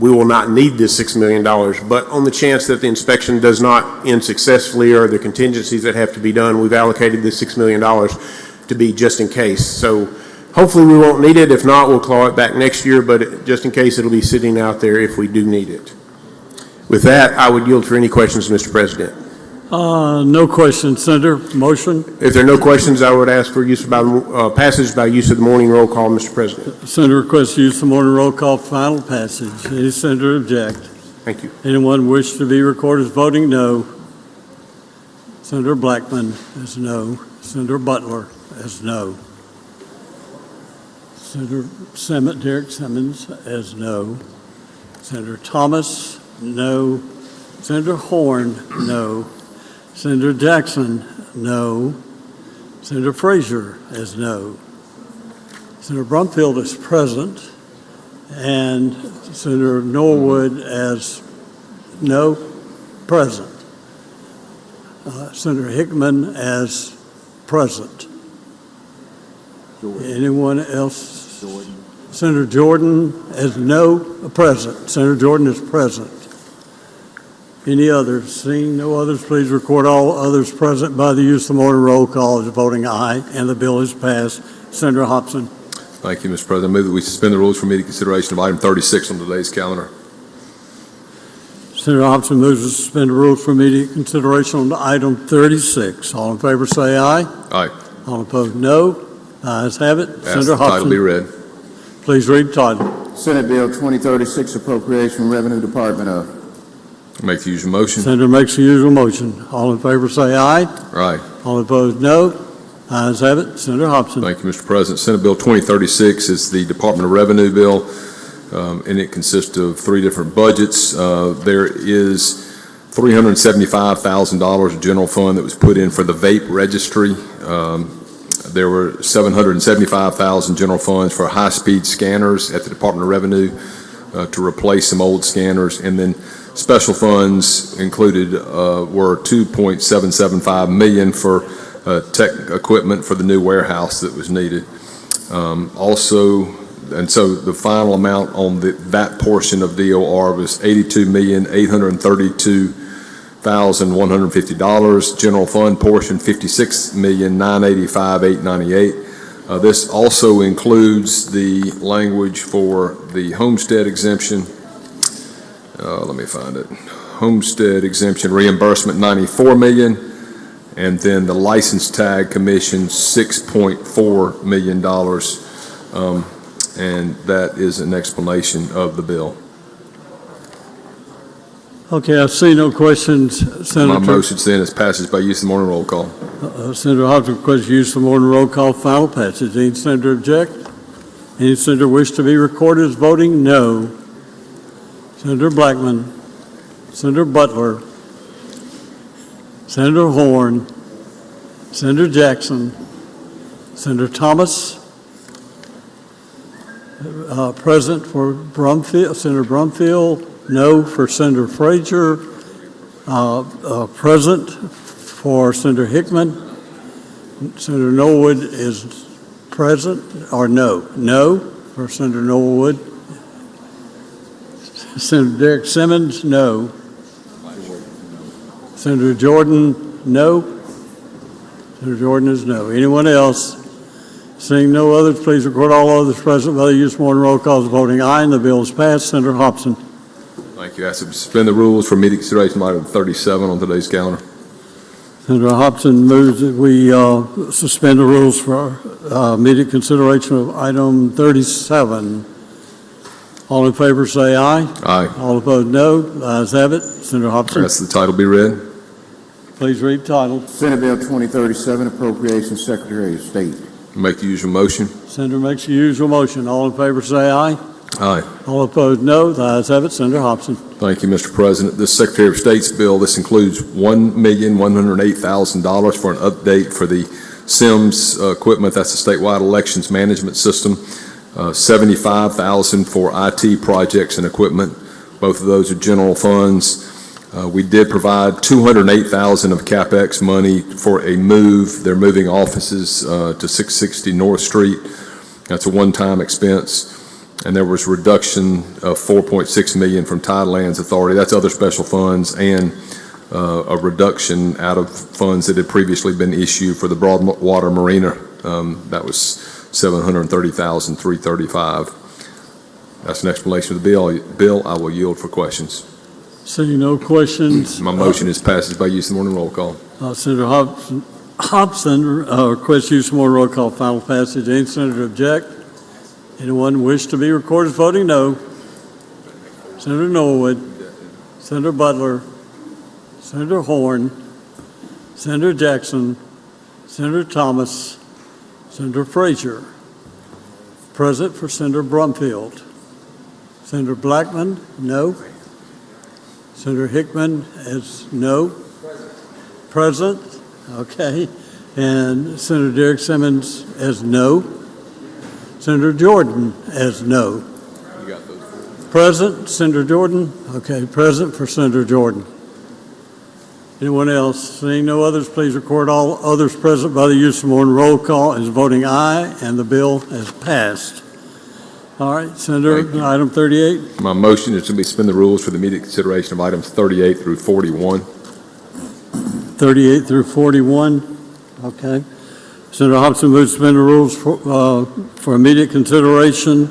we will not need this $6 million. But on the chance that the inspection does not end successfully or the contingencies that have to be done, we've allocated this $6 million to be just in case. So hopefully we won't need it. If not, we'll claw it back next year, but just in case, it'll be sitting out there if we do need it. With that, I would yield for any questions, Mr. President. No questions, Senator. Motion? If there are no questions, I would ask for passage by use of the morning roll call, Mr. President. Senator requests use the morning roll call for final passage. Any senator object? Thank you. Anyone wish to be recorded as voting no? Senator Blackman as no. Senator Butler as no. Senator Derek Simmons as no. Senator Thomas, no. Senator Horn, no. Senator Jackson, no. Senator Frazier as no. Senator Brumfield is present, and Senator Norwood as no, present. Senator Hickman as present. Anyone else? Senator Jordan as no, present. Senator Jordan is present. Any others? Seeing no others, please record all others present by the use of the morning roll call as voting aye, and the bill is passed. Senator Hobson. Thank you, Mr. President. I move that we suspend the rules for immediate consideration of item 36 on today's calendar. Senator Hobson moves to suspend the rules for immediate consideration on item 36. All in favor say aye. Aye. All opposed, no. The ayes have it. Senator Hobson. Title be read. Please read the title. Senate Bill 2036, Appropriation Revenue Department of. Make the usual motion. Senator makes the usual motion. All in favor say aye. Aye. All opposed, no. Ayes have it. Senator Hobson. Thank you, Mr. President. Senate Bill 2036 is the Department of Revenue bill, and it consists of three different budgets. There is $375,000 of general fund that was put in for the vape registry. There were $775,000 general funds for high-speed scanners at the Department of Revenue to replace some old scanners. And then special funds included were $2.775 million for tech equipment for the new warehouse that was needed. And so the final amount on that portion of DOR was $82,832,150. General fund portion, $56,985,898. This also includes the language for the homestead exemption. Let me find it. Homestead exemption reimbursement, $94 million. And then the license tag commission, $6.4 million. And that is an explanation of the bill. Okay, I see no questions, Senator. My motion then is passage by use of the morning roll call. Senator Hobson requests use of the morning roll call, final passage. Any senator object? Any senator wish to be recorded as voting no? Senator Blackman, Senator Butler, Senator Horn, Senator Jackson, Senator Thomas, present for Brumfield, Senator Brumfield, no for Senator Frazier, present for Senator Hickman. Senator Norwood is present, or no? No for Senator Norwood. Senator Derek Simmons, no. Senator Jordan, no. Senator Jordan is no. Anyone else? Seeing no others, please record all others present by the use of morning roll calls voting aye, and the bill is passed. Senator Hobson. Thank you. I ask to suspend the rules for immediate consideration of item 37 on today's calendar. Senator Hobson moves that we suspend the rules for immediate consideration of item 37. All in favor say aye. Aye. All opposed no. The ayes have it. Senator Hobson. I ask the title be read. Please read title. Senate Bill 2037, Appropriations, Secretary of State. Make the usual motion. Senator makes the usual motion. All in favor say aye. Aye. All opposed no. The ayes have it. Senator Hobson. Thank you, Mr. President. This Secretary of State's bill, this includes $1,108,000 for an update for the SIMS equipment. That's the statewide elections management system. $75,000 for IT projects and equipment. Both of those are general funds. We did provide $208,000 of CapEx money for a move. They're moving offices to 660 North Street. That's a one-time expense. And there was reduction of $4.6 million from Tidelands Authority. That's other special funds, and a reduction out of funds that had previously been issued for the Broadwater Marina. That was $730,335. That's an explanation of the bill. I will yield for questions. Seeing no questions. My motion is passage by use of the morning roll call. Senator Hobson requests use of morning roll call, final passage. Any senator object? Anyone wish to be recorded as voting no? Senator Norwood, Senator Butler, Senator Horn, Senator Jackson, Senator Thomas, Senator Frazier. Present for Senator Brumfield. Senator Blackman, no. Senator Hickman is no. Present. Okay. And Senator Derek Simmons as no. Senator Jordan as no. You got those. Present, Senator Jordan. Okay, present for Senator Jordan. Anyone else? Seeing no others, please record all others present by the use of morning roll call as voting aye, and the bill has passed. All right, Senator, item 38. My motion is to suspend the rules for the immediate consideration of items 38 through 41. 38 through 41. Okay. Senator Hobson moves to suspend the rules for immediate consideration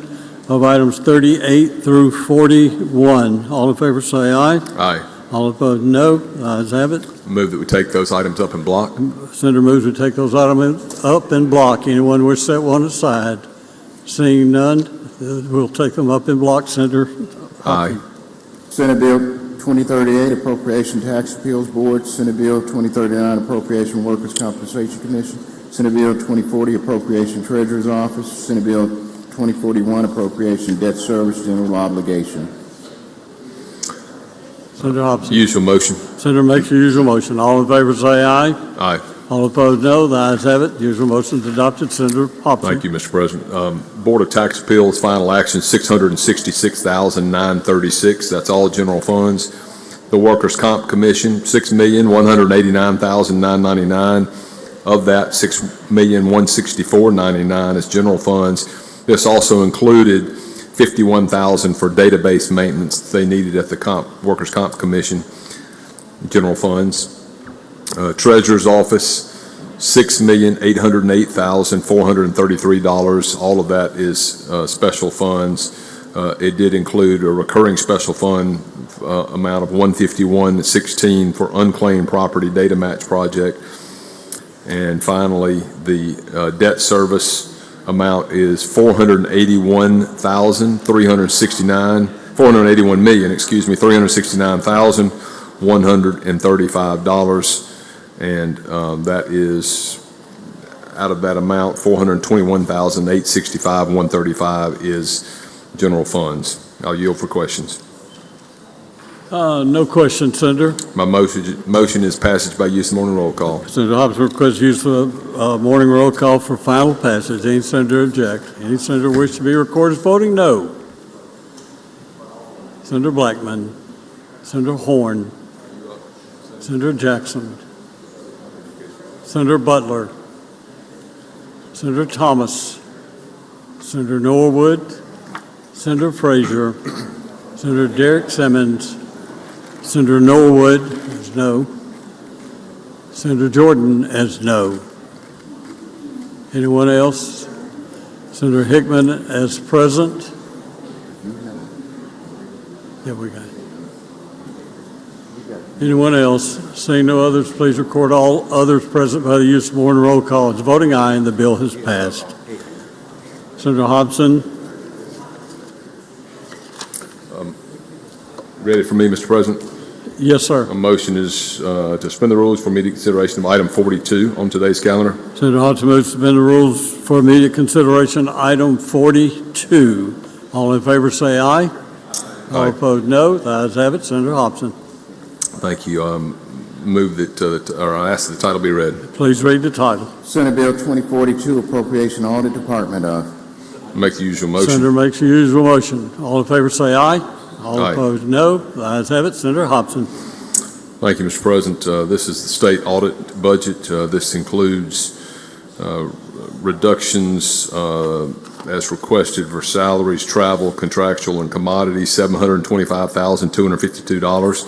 of items 38 through 41. All in favor say aye. Aye. All opposed no. The ayes have it. Move that we take those items up in block. Senator moves to take those items up in block. Anyone wish to set one aside? Seeing none, we'll take them up in block. Senator Aye. Senate Bill 2038, Appropriation Tax Appeals Board. Senate Bill 2039, Appropriation Workers' Compensation Commission. Senate Bill 2040, Appropriation Treasurer's Office. Senate Bill 2041, Appropriation Debt Service General Obligation. Senator Hobson. Usual motion. Senator makes the usual motion. All in favor say aye. Aye. All opposed, no. The ayes have it. Usual motion is adopted. Senator Hobson. Thank you, Mr. President. Board of Tax Appeals, final action, $666,936. That's all general funds. The Workers' Comp Commission, $6,189,999. Of that, $6,164,999 is general funds. This also included $51,000 for database maintenance that they needed at the Workers' Comp Commission, general funds. Treasurer's Office, $6,808,433. All of that is special funds. It did include a recurring special fund amount of $151,16 for unclaimed property data match project. And finally, the debt service amount is $481,135. And that is, out of that amount, $421,865,135 is general funds. I'll yield for questions. No question, Senator. My motion is passage by use of morning roll call. Senator Hobson requests use of morning roll call for final passage. Any senator object? Any senator wish to be recorded as voting no? Senator Blackman. Senator Horn. Senator Jackson. Senator Butler. Senator Thomas. Senator Norwood. Senator Frazier. Senator Derek Simmons. Senator Norwood as no. Senator Jordan as no. Anyone else? Senator Hickman as present. Yeah, we got it. Anyone else? Seeing no others, please record all others present by the use of morning roll call as voting aye, and the bill has passed. Senator Hobson. Ready for me, Mr. President? Yes, sir. A motion is to suspend the rules for immediate consideration of item 42 on today's calendar. Senator Hobson moves to suspend the rules for immediate consideration, item 42. All in favor say aye. All opposed, no. The ayes have it. Senator Hobson. Thank you. Move that, or I ask that the title be read. Please read the title. Senate Bill 2042, Appropriation Audit Department of. Make the usual motion. Senator makes the usual motion. All in favor say aye. All Aye. opposed, no. The ayes have it. Senator Hobson. Thank you, Mr. President. This is the state audit budget. This includes reductions as requested for salaries, travel, contractual, and commodities, $725,252.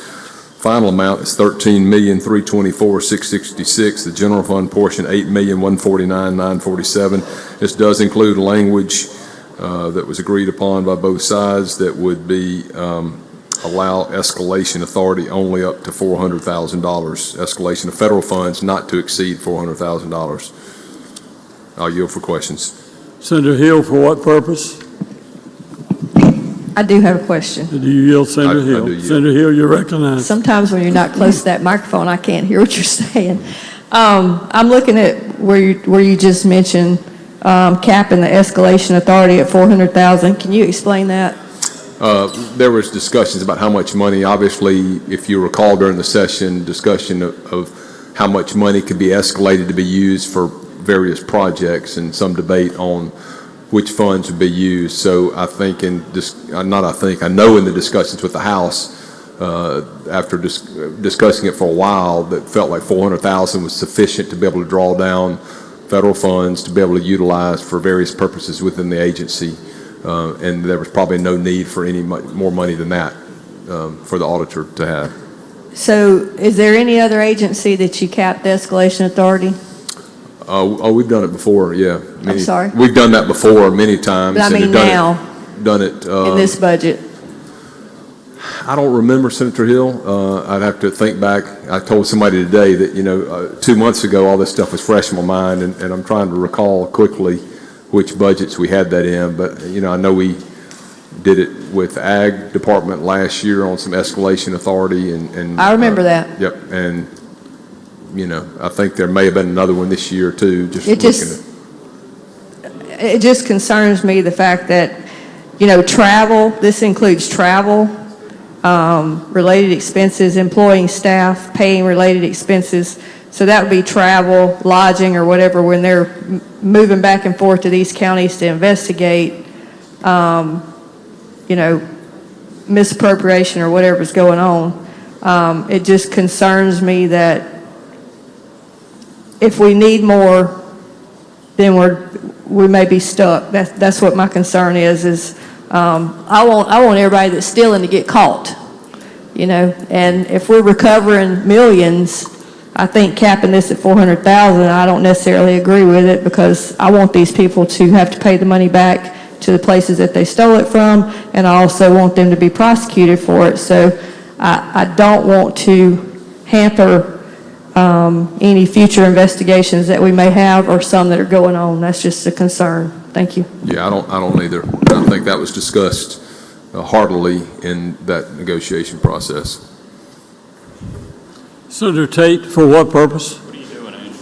Final amount is $13,324,666. The general fund portion, $8,149,947. This does include language that was agreed upon by both sides that would be allow escalation authority only up to $400,000. Escalation of federal funds not to exceed $400,000. I'll yield for questions. Senator Hill, for what purpose? I do have a question. Do you yield, Senator Hill? I do yield. Senator Hill, you're recognized. Sometimes when you're not close to that microphone, I can't hear what you're saying. I'm looking at where you just mentioned capping the escalation authority at $400,000. Can you explain that? There was discussions about how much money. Obviously, if you recall during the session, discussion of how much money could be escalated to be used for various projects, and some debate on which funds would be used. So I think I know in the discussions with the House, after discussing it for a while, that felt like $400,000 was sufficient to be able to draw down federal funds to be able to utilize for various purposes within the agency. And there was probably no need for any more money than that for the auditor to have. So is there any other agency that you capped the escalation authority? We've done it before, yeah. I'm sorry? We've done that before many times. But I mean now, Done it. in this budget. I don't remember, Senator Hill. I'd have to think back. I told somebody today that, 2 months ago, all this stuff was fresh in my mind, and I'm trying to recall quickly which budgets we had that in. But, I know we did it with Ag Department last year on some escalation authority. And I remember that. Yep. And, I think there may have been another one this year, too. It just concerns me, the fact that, travel, this includes travel. related expenses, employing staff, paying related expenses. So that would be travel, lodging, or whatever when they're moving back and forth to these counties to investigate, misappropriation or whatever's going on. It just concerns me that if we need more, then we may be stuck. That's what my concern is I want everybody that's stealing to get caught, and if we're recovering millions, I think capping this at $400,000, I don't necessarily agree with it, because I want these people to have to pay the money back to the places that they stole it from, and I also want them to be prosecuted for it. So I don't want to hamper any future investigations that we may have, or some that are going on. That's just a concern. Thank you. Yeah, I don't either. I think that was discussed heartily in that negotiation process. Senator Tate, for what purpose? What are you doing, Andrew?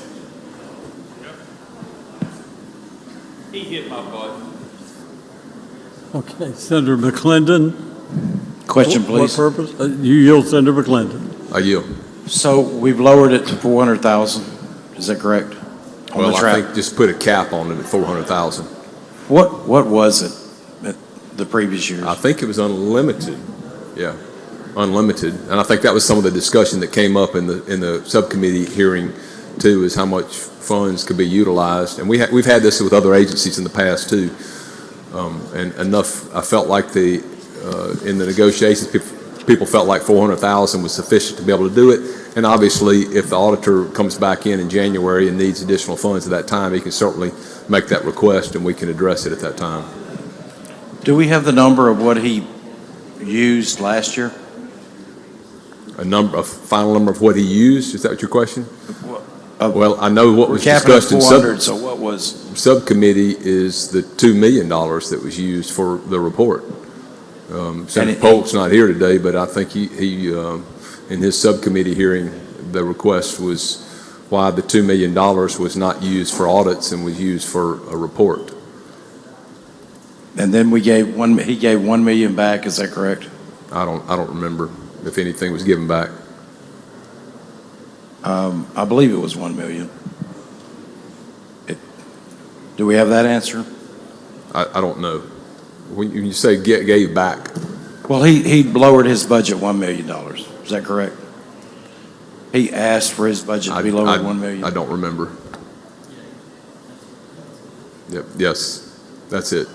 He hit my button. Okay, Senator McClendon. Question, please. What purpose? You yield, Senator McClendon. I yield. So we've lowered it to 400,000, is that correct? Well, I think just put a cap on it at 400,000. What was it at the previous years? I think it was unlimited. Yeah, unlimited. And I think that was some of the discussion that came up in the subcommittee hearing too, is how much funds could be utilized. And we've had this with other agencies in the past too. And enough, I felt like in the negotiations, people felt like 400,000 was sufficient to be able to do it. And obviously, if the auditor comes back in January and needs additional funds at that time, he can certainly make that request and we can address it at that time. Do we have the number of what he used last year? A final number of what he used? Is that what your question? Well, I know what was discussed in so what was subcommittee is the $2 million that was used for the report. Senator Polk's not here today, but I think he in his subcommittee hearing, the request was why the $2 million was not used for audits and was used for a report. And then he gave $1 million back, is that correct? I don't remember if anything was given back. I believe it was $1 million. Do we have that answer? I don't know. When you say gave back. Well, he lowered his budget $1 million. Is that correct? He asked for his budget to be lowered $1 million. I don't remember. Yep. Yes, that's it.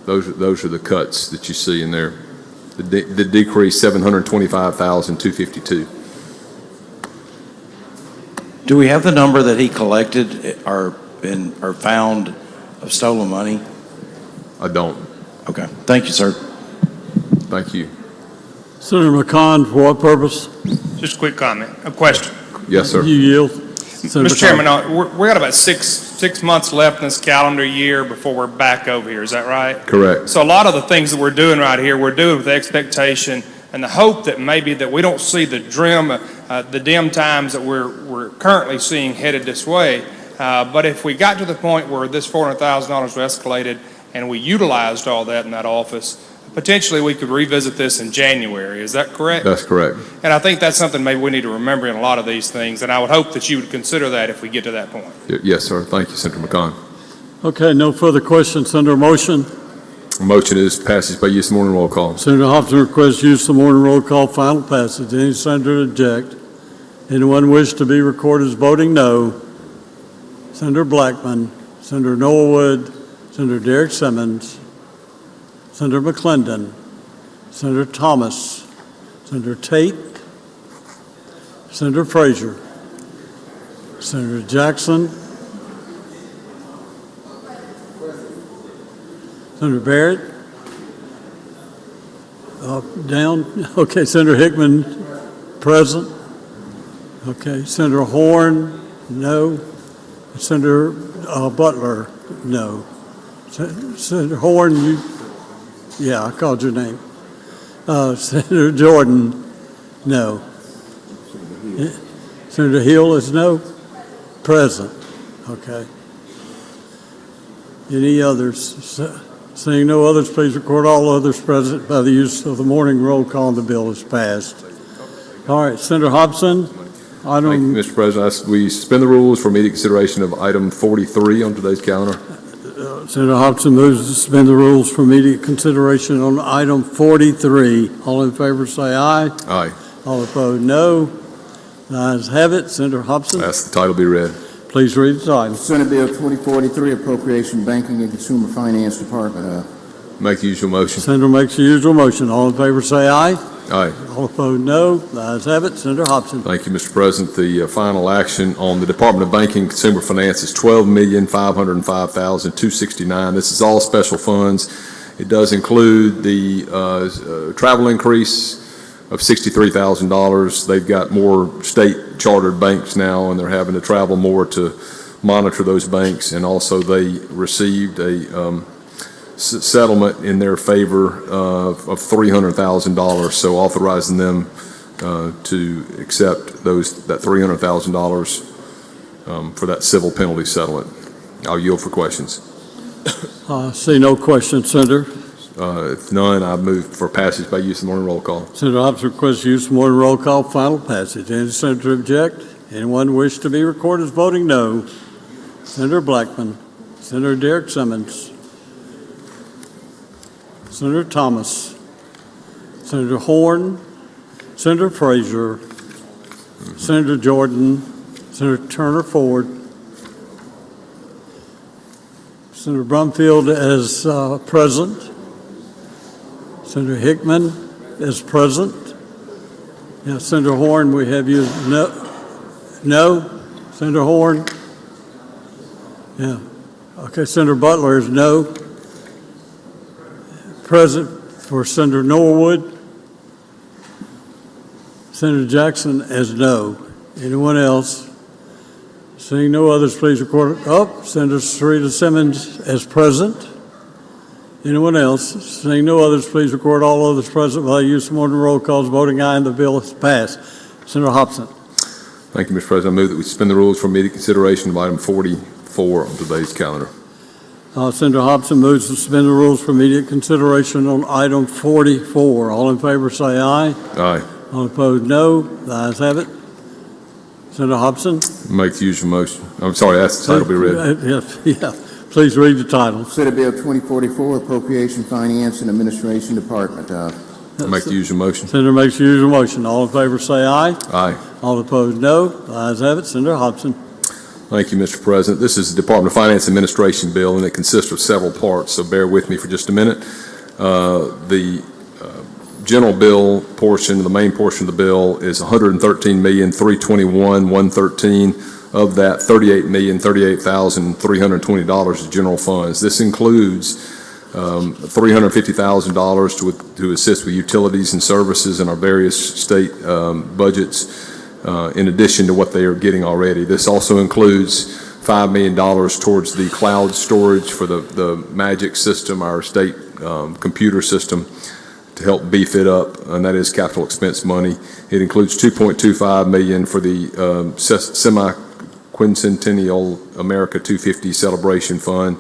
Those are the cuts that you see in there. The decrease $725,252. Do we have the number that he collected or found of stolen money? I don't. Okay. Thank you, sir. Thank you. Senator McCon, for what purpose? Just a quick comment, a question. Yes, sir. You yield. Mr. Chairman, we got about six months left in this calendar year before we're back over here. Is that right? Correct. So a lot of the things that we're doing right here, we're doing with the expectation and the hope that maybe that we don't see the dim times that we're currently seeing headed this way. But if we got to the point where this $400,000 was escalated and we utilized all that in that office, potentially we could revisit this in January. Is that correct? That's correct. And I think that's something maybe we need to remember in a lot of these things, and I would hope that you would consider that if we get to that point. Yes, sir. Thank you, Senator McCon. Okay, no further questions. Senator motion. Motion is passes by use of morning roll call. Senator Hopson requests use of morning roll call, final passage. Any senator object? Anyone wish to be recorded as voting no? Senator Blackman, Senator Noel Wood, Senator Derek Simmons, Senator McClendon, Senator Thomas, Senator Tate, Senator Frazier, Senator Jackson, Senator Barrett, down. Okay, Senator Hickman, present. Okay, Senator Horn, no. Senator Butler, no. Senator Horn, yeah, I called your name. Senator Jordan, no. Senator Hill is no. Present. Okay. Any others? Seeing no others, please record all others present by the use of the morning roll call, and the bill is passed. All right, Senator Hobson. Thank you, Mr. President. We suspend the rules for immediate consideration of item 43 on today's calendar. Senator Hobson moves to suspend the rules for immediate consideration on item 43. All in favor say aye. Aye. All opposed, no. The ayes have it. Senator Hobson. Ask the title be read. Please read the title. Senate Bill 2043, Appropriation, Banking and Consumer Finance Department. Make the usual motion. Senator makes the usual motion. All in favor say aye. Aye. All opposed, no. The ayes have it. Senator Hobson. Thank you, Mr. President. The final action on the Department of Banking and Consumer Finance is $12,505,269. This is all special funds. It does include the travel increase of $63,000. They've got more state chartered banks now, and they're having to travel more to monitor those banks. And also they received a settlement in their favor of $300,000, so authorizing them to accept that $300,000 for that civil penalty settlement. I'll yield for questions. See no questions, Senator. If none, I move for passage by use of the morning roll call. Senator Hobson requests use of morning roll call, final passage. Any senator object? Anyone wish to be recorded as voting no? Senator Blackman, Senator Derek Simmons, Senator Thomas, Senator Horn, Senator Frazier, Senator Jordan, Senator Turner Ford, Senator Brumfield as present, Senator Hickman is present. Yeah, Senator Horn, we have you. No. Senator Horn. Yeah. Okay, Senator Butler is no. Present for Senator Norwood. Senator Jackson as no. Anyone else? Seeing no others, please record. Oh, Senator Sarita Simmons as present. Anyone else? Seeing no others, please record all others present by the use of morning roll calls. Voting aye, and the bill is passed. Senator Hobson. Thank you, Mr. President. I move that we suspend the rules for immediate consideration of item 44 on today's calendar. Senator Hobson moves to suspend the rules for immediate consideration on item 44. All in favor say aye. Aye. All opposed, no. The ayes have it. Senator Hobson. Make the usual motion. I'm sorry, ask the title be read. Yeah. Please read the title. Senate Bill 2044, Appropriation, Finance and Administration Department. Make the usual motion. Senator makes the usual motion. All in favor say aye. Aye. All opposed, no. The ayes have it. Senator Hobson. Thank you, Mr. President. This is the Department of Finance Administration bill, and it consists of several parts, so bear with me for just a minute. The general bill portion, the main portion of the bill, is $113,321,113. Of that, $38,038,320 is general funds. This includes $350,000 to assist with utilities and services in our various state budgets, in addition to what they are getting already. This also includes $5 million towards the cloud storage for the MAGIC system, our state computer system, to help beef it up, and that is capital expense money. It includes $2.25 million for the semi-quincentennial America 250 Celebration Fund.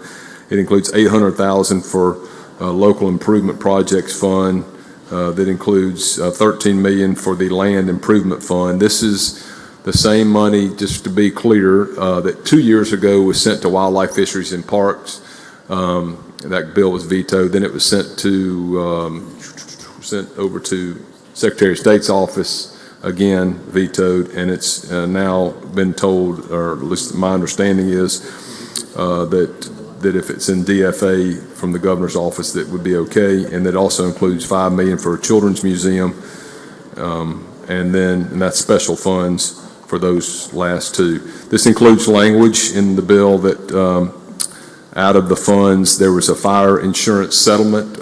It includes $800,000 for local improvement projects fund. That includes $13 million for the land improvement fund. This is the same money, just to be clear, that 2 years ago was sent to Wildlife, Fisheries, and Parks. That bill was vetoed. Then it was sent over to Secretary of State's office, again vetoed, and it's now been told, or at least my understanding is, that if it's in DFA from the governor's office, that would be okay. And that also includes $5 million for a children's museum, and that's special funds for those last two. This includes language in the bill that out of the funds, there was a fire insurance settlement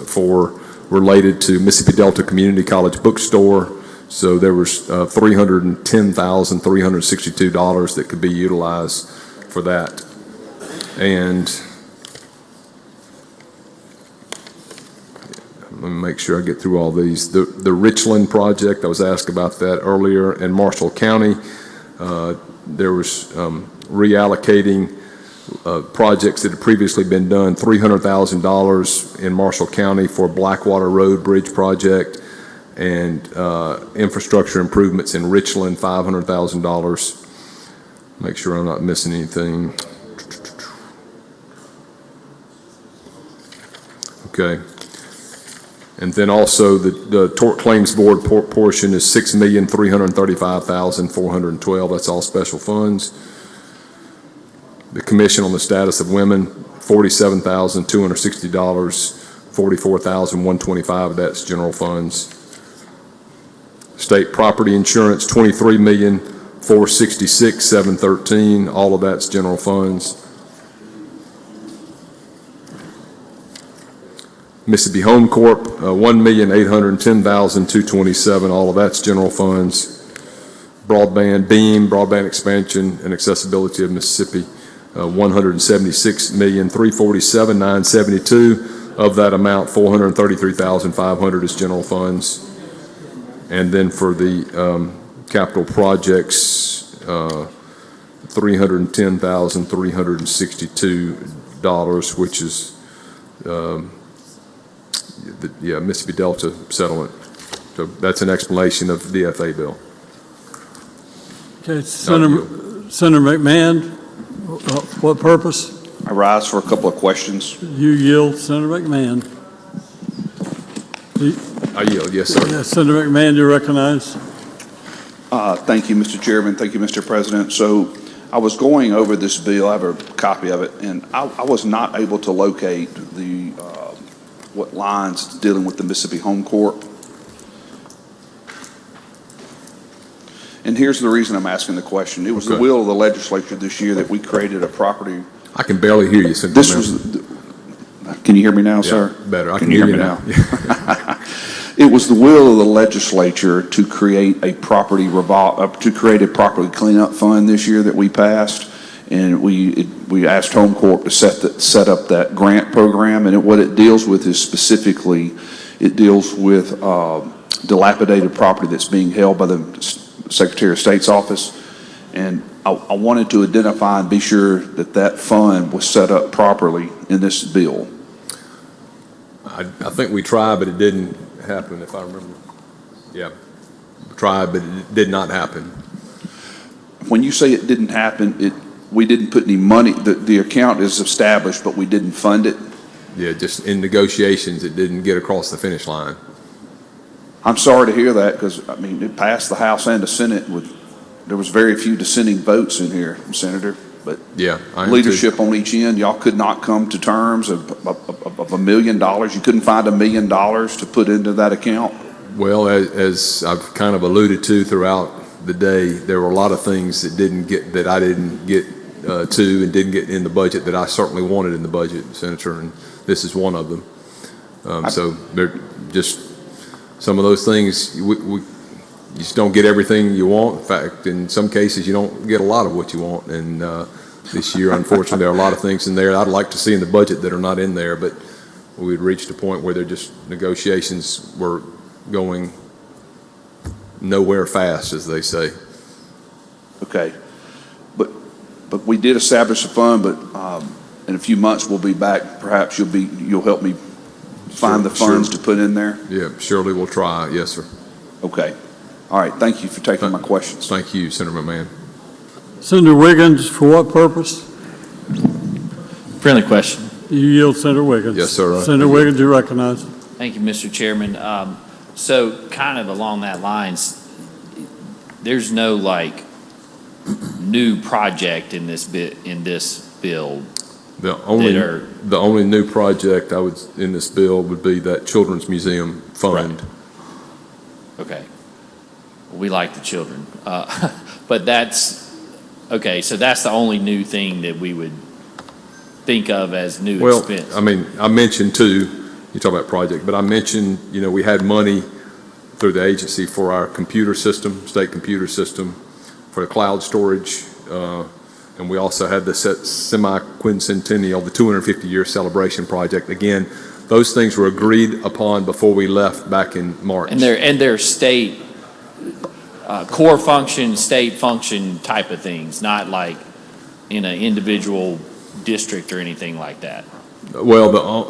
related to Mississippi Delta Community College Bookstore. So there was $310,362 that could be utilized for that. And let me make sure I get through all these. The Richland project, I was asked about that earlier, in Marshall County. There was reallocating projects that had previously been done, $300,000 in Marshall County for Blackwater Road Bridge project, and infrastructure improvements in Richland, $500,000. Make sure I'm not missing anything. Okay. And then also the tort claims board portion is $6,335,412. That's all special funds. The commission on the status of women, $47,260, $44,125, that's general funds. State property insurance, $23,466,713, all of that's general funds. Mississippi Home Corp, $1,810,227, all of that's general funds. Broadband, BEAM, broadband expansion and accessibility of Mississippi, $176,347,972. Of that amount, $433,500 is general funds. And then for the capital projects, $310,362, which is the Mississippi Delta settlement. So that's an explanation of the DFA bill. Okay, Senator McMahon, what purpose? I rise for a couple of questions. You yield, Senator McMahon. I yield, yes, sir. Yes, Senator McMahon, you're recognized. Thank you, Mr. Chairman. Thank you, Mr. President. So I was going over this bill. I have a copy of it, and I was not able to locate the what lines dealing with the Mississippi Home Corp. And here's the reason I'm asking the question. It was the will of the legislature this year that we created a property. I can barely hear you, Senator. Can you hear me now, sir? Better. I can hear you now. It was the will of the legislature to create a property cleanup fund this year that we passed, and we asked Home Corp to set up that grant program. And what it deals with is specifically, it deals with dilapidated property that's being held by the Secretary of State's office, and I wanted to identify and be sure that that fund was set up properly in this bill. I think we tried, but it didn't happen, if I remember. Yeah, we tried, but it did not happen. When you say it didn't happen, we didn't put any money, the account is established, but we didn't fund it? Yeah, just in negotiations, it didn't get across the finish line. I'm sorry to hear that, because, I mean, it passed the House and the Senate there was very few dissenting votes in here, Senator, but yeah, leadership on each end, y'all could not come to terms of $1 million. You couldn't find $1 million to put into that account? Well, as I've kind of alluded to throughout the day, there were a lot of things that I didn't get to and didn't get in the budget that I certainly wanted in the budget, Senator, and this is one of them. So they're just some of those things. You just don't get everything you want. In fact, in some cases, you don't get a lot of what you want. And this year, unfortunately, there are a lot of things in there I'd like to see in the budget that are not in there. But we'd reached a point where negotiations were going nowhere fast, as they say. Okay, but we did establish a fund. But in a few months, we'll be back. Perhaps you'll help me find the funds to put in there. Yeah, surely we'll try. Yes, sir. Okay. All right, thank you for taking my questions. Thank you, Senator McMahon. Senator Wiggins, for what purpose? Friendly question. You yield, Senator Wiggins. Yes, sir. Senator Wiggins, you're recognized. Thank you, Mr. Chairman. So kind of along that lines, there's no new project in this bill. The only new project in this bill would be that Children's Museum Fund. Right. Okay. We like the children. But that's, okay, so that's the only new thing that we would think of as new expense. Well, I mean, I mentioned too, you talk about project, but I mentioned, we had money through the agency for our computer system, state computer system, for the cloud storage, and we also had the semi-quincentennial, the 250-year celebration project. Again, those things were agreed upon before we left back in March. And they're state, core function, state function type of things, not like in an individual district or anything like that? Well,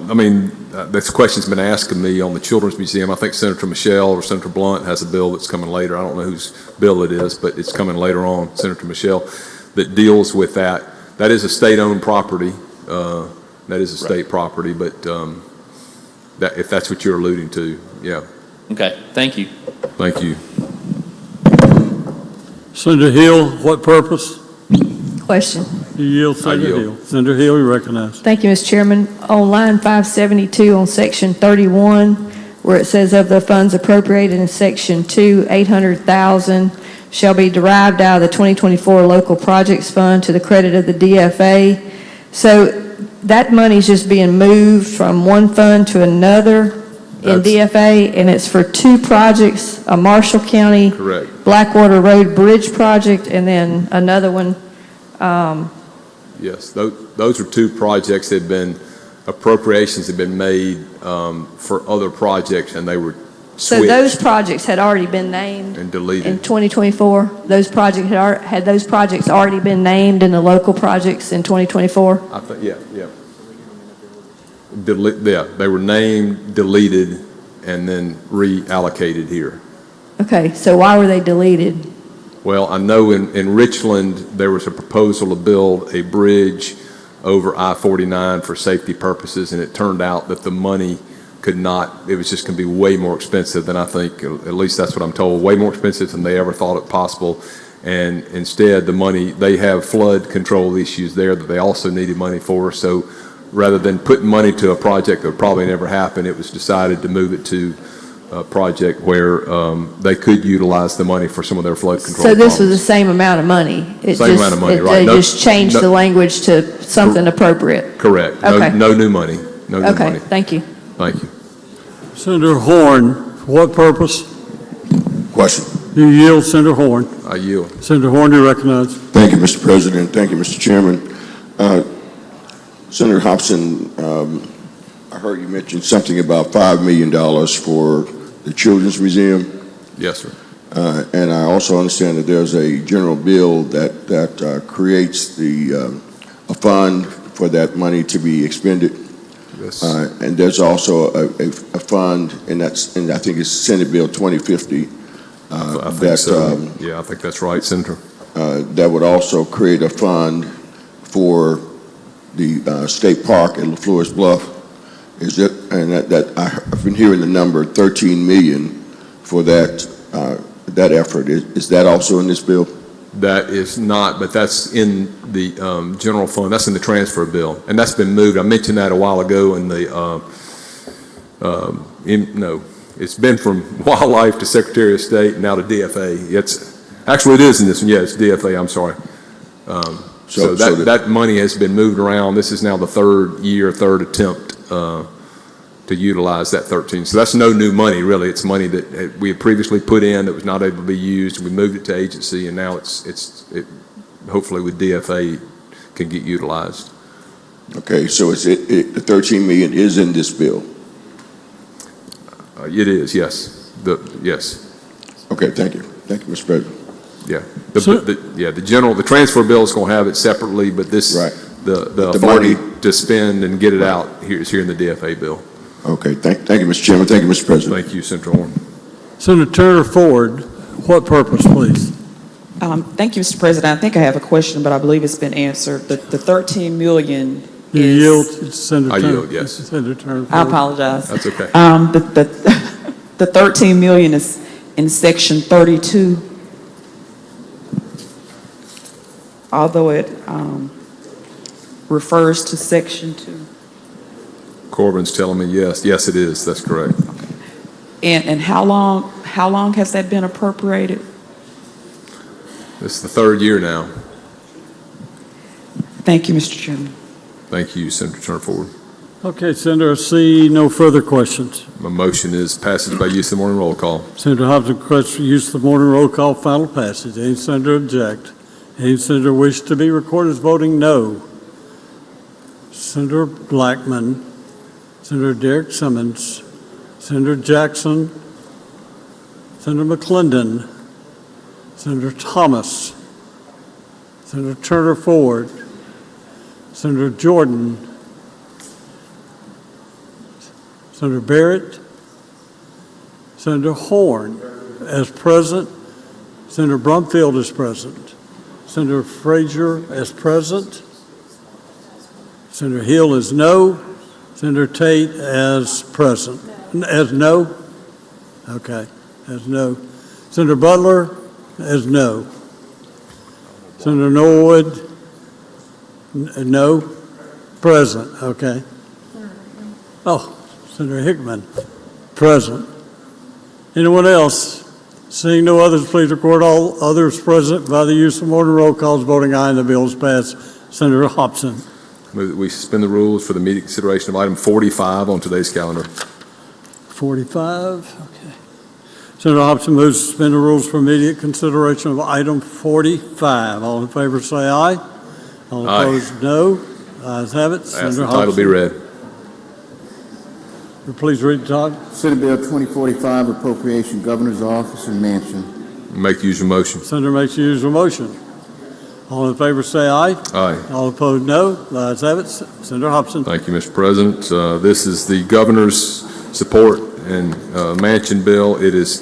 this question's been asked of me on the Children's Museum. I think Senator Michelle or Senator Blunt has a bill that's coming later. I don't know whose bill it is, but it's coming later on, Senator Michelle, that deals with that. That is a state-owned property. That is a state property, but if that's what you're alluding to, yeah. Okay, thank you. Thank you. Senator Hill, what purpose? Question. You yield, Senator yield. Hill. Senator Hill, you recognize. Thank you, Mr. Chairman. On line 572 on section 31, where it says of the funds appropriated in section 2, 800,000 shall be derived out of the 2024 local projects fund to the credit of the DFA. So that money's just being moved from one fund to another in DFA, and it's for two projects, a Marshall County Correct. Blackwater Road Bridge project, and then another one. Yes, those are two projects that have been, appropriations have been made for other projects, and they were So switched those projects had already been named and deleted. in 2024? Those projects had those projects already been named in the local projects in 2024? I think, yeah. They were named, deleted, and then reallocated here. Okay, so why were they deleted? Well, I know in Richland, there was a proposal to build a bridge over I-49 for safety purposes, and it turned out that the money could not, it was just going to be way more expensive than I think, at least that's what I'm told, way more expensive than they ever thought it possible. And instead, the money, they have flood control issues there that they also needed money for. So rather than putting money to a project that would probably never happen, it was decided to move it to a project where they could utilize the money for some of their flood control So this was problems. the same amount of money? Same amount of money, right. They No- just changed no- the language to something appropriate? Correct. Okay. No new money. No new Okay, money. thank you. Thank you. Senator Horn, for what purpose? Question. You yield, Senator Horn. I yield. Senator Horn, you recognize. Thank you, Mr. President. Thank you, Mr. Chairman. Senator Hobson, I heard you mention something about $5 million for the Children's Museum. Yes, sir. And I also understand that there's a general bill that creates a fund for that money to be expended. Yes. And there's also a fund, and I think it's Senate Bill 2050. I think so. Yeah, I think that's right, Senator. That would also create a fund for the state park at La Flores Bluff. Is it, and that I've been hearing the number 13 million for that effort. Is that also in this bill? That is not, but that's in the general fund. That's in the transfer bill, and that's been moved. I mentioned that a while ago in the, no, it's been from Wildlife to Secretary of State, now to DFA. Actually, it is in this one. Yeah, it's DFA, I'm sorry. So that money has been moved around. This is now the third attempt to utilize that 13. So that's no new money, really. It's money that we had previously put in that was not able to be used. We moved it to agency, and now it hopefully with DFA can get utilized. Okay, so the 13 million is in this bill? It is, yes. Yes. Okay, thank you. Thank you, Mr. President. Yeah. The transfer bill is going to have it separately, but this, right. the authority to spend and get it out is here in the DFA bill. Okay, thank you, Mr. Chairman. Thank you, Mr. President. Thank you, Senator Horn. Senator Turner Ford, what purpose, please? Thank you, Mr. President. I think I have a question, but I believe it's been answered. The 13 million You is... yield, Senator I Turner. yield, yes. Senator Turner Ford. I apologize. That's okay. The 13 million is in section 32. Although it refers to section 2. Corbin's telling me yes. Yes, it is. That's correct. And how long has that been appropriated? This is the third year now. Thank you, Mr. Chairman. Thank you, Senator Turner Ford. Okay, Senator, I see no further questions. My motion is passage by use of the morning roll call. Senator Hobson requests use of the morning roll call, final passage. Any senator object? Any senator wish to be recorded as voting no? Senator Blackman, Senator Derek Simmons, Senator Jackson, Senator McClendon, Senator Thomas, Senator Turner Ford, Senator Jordan, Senator Barrett, Senator Horn as present, Senator Brumfield is present, Senator Frazier as present, Senator Hill is no, Senator Tate as present, as no, okay, as no, Senator Butler as no, Senator Norwood, no, present, okay. Oh, Senator Hickman, present. Anyone else? Seeing no others, please record all others present by the use of order roll calls. Voting aye and the bill is passed. Senator Hobson. Move that we suspend the rules for the immediate consideration of item 45 on today's calendar. 45, okay. Senator Hobson moves to suspend the rules for immediate consideration of item 45. All in favor say aye. All Aye. opposed, no. Ayes have it. Ask Senator the title be Hobson. read. Please read the title. Senate Bill 2045, Appropriation, Governor's Office and Mansion. Make the usual motion. Senator makes the usual motion. All in favor say aye. Aye. All opposed, no. The ayes have it. Senator Hobson. Thank you, Mr. President. This is the governor's support and mansion bill. It is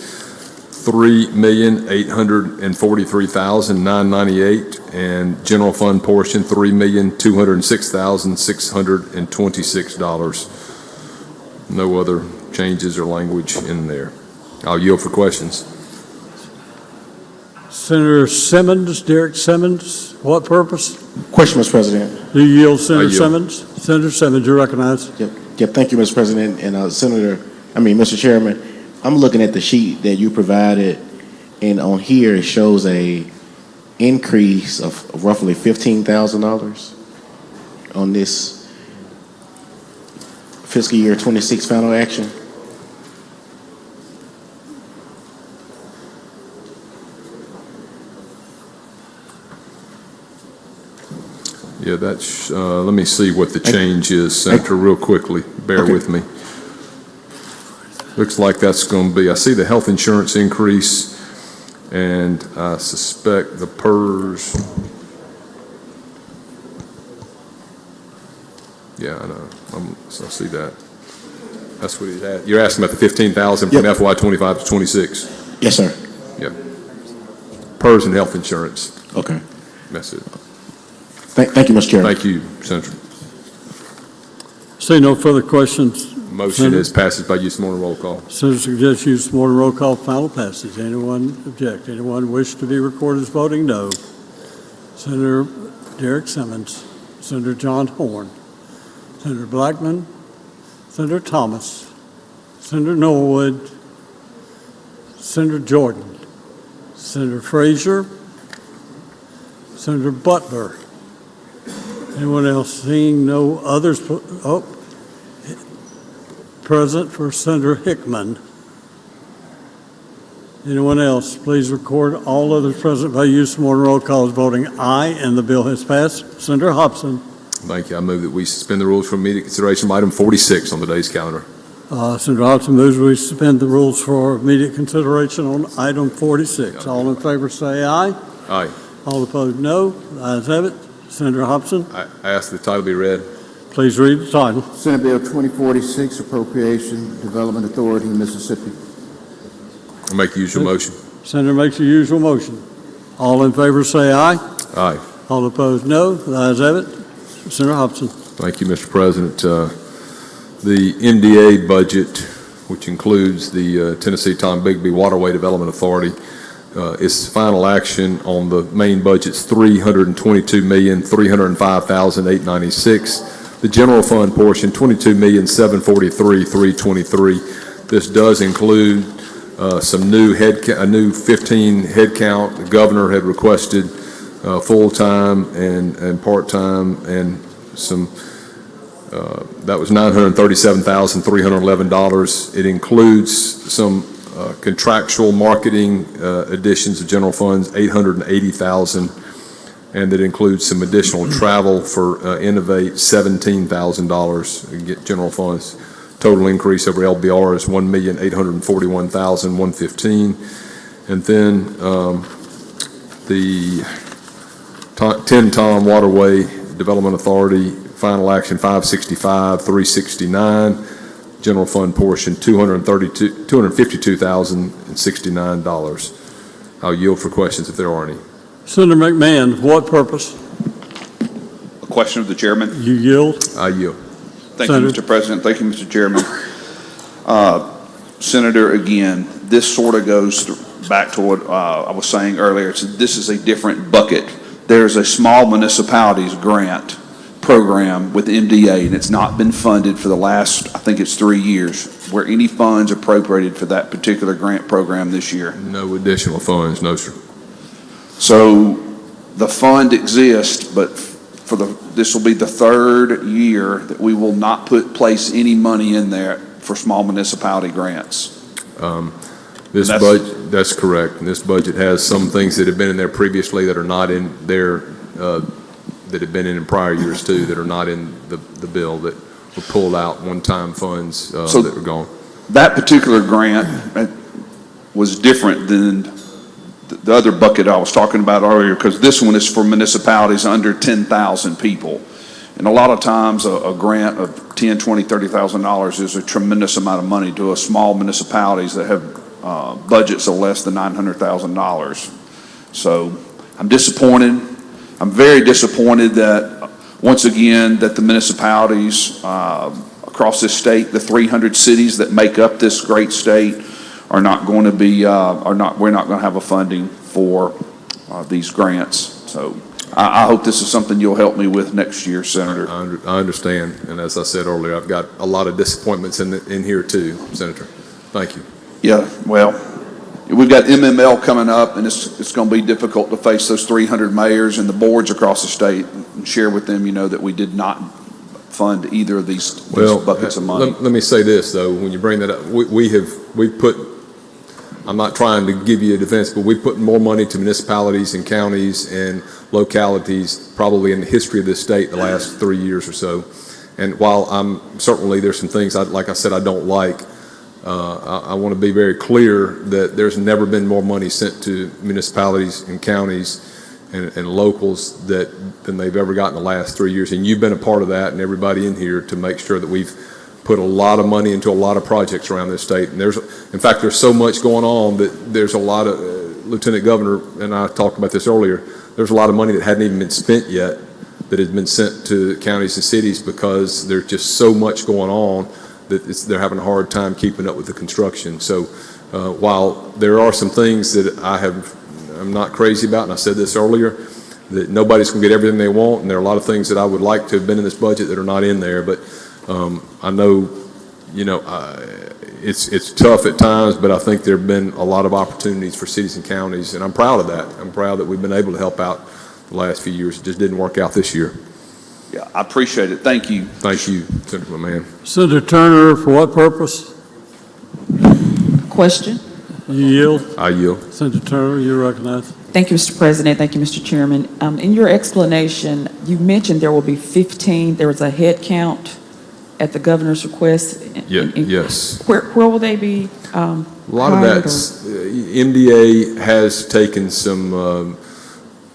$3,843,998, and general fund portion $3,206,626. No other changes or language in there. I'll yield for questions. Senator Simmons, Derek Simmons, what purpose? Question, Mr. President. Do you yield, Senator yield. Simmons? Senator Simmons, you're recognized. Yep, thank you, Mr. President. And Mr. Chairman, I'm looking at the sheet that you provided, and on here it shows a increase of roughly $15,000 on this fiscal year 26 final action. Yeah, that's, let me see what the change is, Senator, real quickly. Bear with me. Looks like that's going to be, I see the health insurance increase, and I suspect the PERS. Yeah, I know. I see that. That's what he's at. You're asking about the 15,000 from FY 25 to 26? Yes, sir. Yeah. PERS and health insurance. Okay. That's it. Thank you, Mr. Chairman. Thank you, Senator. See no further questions. Motion Senator? is passes by use of morning roll call. Senator suggests use of morning roll call, final passage. Anyone object? Anyone wish to be recorded as voting no? Senator Derek Simmons, Senator John Horn, Senator Blackman, Senator Thomas, Senator Norwood, Senator Jordan, Senator Frazier, Senator Butler. Anyone else? Seeing no others? Present for Senator Hickman. Anyone else? Please record all others present by use of morning roll call as voting aye, and the bill has passed. Senator Hobson. Thank you. I move that we suspend the rules for immediate consideration of item 46 on today's calendar. Senator Hobson moves we suspend the rules for immediate consideration on item 46. All in favor say aye. Aye. All opposed no. The ayes have it. Senator Hobson. I ask the title be read. Please read the title. Senate Bill 2046, Appropriation Development Authority, Mississippi. I make the usual motion. Senator makes the usual motion. All in favor say aye. Aye. All opposed no. The ayes have it. Senator Hobson. Thank you, Mr. President. The MDA budget, which includes the Tennessee Tom Bigby Waterway Development Authority, is final action on the main budget's $322,305,896. The general fund portion, $22,743,323. This does include some new a new 15 head count. The governor had requested full-time and part-time, and some that was $937,311. It includes some contractual marketing additions of general funds, $880,000, and that includes some additional travel for Innovate, $17,000, get general funds. Total increase over LBR is $1,841,115. And then the 10 Tom Waterway Development Authority, final action 565, 369. General fund portion, $252,069. I'll yield for questions if there are any. Senator McMahon, for what purpose? A question of the chairman. You yield? I yield. Thank you, Mr. President. Thank you, Mr. Chairman. Senator, again, this sort of goes back to what I was saying earlier. This is a different bucket. There's a small municipalities grant program with MDA, and it's not been funded for the last, I think it's 3 years. Were any funds appropriated for that particular grant program this year? No additional funds, no, sir. So the fund exists, but this will be the third year that we will not place any money in there for small municipality grants. That's correct. And this budget has some things that have been in there previously that are not in there, that have been in prior years too, that are not in the bill, that were pulled out, one-time funds that were gone. That particular grant was different than the other bucket I was talking about earlier, because this one is for municipalities under 10,000 people. And a lot of times a grant of $10,000, $20,000, $30,000 is a tremendous amount of money to a small municipalities that have budgets of less than $900,000. So I'm disappointed. I'm very disappointed that, once again, that the municipalities across this state, the 300 cities that make up this great state, are not going to be, we're not going to have a funding for these grants. So I hope this is something you'll help me with next year, Senator. I understand, and as I said earlier, I've got a lot of disappointments in here too, Senator. Thank you. Yeah, well, we've got MML coming up, and it's going to be difficult to face those 300 mayors and the boards across the state and share with them, that we did not fund either of these buckets of money. Let me say this, though. When you bring that up, we've put, I'm not trying to give you a defense, but we've put more money to municipalities and counties and localities probably in the history of this state the last 3 years or so. And while certainly there's some things, like I said, I don't like, I want to be very clear that there's never been more money sent to municipalities and counties and locals than they've ever gotten in the last 3 years. And you've been a part of that, and everybody in here, to make sure that we've put a lot of money into a lot of projects around this state. And in fact, there's so much going on that there's a lot of, Lieutenant Governor and I talked about this earlier, there's a lot of money that hadn't even been spent yet that has been sent to counties and cities because there's just so much going on that they're having a hard time keeping up with the construction. So while there are some things that I'm not crazy about, and I said this earlier, that nobody's going to get everything they want, and there are a lot of things that I would like to have been in this budget that are not in there, but I know, it's tough at times, but I think there have been a lot of opportunities for cities and counties, and I'm proud of that. I'm proud that we've been able to help out the last few years. It just didn't work out this year. Yeah, I appreciate it. Thank you. Thank you, Senator McMahon. Senator Turner, for what purpose? Question? You yield? I yield. Senator Turner, you're recognized. Thank you, Mr. President. Thank you, Mr. Chairman. In your explanation, you mentioned there will be 15, there was a head count at the governor's request. Yes. Where will they be A lot of that's, MDA has taken some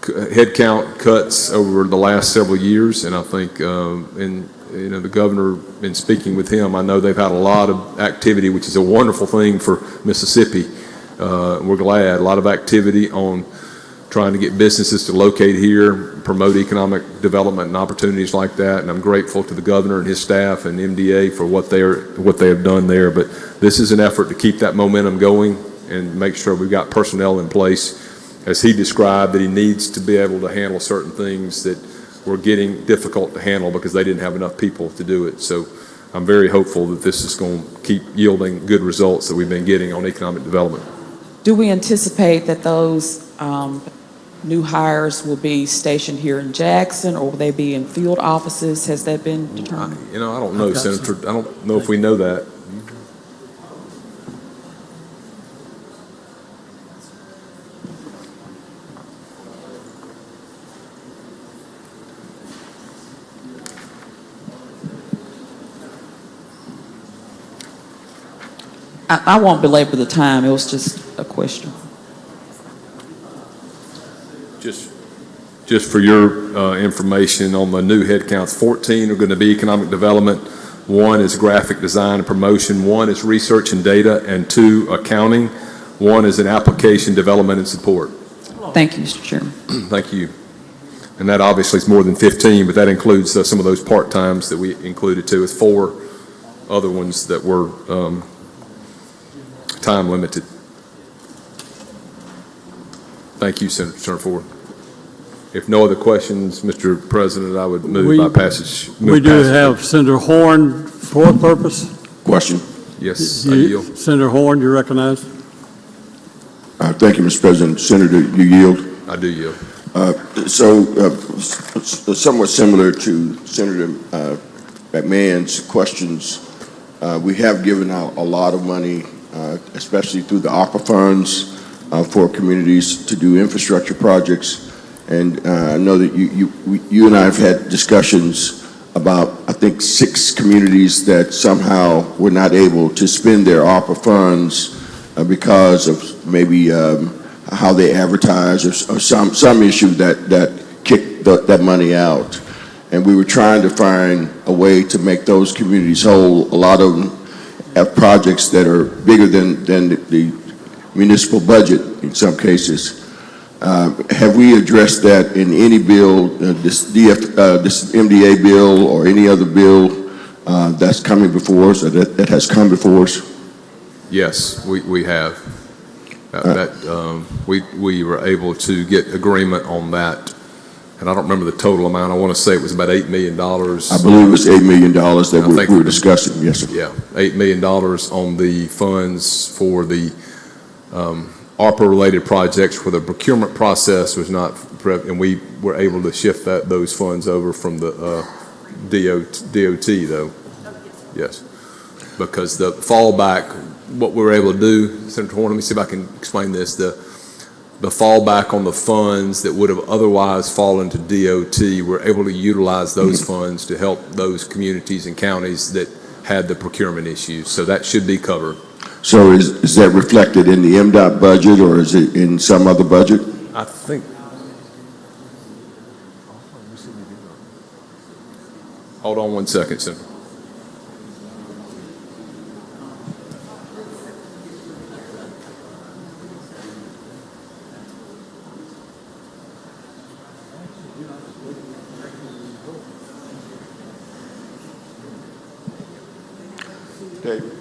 headcount cuts over the last several years, and I think, the governor, in speaking with him, I know they've had a lot of activity, which is a wonderful thing for Mississippi. We're glad, a lot of activity on trying to get businesses to locate here, promote economic development and opportunities like that, and I'm grateful to the governor and his staff and MDA for what they have done there. But this is an effort to keep that momentum going and make sure we've got personnel in place, as he described, that he needs to be able to handle certain things that were getting difficult to handle because they didn't have enough people to do it. So I'm very hopeful that this is going to keep yielding good results that we've been getting on economic development. Do we anticipate that those new hires will be stationed here in Jackson, or will they be in field offices? Has that been determined? I don't know, Senator. I don't know if we know that. I won't belabor the time. It was just a question. Just for your information on the new headcounts, 14 are going to be economic development, 1 is graphic design and promotion, 1 is research and data, and 2 accounting, 1 is an application development and support. Thank you, Mr. Chairman. Thank you. And that obviously is more than 15, but that includes some of those part-times that we included too, with 4 other ones that were time limited. Thank you, Senator Ford. If no other questions, Mr. President, I would move by passage. We do have Senator Horn for what purpose? Question? Yes, I yield. Senator Horn, you recognize? Thank you, Mr. President. Senator, you yield? I do yield. Somewhat similar to Senator McMahon's questions, we have given out a lot of money, especially through the ARPA funds, for communities to do infrastructure projects. And I know that you and I have had discussions about, I think, 6 communities that somehow were not able to spend their ARPA funds because of maybe how they advertise or some issue that kicked that money out. And we were trying to find a way to make those communities whole. A lot of them have projects that are bigger than the municipal budget in some cases. Have we addressed that in any bill, this MDA bill or any other bill that's coming before us, or that has come before us? Yes, we have. We were able to get agreement on that, and I don't remember the total amount. I want to say it was about $8 million. I believe it was $8 million that we were discussing, yes, sir. Yeah, $8 million on the funds for the ARPA-related projects where the procurement process was not, and we were able to shift those funds over from the DOT, though. Yes, because the fallback, what we were able to do, Senator Horn, let me see if I can explain this. The fallback on the funds that would have otherwise fallen to DOT, we're able to utilize those funds to help those communities and counties that had the procurement issues. So that should be covered. So is that reflected in the MDOT budget, or is it in some other budget? I think. Hold on one second, Senator. David.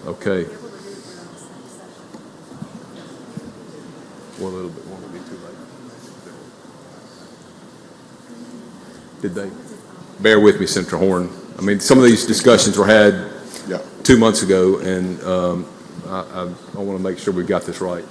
Okay. One little bit, won't be too late. Did they? Bear with me, Senator Horn. I mean, some of these discussions were had 2 months ago, and I want to make sure we've got this right.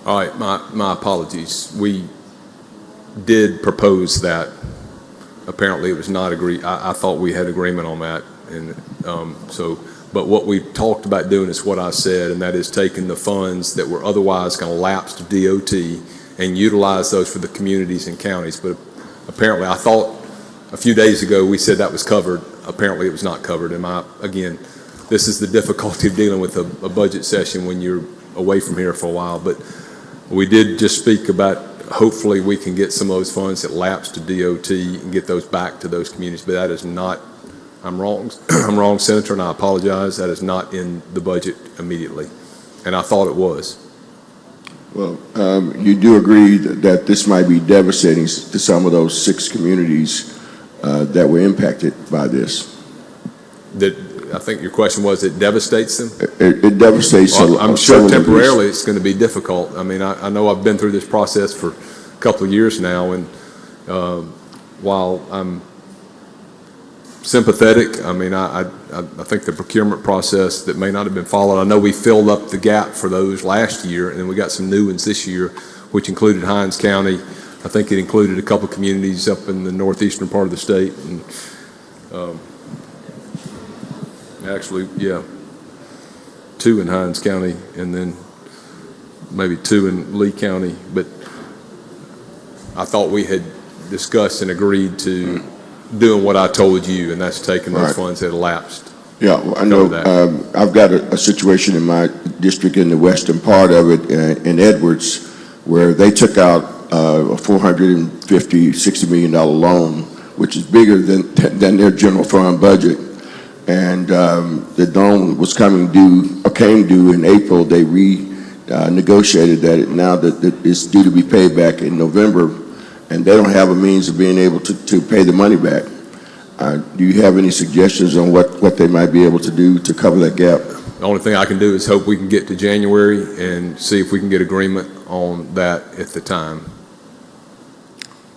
All right, my apologies. We did propose that. Apparently, it was not agreed. I thought we had agreement on that, and but what we talked about doing is what I said, and that is taking the funds that were otherwise going to lapse to DOT and utilize those for the communities and counties. But apparently, I thought a few days ago we said that was covered. Apparently, it was not covered. And again, this is the difficulty of dealing with a budget session when you're away from here for a while. But we did just speak about hopefully we can get some of those funds that lapse to DOT and get those back to those communities. But that is not, I'm wrong, I'm wrong, Senator, and I apologize. That is not in the budget immediately. And I thought it was. Well, you do agree that this might be devastating to some of those 6 communities that were impacted by this? I think your question was, it devastates them? It devastates them. I'm sure temporarily it's going to be difficult. I mean, I know I've been through this process for a couple of years now, and while I'm sympathetic, I mean, I think the procurement process that may not have been followed, I know we filled up the gap for those last year, and then we got some new ones this year, which included Hinds County. I think it included a couple of communities up in the northeastern part of the state, and Actually, yeah, 2 in Hinds County and then maybe 2 in Lee County. But I thought we had discussed and agreed to doing what I told you, and that's taking those funds that elapsed. Yeah, well, I know. I've got a situation in my district in the western part of it, in Edwards, where they took out a $450, $60 million loan, which is bigger than their general fund budget. And the loan was came due in April. They renegotiated that. Now that it's due to be paid back in November, and they don't have a means of being able to pay the money back. Do you have any suggestions on what they might be able to do to cover that gap? The only thing I can do is hope we can get to January and see if we can get agreement on that at the time.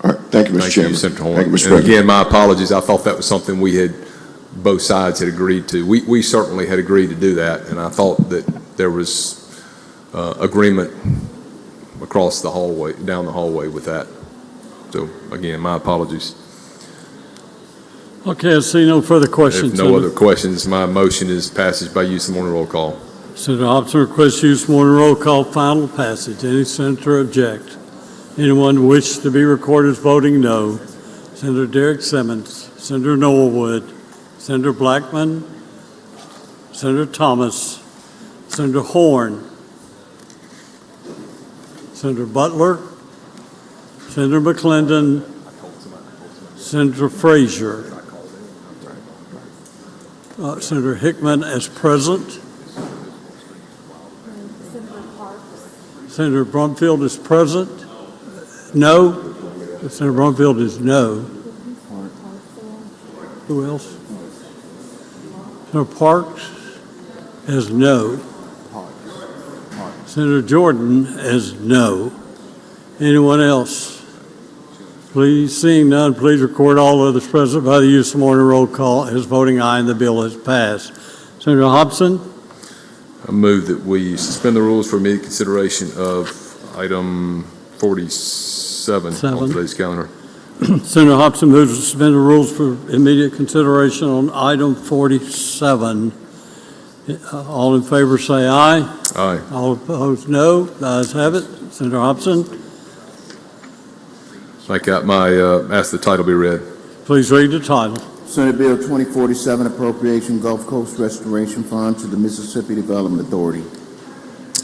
All right, thank you, Mr. Chairman. Thank you, Senator Horn. Thank you, Mr. And President. again, my apologies. I thought that was something both sides had agreed to. We certainly had agreed to do that, and I thought that there was agreement across the hallway, down the hallway with that. So again, my apologies. Okay, I see no further questions. If no other questions, my motion is passage by use of morning roll call. Senator Hobson requests use of morning roll call, final passage. Any senator object? Anyone wish to be recorded as voting no? Senator Derek Simmons, Senator Norwood, Senator Blackman, Senator Thomas, Senator Horn, Senator Butler, Senator McClendon, Senator Frazier, Senator Hickman as present. Senator Brumfield is present. No. Senator Brumfield is no. Who else? Senator Parks as no. Senator Jordan as no. Anyone else? Please, seeing none, please record all others present by the use of morning roll call as voting aye and the bill has passed. Senator Hobson? I move that we suspend the rules for immediate consideration of item 47 on today's calendar. Senator Hobson moves to suspend the rules for immediate consideration on item 47. All in favor say aye. Aye. All opposed no. The ayes have it. Senator Hobson? Like ask the title be read. Please read the title. Senate Bill 2047, Appropriation Gulf Coast Restoration Fund to the Mississippi Development Authority.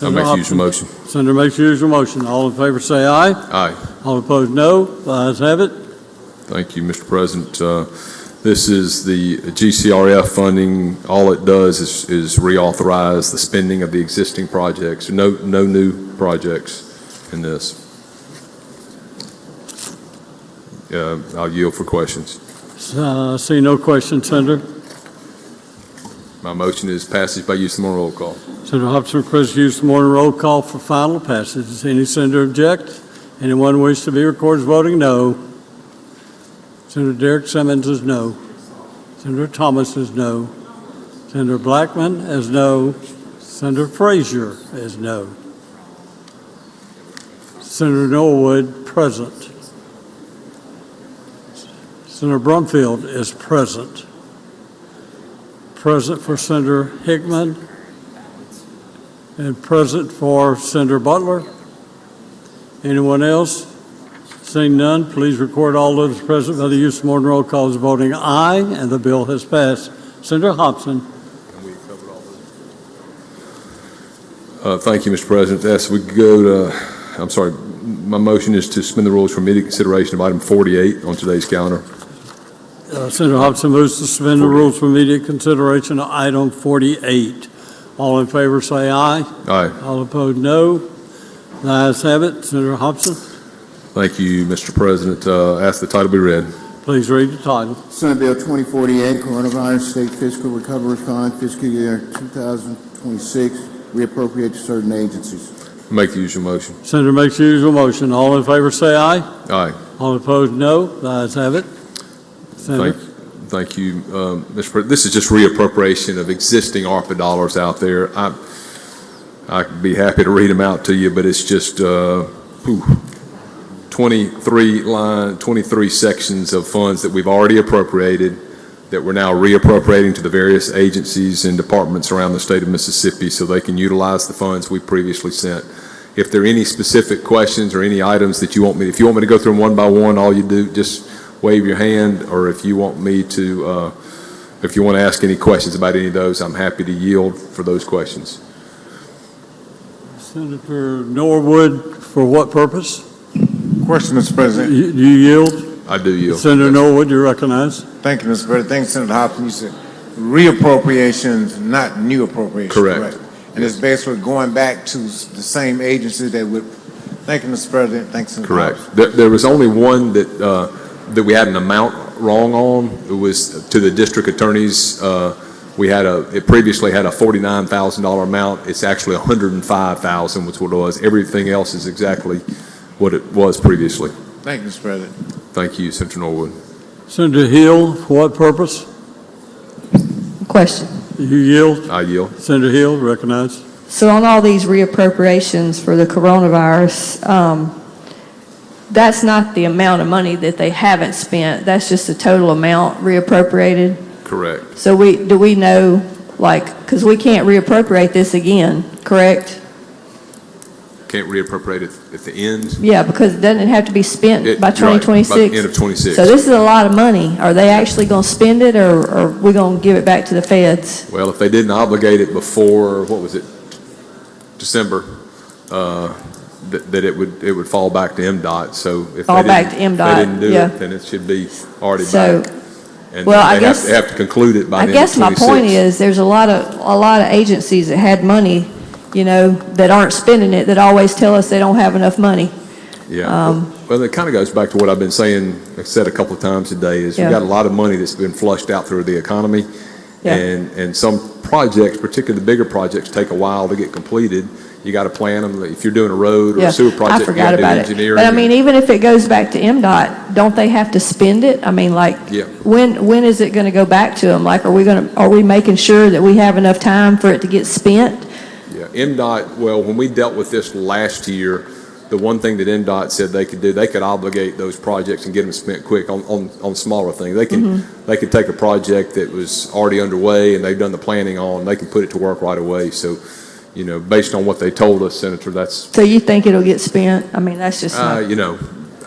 I make use of motion. Senator makes use of motion. All in favor say aye. Aye. All opposed no. The ayes have it. Thank you, Mr. President. This is the GCRF funding. All it does is reauthorize the spending of the existing projects. No new projects in this. I'll yield for questions. See no questions, Senator. My motion is passage by use of morning roll call. Senator Hobson requests use of morning roll call for final passage. Does any senator object? Anyone wish to be recorded as voting no? Senator Derek Simmons is no. Senator Thomas is no. Senator Blackman is no. Senator Frazier is no. Senator Norwood present. Senator Brumfield is present. Present for Senator Hickman and present for Senator Butler. Anyone else? Seeing none, please record all those present by the use of morning roll call as voting aye, and the bill has passed. Senator Hobson. Thank you, Mr. President. As we go to, my motion is to suspend the rules for immediate consideration of item 48 on today's calendar. Senator Hobson moves to suspend the rules for immediate consideration of item 48. All in favor say aye. Aye. All opposed no. The ayes have it. Senator Hobson. Thank you, Mr. President. Ask the title be read. Please read the title. Senate Bill 2048, Coronavirus State Fiscal Recovery Fund, fiscal year 2026, reappropriate to certain agencies. Make the usual motion. Senator makes the usual motion. All in favor say aye. Aye. All opposed no. The ayes have it. Thank you, Mr. President. This is just reappropriation of existing ARPA dollars out there. I'd be happy to read them out to you, but it's just 23 sections of funds that we've already appropriated that we're now reappropriating to the various agencies and departments around the state of Mississippi so they can utilize the funds we previously sent. If there are any specific questions or any items that you want me, if you want me to go through them one by one, all you do, just wave your hand, or if you want me to, if you want to ask any questions about any of those, I'm happy to yield for those questions. Senator Norwood, for what purpose? Question, Mr. President. You yield? I do yield. Senator Norwood, you recognize? Thank you, Mr. President. Thank you, Senator Hobson. You said reappropriations, not new appropriations. Correct. And it's basically going back to the same agency that would, thank you, Mr. President. Thanks, Senator Correct. Hobson. There was only one that we had an amount wrong on. It was to the district attorneys. It previously had a $49,000 amount. It's actually $105,000, which what it was. Everything else is exactly what it was previously. Thank you, Mr. President. Thank you, Senator Norwood. Senator Hill, for what purpose? Question. You yield? I yield. Senator Hill, recognized. So on all these reappropriations for the coronavirus, that's not the amount of money that they haven't spent. That's just the total amount reappropriated. Correct. So do we know, because we can't reappropriate this again, correct? Can't reappropriate it at the end. Yeah, because it doesn't have to be spent by Right, 2026. by the end of 26. So this is a lot of money. Are they actually going to spend it, or are we going to give it back to the feds? Well, if they didn't obligate it before, what was it, December, that it would fall back to MDOT. So if Fall they back to MDOT, they didn't do yeah. it, then it should be already So, back. And well, they I guess have to conclude it by I the end of guess my 26. point is there's a lot of agencies that had money, that aren't spending it, that always tell us they don't have enough money. Yeah. Well, it kind of goes back to what I've been saying, I've said a couple of times today, is Yeah. we've got a lot of money that's been flushed out through the economy. Yeah. And some projects, particularly the bigger projects, take a while to get completed. You got to plan them. If you're doing a road or Yeah, a sewer project, I forgot you got about to it. do engineering. But I mean, even if it goes back to MDOT, don't they have to spend it? I mean, Yeah. when is it going to go back to them? Are we making sure that we have enough time for it to get spent? Yeah, MDOT, well, when we dealt with this last year, the one thing that MDOT said they could do, they could obligate those projects and get them spent quick on smaller things. They could take a project that was already underway and they've done the planning on, they can put it to work right away. So, based on what they told us, Senator, that's, So you think it'll get spent? I mean, that's just not...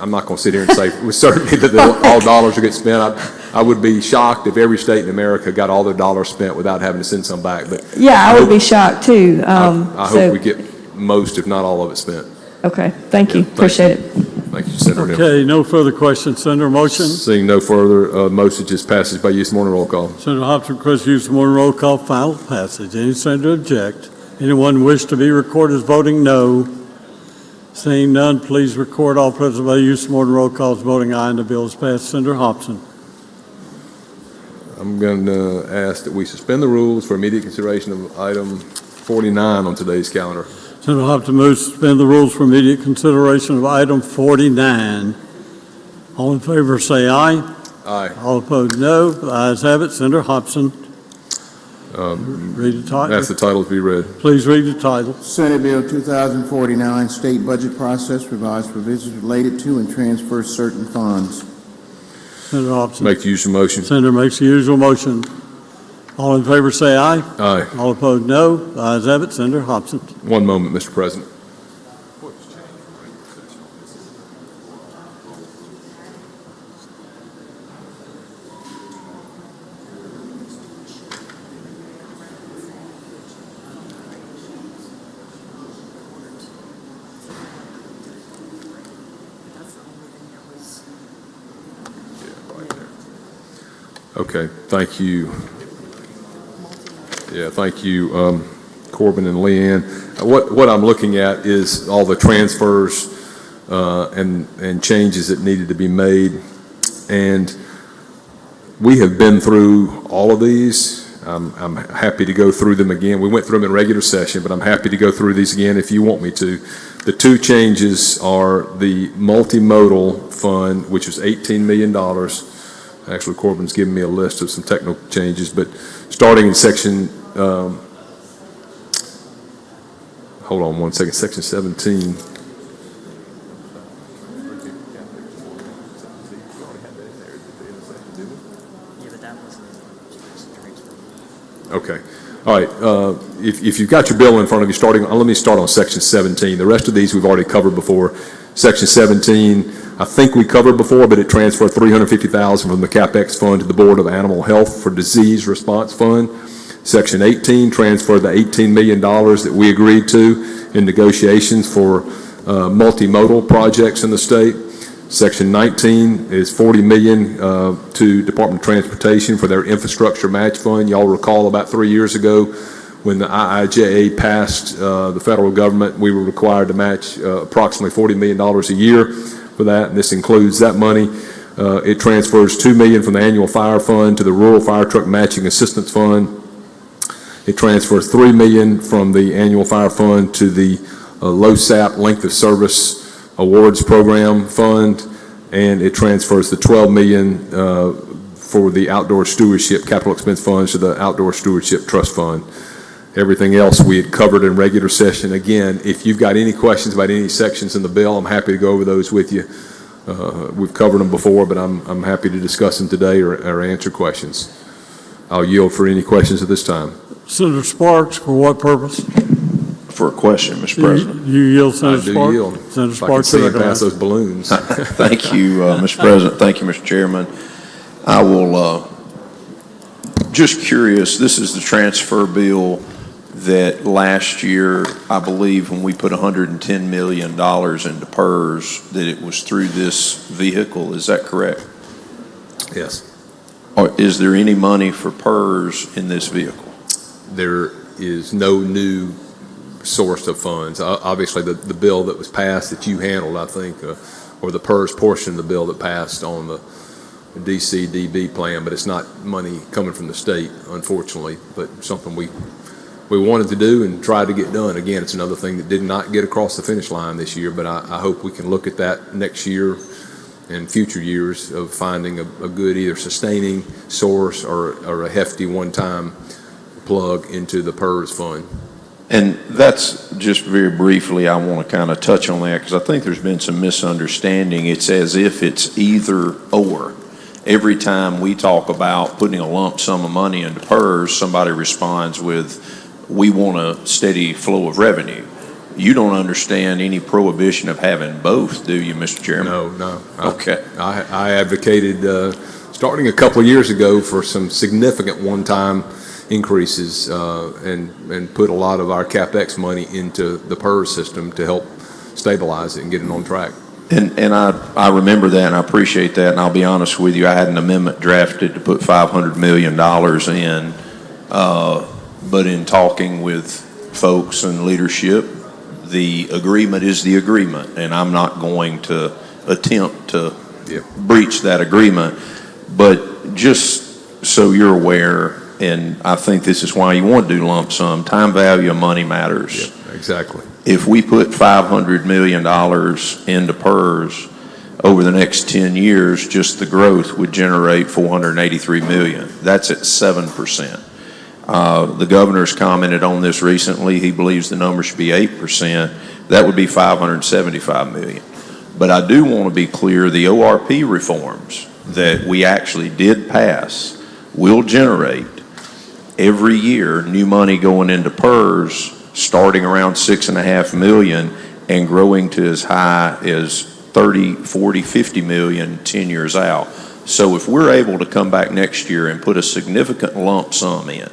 I'm not going to sit here and say with certainty that all dollars will get spent. I would be shocked if every state in America got all their dollars spent without having to send some back. But Yeah, I would be shocked too. I hope we get most, if not all of it, spent. Okay, thank you. Appreciate it. Thank you, Senator Hill. Okay, no further questions. Senator, motion? Seeing no further, motion just passes by use of morning roll call. Senator Hobson requests use of morning roll call, final passage. Any senator object? Anyone wish to be recorded as voting no? Seeing none, please record all present by use of morning roll call as voting aye, and the bill is passed. Senator Hobson. I'm going to ask that we suspend the rules for immediate consideration of item 49 on today's calendar. Senator Hobson moves to suspend the rules for immediate consideration of item 49. All in favor say aye. Aye. All opposed no. The ayes have it. Senator Hobson. Read the title. Ask the title to be read. Please read the title. Senate Bill 2049, State Budget Process, revised provisions related to and transfers certain funds. Senator Hobson. Make the usual motion. Senator makes the usual motion. All in favor say aye. Aye. All opposed no. The ayes have it. Senator Hobson. One moment, Mr. President. Okay, thank you. Yeah, thank you, Corbin and Leanne. What I'm looking at is all the transfers and changes that needed to be made. And we have been through all of these. I'm happy to go through them again. We went through them in regular session, but I'm happy to go through these again if you want me to. The two changes are the multimodal fund, which is $18 million. Actually, Corbin's given me a list of some technical changes, but starting in section, hold on one second, section 17. Okay. All right. If you've got your bill in front of you, let me start on Section 17. The rest of these we've already covered before. Section 17, I think we covered before, but it transferred $350,000 from the CapEx fund to the Board of Animal Health for Disease Response Fund. Section 18 transferred the $18 million that we agreed to in negotiations for multimodal projects in the state. Section 19 is $40 million to Department of Transportation for their infrastructure match fund. Y'all recall about 3 years ago when the IIJA passed the federal government, we were required to match approximately $40 million a year for that, and this includes that money. It transfers $2 million from the annual fire fund to the Rural Fire Truck Matching Assistance Fund. It transfers $3 million from the annual fire fund to the LoSAP Length of Service Awards Program Fund, and it transfers the $12 million for the Outdoor Stewardship Capital Expense Funds to the Outdoor Stewardship Trust Fund. Everything else we had covered in regular session. Again, if you've got any questions about any sections in the bill, I'm happy to go over those with you. We've covered them before, but I'm happy to discuss them today or answer questions. I'll yield for any questions at this time. Senator Sparks, for what purpose? For a question, Mr. President. You yield, Senator I do Sparks? yield. Senator If I can Sparks, see you him pass those balloons. Thank you, Mr. President. Thank you, Mr. Chairman. I will, just curious, this is the transfer bill that last year, I believe, when we put $110 million into PERS, that it was through this vehicle. Is that correct? Yes. Or is there any money for PERS in this vehicle? There is no new source of funds. Obviously, the bill that was passed that you handled, I think, or the PERS portion of the bill that passed on the DCDB plan, but it's not money coming from the state, unfortunately, but something we wanted to do and tried to get done. Again, it's another thing that did not get across the finish line this year, but I hope we can look at that next year and future years of finding a good either sustaining source or a hefty one-time plug into the PERS fund. And that's just very briefly, I want to kind of touch on that because I think there's been some misunderstanding. It's as if it's either or. Every time we talk about putting a lump sum of money into PERS, somebody responds with, we want a steady flow of revenue. You don't understand any prohibition of having both, do you, Mr. Chairman? No. Okay. I advocated starting a couple of years ago for some significant one-time increases and put a lot of our CapEx money into the PERS system to help stabilize it and get it on track. And I remember that, and I appreciate that, and I'll be honest with you, I had an amendment drafted to put $500 million in, but in talking with folks and leadership, the agreement is the agreement, and I'm not going to attempt to breach that agreement. But just so you're aware, and I think this is why you want to do lump sum, time value of money matters. Yeah, exactly. If we put $500 million into PERS over the next 10 years, just the growth would generate $483 million. That's at 7%. The governor's commented on this recently. He believes the number should be 8%. That would be $575 million. But I do want to be clear, the ORP reforms that we actually did pass will generate every year new money going into PERS starting around $6.5 million and growing to as high as 30, 40, 50 million 10 years out. So if we're able to come back next year and put a significant lump sum in,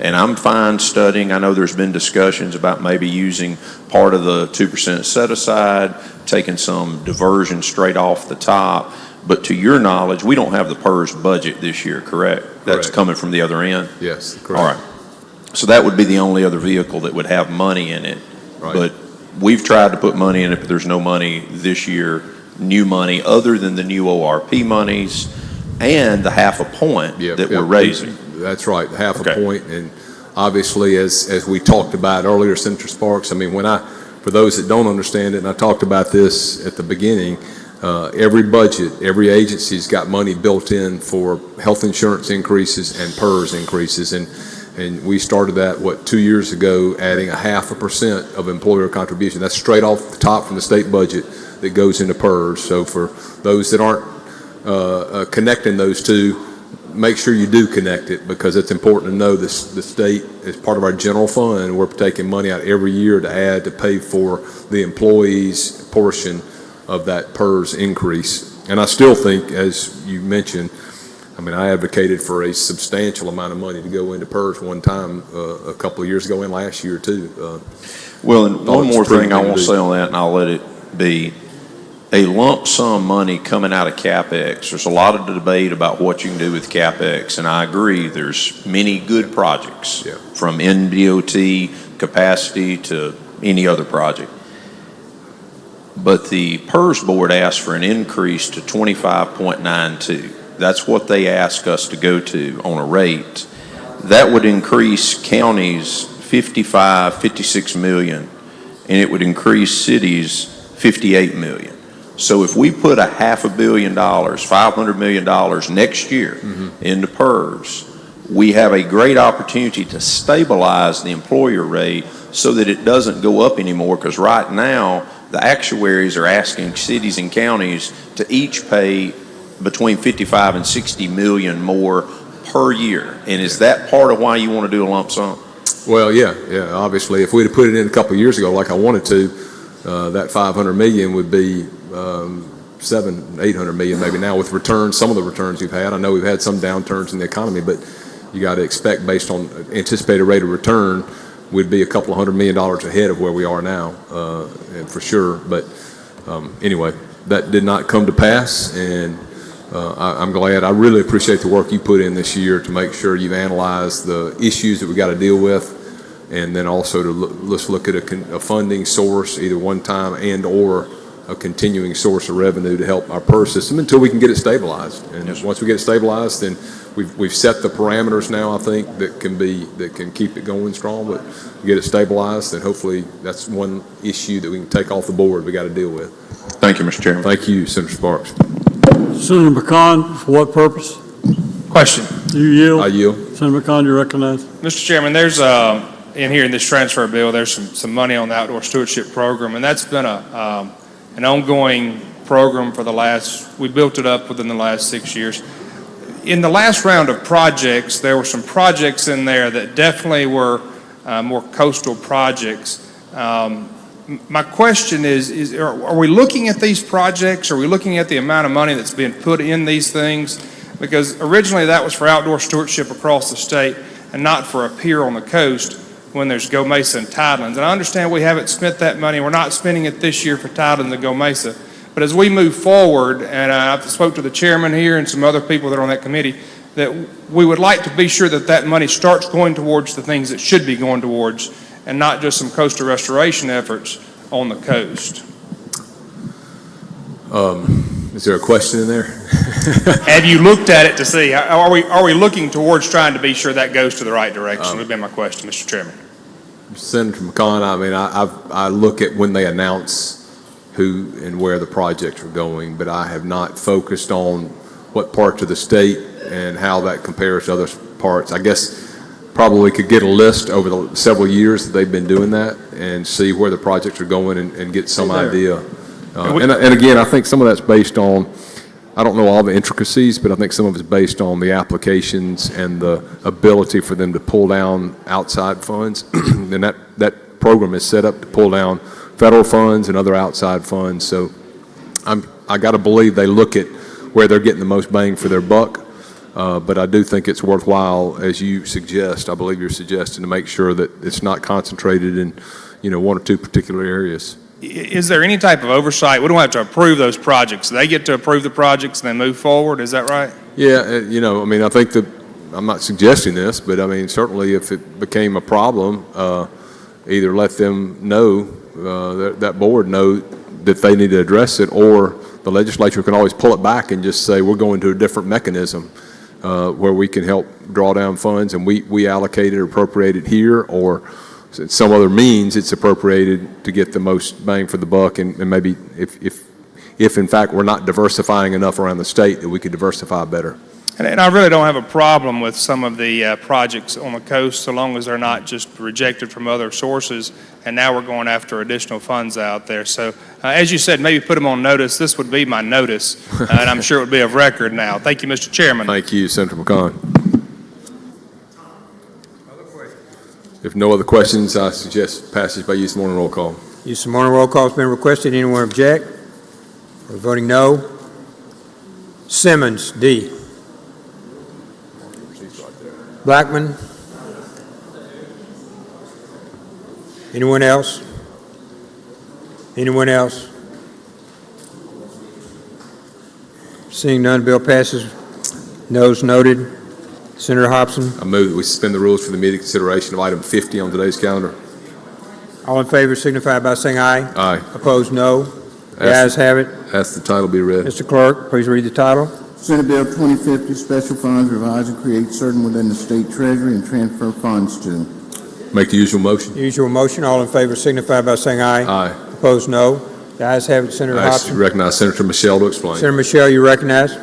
and I'm fine studying, I know there's been discussions about maybe using part of the 2% set aside, taking some diversion straight off the top, but to your knowledge, we don't have the PERS budget this year, correct? That's coming from the other end? Yes, correct. All right. So that would be the only other vehicle that would have money in it. Right. But we've tried to put money in it, but there's no money this year, new money, other than the new ORP monies and the half a point that we're raising. That's right, half a point. And obviously, as we talked about earlier, Senator Sparks, I mean, for those that don't understand it, and I talked about this at the beginning, every budget, every agency's got money built in for health insurance increases and PERS increases. And we started that, 2 years ago, adding 0.5% of employer contribution. That's straight off the top from the state budget that goes into PERS. So for those that aren't connecting those two, make sure you do connect it, because it's important to know this, the state is part of our general fund. We're taking money out every year to add to pay for the employees' portion of that PERS increase. And I still think, as you mentioned, I mean, I advocated for a substantial amount of money to go into PERS one time a couple of years ago and last year too. Well, and one more thing I want to say on that, and I'll let it be. A lump sum money coming out of CapEx, there's a lot of debate about what you can do with CapEx, and I agree, there's many good projects, from NDOT capacity to any other project. But the PERS board asked for an increase to 25.92. That's what they ask us to go to on a rate. That would increase counties 56 million, and it would increase cities 58 million. So if we put $500 million, $500 million next year into PERS, we have a great opportunity to stabilize the employer rate so that it doesn't go up anymore, because right now the actuaries are asking cities and counties to each pay between 55 and 60 million more per year. And is that part of why you want to do a lump sum? Well, yeah, obviously, if we'd have put it in a couple of years ago like I wanted to, that 500 million would be 800 million maybe now with returns, some of the returns we've had. I know we've had some downturns in the economy, but you got to expect, based on anticipated rate of return, we'd be a couple of $100 million ahead of where we are now, and for sure. But anyway, that did not come to pass, and I'm glad. I really appreciate the work you put in this year to make sure you've analyzed the issues that we got to deal with, and then also to let's look at a funding source, either one time and or a continuing source of revenue to help our PERS system until we can get it stabilized. And once we get it stabilized, then we've set the parameters now, I think, that can keep it going strong. But get it stabilized, then hopefully that's one issue that we can take off the board we got to deal with. Thank you, Mr. Chairman. Thank you, Senator Sparks. Senator McCon, for what purpose? Question. Do you yield? I yield. Senator McCon, you recognize? Mr. Chairman, there's in here in this transfer bill, there's some money on the outdoor stewardship program, and that's been an ongoing program for we built it up within the last 6 years. In the last round of projects, there were some projects in there that definitely were more coastal projects. My question is are we looking at these projects? Are we looking at the amount of money that's being put in these things? Because originally that was for outdoor stewardship across the state and not for a pier on the coast when there's Go Mesa and Tidelands. And I understand we haven't spent that money. We're not spending it this year for Tidelands and Go Mesa. But as we move forward, and I spoke to the chairman here and some other people that are on that committee, that we would like to be sure that that money starts going towards the things it should be going towards, and not just some coastal restoration efforts on the coast. Is there a question in there? Have you looked at it to see, are we looking towards trying to be sure that goes to the right direction? Would be my question, Mr. Chairman. Senator McCon, I mean, I look at when they announce who and where the projects are going, but I have not focused on what parts of the state and how that compares to other parts. I guess probably could get a list over the several years that they've been doing that and see where the projects are going and get some idea. And again, I think some of that's based on, I don't know all the intricacies, but I think some of it's based on the applications and the ability for them to pull down outside funds. And that program is set up to pull down federal funds and other outside funds. So I got to believe they look at where they're getting the most bang for their buck. But I do think it's worthwhile, as you suggest, I believe you're suggesting, to make sure that it's not concentrated in, one or two particular areas. Is there any type of oversight? We don't have to approve those projects. They get to approve the projects and then move forward. Is that right? Yeah, I mean, I think that, I'm not suggesting this, but I mean, certainly if it became a problem, either let them know, that board know that they need to address it, or the legislature can always pull it back and just say, we're going to a different mechanism where we can help draw down funds, and we allocate it or appropriate it here, or some other means it's appropriated to get the most bang for the buck, and maybe if in fact we're not diversifying enough around the state, that we could diversify better. And I really don't have a problem with some of the projects on the coast, so long as they're not just rejected from other sources, and now we're going after additional funds out there. So as you said, maybe put them on notice. This would be my notice, and I'm sure it would be of record now. Thank you, Mr. Chairman. Thank you, Senator McCon. If no other questions, I suggest passage by use of morning roll call. Use of morning roll call has been requested. Anyone object? We're voting no. Simmons, D. Blackman. Anyone else? Anyone else? Seeing none, bill passes. Noes noted. Senator Hobson. I move that we suspend the rules for the immediate consideration of item 50 on today's calendar. All in favor signify by saying aye. Aye. Opposed, no. The ayes have it. Ask the title be read. Mr. Clerk, please read the title. Senate Bill 2050, Special Funds, revise and create certain within the State Treasury and transfer funds to. Make the usual motion. Usual motion. All in favor signify by saying aye. Aye. Opposed, no. The ayes have it. Senator I Hobson. recognize Senator Michelle to explain. Senator Michelle, you recognize.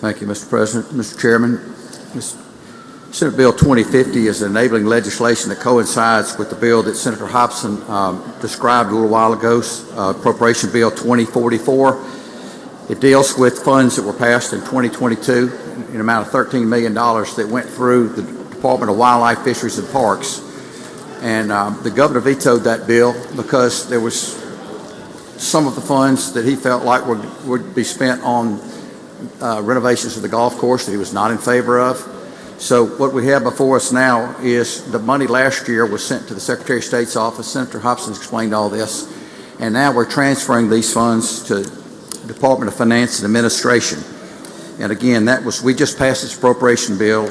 Thank you, Mr. President. Mr. Chairman, Senate Bill 2050 is enabling legislation that coincides with the bill that Senator Hobson described a little while ago, Appropriation Bill 2044. It deals with funds that were passed in 2022 in an amount of $13 million that went through the Department of Wildlife, Fisheries, and Parks. And the governor vetoed that bill because there was some of the funds that he felt like would be spent on renovations of the golf course that he was not in favor of. So what we have before us now is the money last year was sent to the Secretary of State's office. Senator Hobson explained all this. And now we're transferring these funds to the Department of Finance and Administration. And again, we just passed this appropriation bill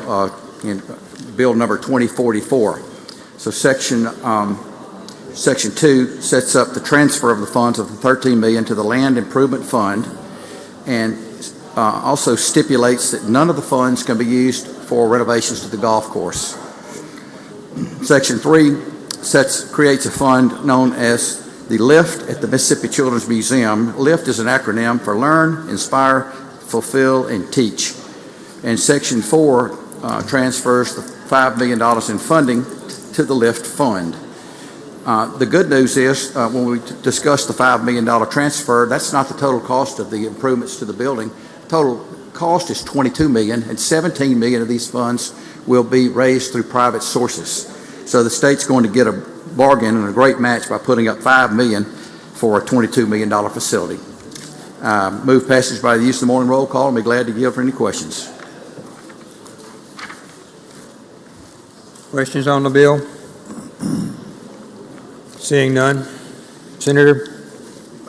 in bill number 2044. So section 2 sets up the transfer of the funds of the $13 million to the Land Improvement Fund, and also stipulates that none of the funds can be used for renovations to the golf course. Section 3 creates a fund known as the LIFT at the Mississippi Children's Museum. LIFT is an acronym for Learn, Inspire, Fulfill, and Teach. And Section 4 transfers the $5 million in funding to the LIFT fund. The good news is when we discuss the $5 million transfer, that's not the total cost of the improvements to the building. Total cost is $22 million, and $17 million of these funds will be raised through private sources. So the state's going to get a bargain and a great match by putting up $5 million for a $22 million facility. Move passage by the use of the morning roll call. I'll be glad to give for any questions. Questions on the bill? Seeing none. Senator?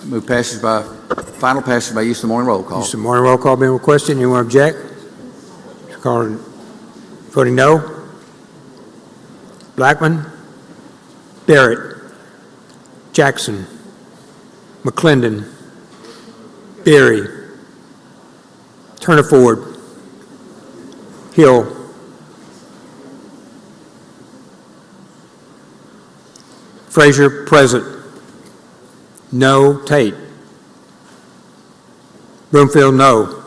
Move final passage by use of the morning roll call. Use of the morning roll call being requested. Anyone object? Voting no. Blackman? Barrett? Jackson? McClendon? Berry? Turner Ford? Hill? Frazier, present. No. Tate. Broomfield, no.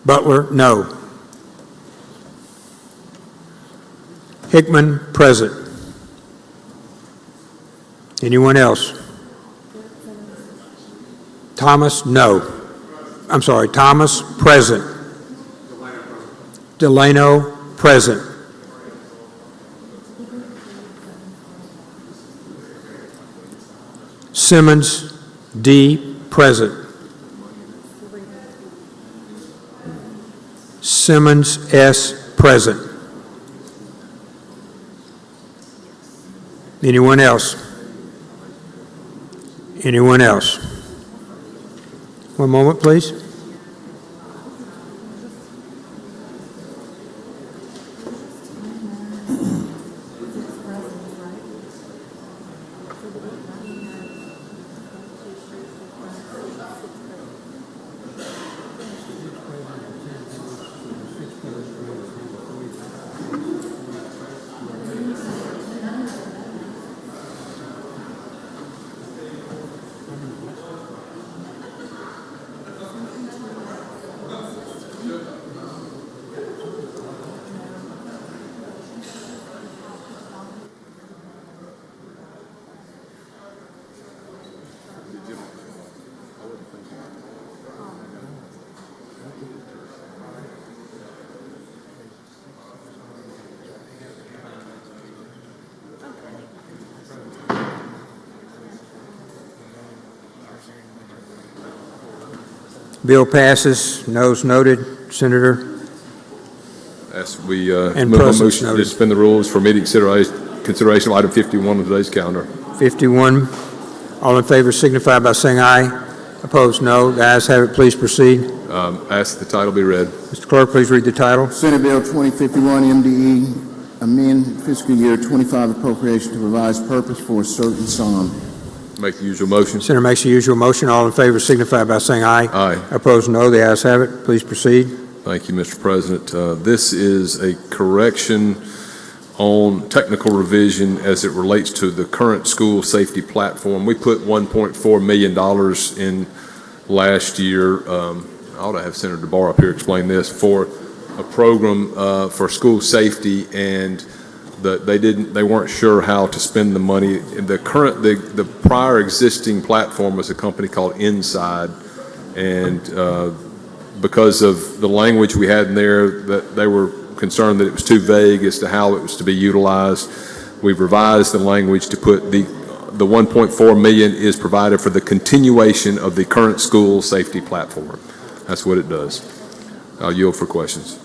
Butler, no. Hickman, present. Anyone else? Thomas, no. I'm sorry, Thomas, present. Delano, present. Simmons, D, present. Simmons, S, present. Anyone else? Anyone else? One moment, please. Bill passes. Noes noted. Senator? As we And move on, present motion to noted. suspend the rules for immediate consideration of item 51 on today's calendar. 51. All in favor signify by saying aye. Opposed, no. The ayes have it. Please proceed. Ask the title be read. Mr. Clerk, please read the title. Senate Bill 2051, MDE, amend fiscal year 25 appropriation to revise purpose for a certain sum. Make the usual motion. Senator makes the usual motion. All in favor signify by saying aye. Aye. Opposed, no. The ayes have it. Please proceed. Thank you, Mr. President. This is a correction on technical revision as it relates to the current school safety platform. We put $1.4 million in last year. I ought to have Senator DeBar up here explain this, for a program for school safety, and they weren't sure how to spend the money. The prior existing platform was a company called Inside, and because of the language we had in there, that they were concerned that it was too vague as to how it was to be utilized. We've revised the language to put the 1.4 million is provided for the continuation of the current school safety platform. That's what it does. I'll yield for questions.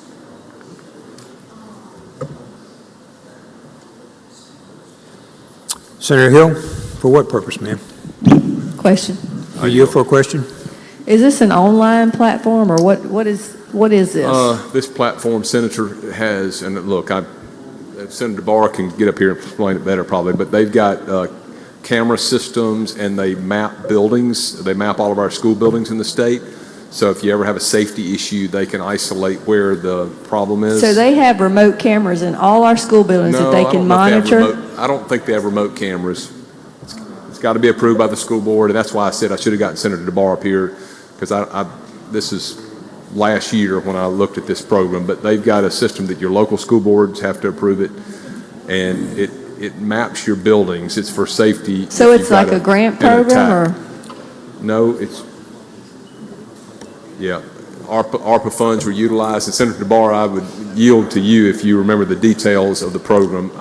Senator Hill, for what purpose, ma'am? Question. Are you for a question? Is this an online platform, or what is this? This platform, Senator, has, and look, Senator Barr can get up here and explain it better probably, but they've got camera systems, and they map buildings. They map all of our school buildings in the state. So if you ever have a safety issue, they can isolate where the problem is. So they have remote cameras in all our school buildings that they can monitor? I don't think they have remote cameras. It's got to be approved by the school board, and that's why I said I should have gotten Senator DeBar up here, because this is last year when I looked at this program, but they've got a system that your local school boards have to approve it, and it maps your buildings. It's for safety. So it's like a grant program, or? No, yeah. ARPA funds were utilized, and Senator DeBar, I would yield to you if you remember the details of the program.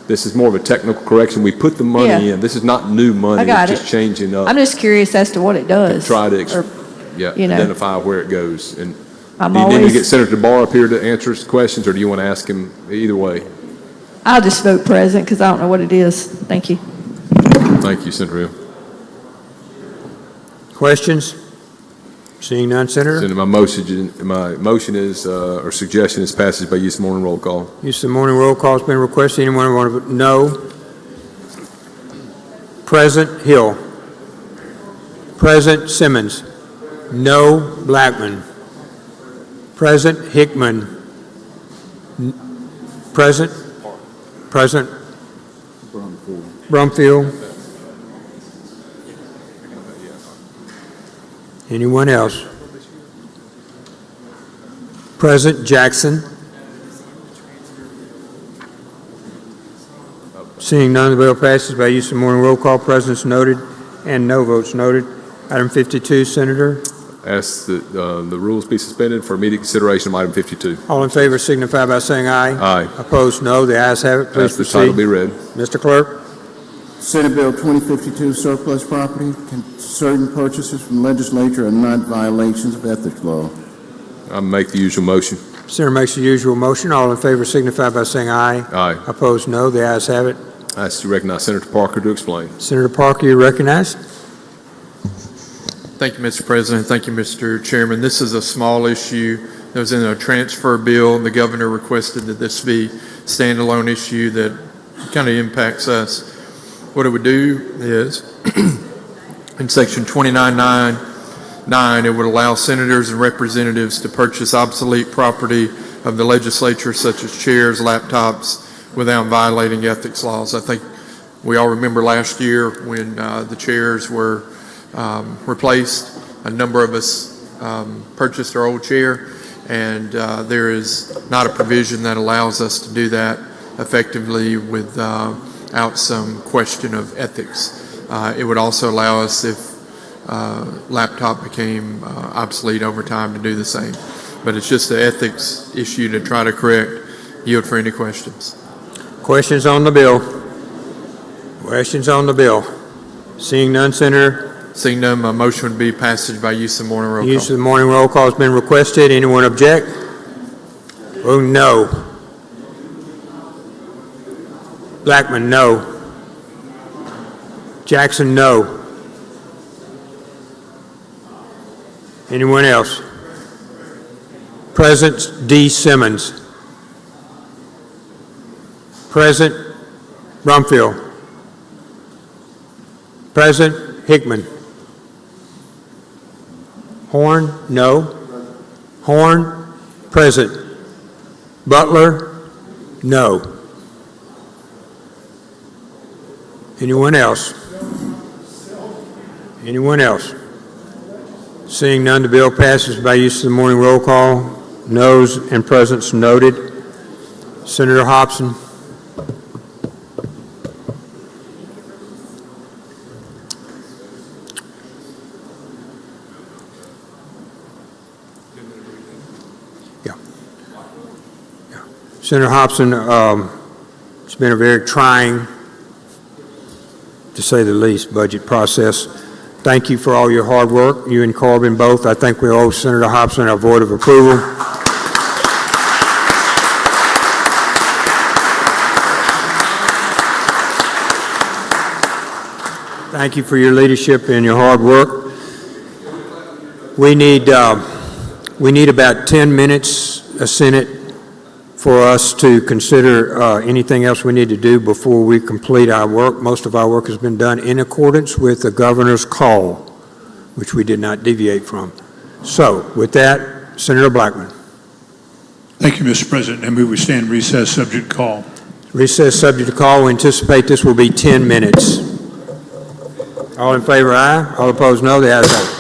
This is more of a technical correction. We put the money in. This is not new money. I got it's just changing up. I'm just curious as to what it does. Try to identify where it goes. And do you need to get Senator DeBar up here to answer his questions, or do you want to ask him either way? I'll just vote present because I don't know what it is. Thank you. Thank you, Senator Hill. Questions? Seeing none, Senator? Senator, my motion is, or suggestion is passage by use of morning roll call. Use of morning roll call has been requested. Anyone want to vote no? Present, Hill. Present, Simmons. No, Blackman. Present, Hickman. Present? Present? Brumfield. Anyone else? Present, Jackson. Seeing none, the bill passes by use of morning roll call. Presence noted and no votes noted. Item 52, Senator. Ask that the rules be suspended for immediate consideration of item 52. All in favor signify by saying aye. Aye. Opposed, no. The ayes have it. Please Ask the proceed. title be read. Mr. Clerk. Senate Bill 2052, surplus property, certain purchases from legislature are not violations of ethics law. I make the usual motion. Senator makes the usual motion. All in favor signify by saying aye. Aye. Opposed, no. The ayes have it. I ask to recognize Senator Parker to explain. Senator Parker, you recognized. Thank you, Mr. President. Thank you, Mr. Chairman. This is a small issue that was in a transfer bill. The governor requested that this be a standalone issue that kind of impacts us. What it would do is, in section 29.9, it would allow senators and representatives to purchase obsolete property of the legislature, such as chairs, laptops, without violating ethics laws. I think we all remember last year when the chairs were replaced. A number of us purchased our old chair, and there is not a provision that allows us to do that effectively without some question of ethics. It would also allow us, if laptop became obsolete over time, to do the same. But it's just an ethics issue to try to correct. Yield for any questions. Questions on the bill? Questions on the bill? Seeing none, Senator. Seeing none, my motion would be passage by use of morning roll call. Use of the morning roll call has been requested. Anyone object? Oh, no. Blackman, no. Jackson, no. Anyone else? Present D. Simmons. Present Brumfield. Present Hickman. Horn, no. Horn, present. Butler, no. Anyone else? Anyone else? Seeing none, the bill passes by use of the morning roll call. Noes and presents noted. Senator Hobson. Senator Hobson, it's been a very trying, to say the least, budget process. Thank you for all your hard work, you and Corbin both. I think we owe Senator Hobson a vote of approval. Thank you for your leadership and your hard work. We need about 10 minutes, Senate, for us to consider anything else we need to do before we complete our work. Most of our work has been done in accordance with the governor's call, which we did not deviate from. So, with that, Senator Blackman. Thank you, Mr. President. I move we stand recess subject to call. Recess subject to call. We anticipate this will be 10 minutes. All in favor, aye. All opposed, no. The ayes have it.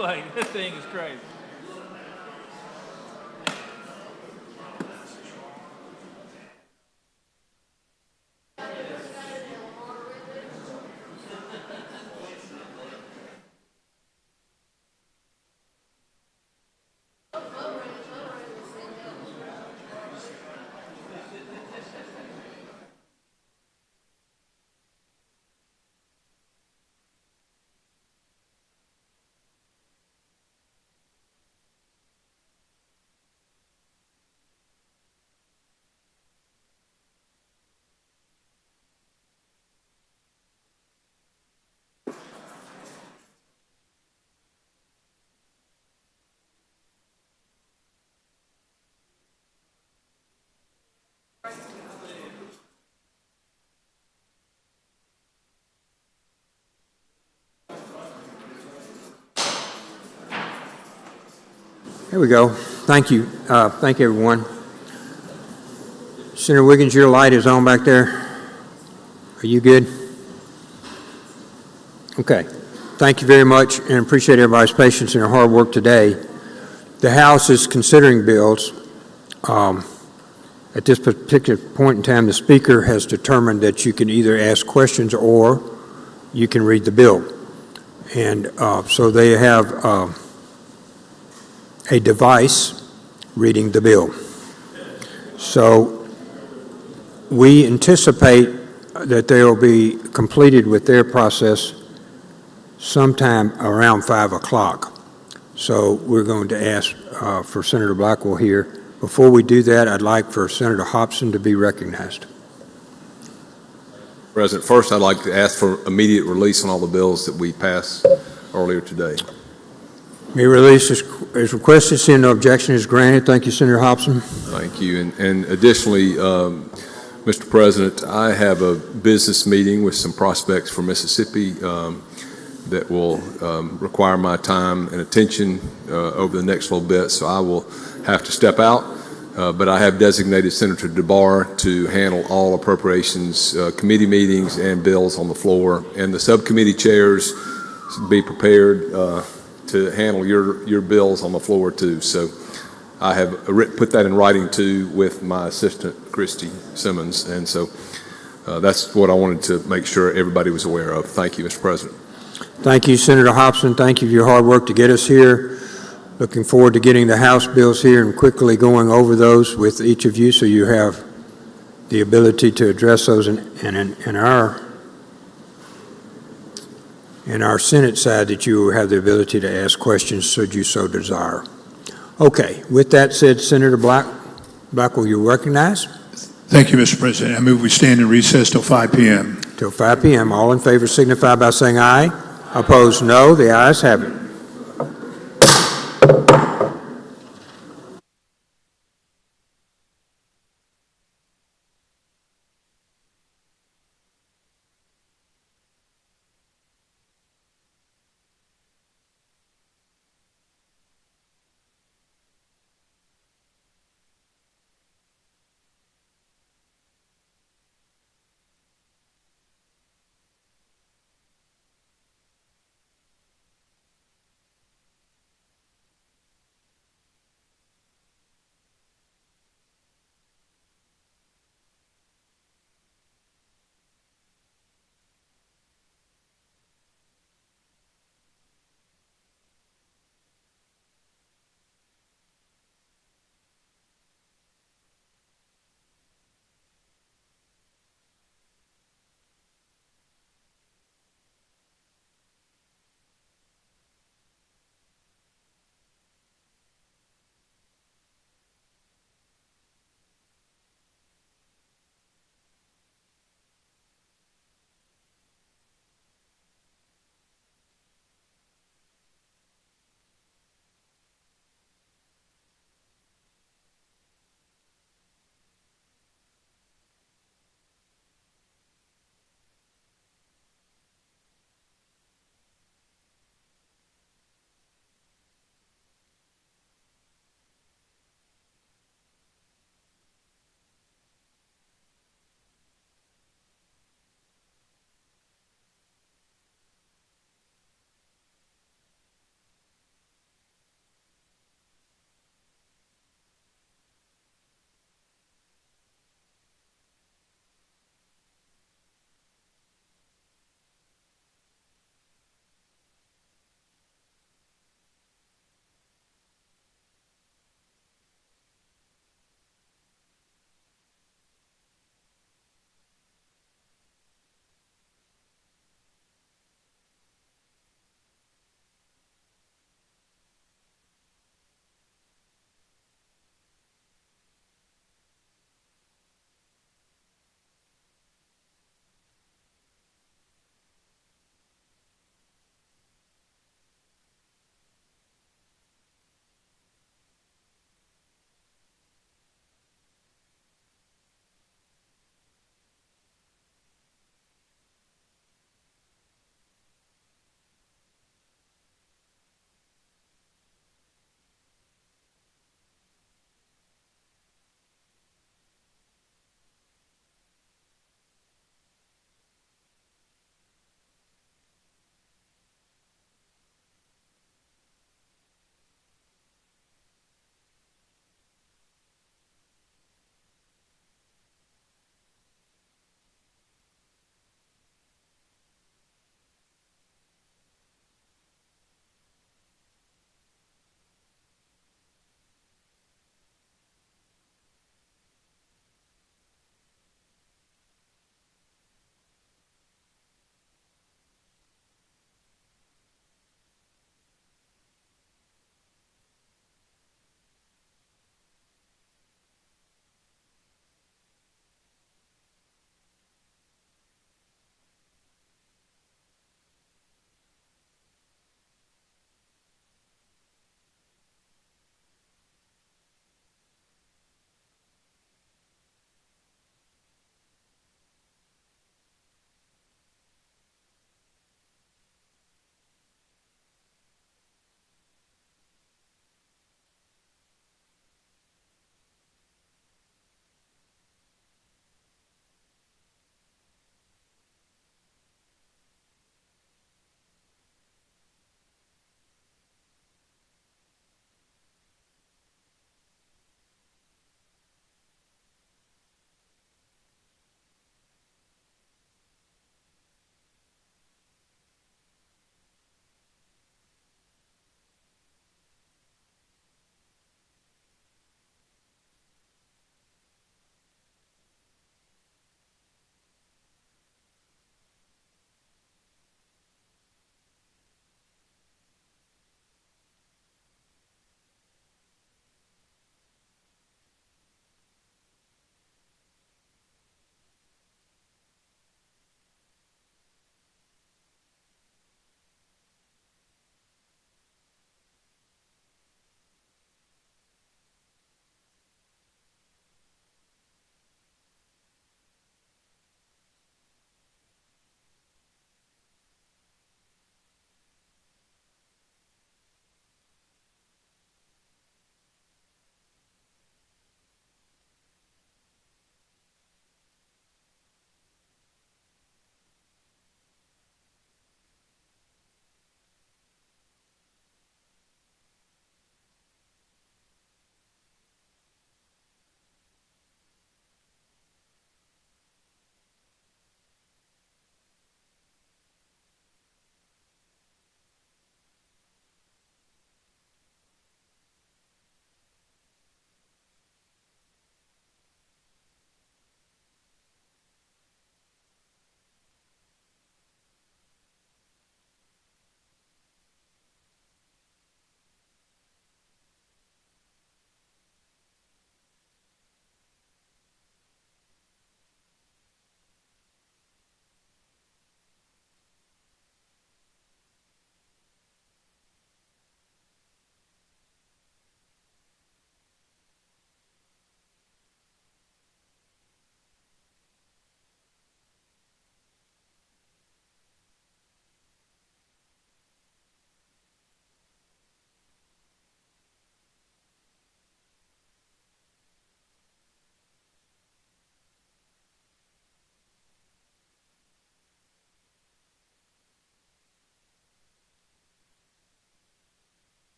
like, this thing is crazy. There we go. Thank you. Thank you, everyone. Senator Wiggins, your light is on back there. Are you good? Okay. Thank you very much and appreciate everybody's patience and their hard work today. The House is considering bills. At this particular point in time, the Speaker has determined that you can either ask questions or you can read the bill. And so they have a device reading the bill. So we anticipate that they will be completed with their process sometime around 5 o'clock. So we're going to ask for Senator Blackwell here. Before we do that, I'd like for Senator Hobson to be recognized. President, first I'd like to ask for immediate release on all the bills that we passed earlier today. May release is requested. Seeing no objection is granted. Thank you, Senator Hobson. Thank you. And additionally, Mr. President, I have a business meeting with some prospects for Mississippi that will require my time and attention over the next little bit, so I will have to step out. But I have designated Senator DeBar to handle all appropriations committee meetings and bills on the floor. And the subcommittee chairs, be prepared to handle your bills on the floor too. So I have put that in writing too with my assistant, Christy Simmons. And so that's what I wanted to make sure everybody was aware of. Thank you, Mr. President. Thank you, Senator Hobson. Thank you for your hard work to get us here. Looking forward to getting the House bills here and quickly going over those with each of you so you have the ability to address those in our Senate side, that you have the ability to ask questions should you so desire. Okay, with that said, Senator Blackwell, you're recognized. Thank you, Mr. President. I move we stand in recess till 5 p.m. Till 5 p.m. All in favor signify by saying aye. Opposed, no. The ayes have it.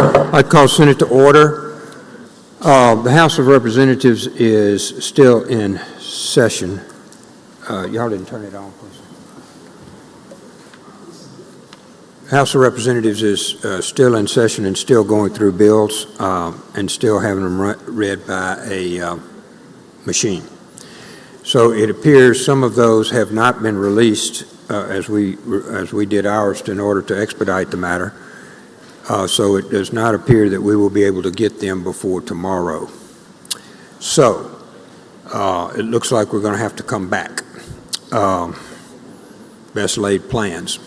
I'd call Senate to order. The House of Representatives is still in session. Y'all didn't turn it on, please. House of Representatives is still in session and still going through bills and still having them read by a machine. So it appears some of those have not been released as we did ours in order to expedite the matter. So it does not appear that we will be able to get them before tomorrow. So it looks like we're going to have to come back. Best laid plans.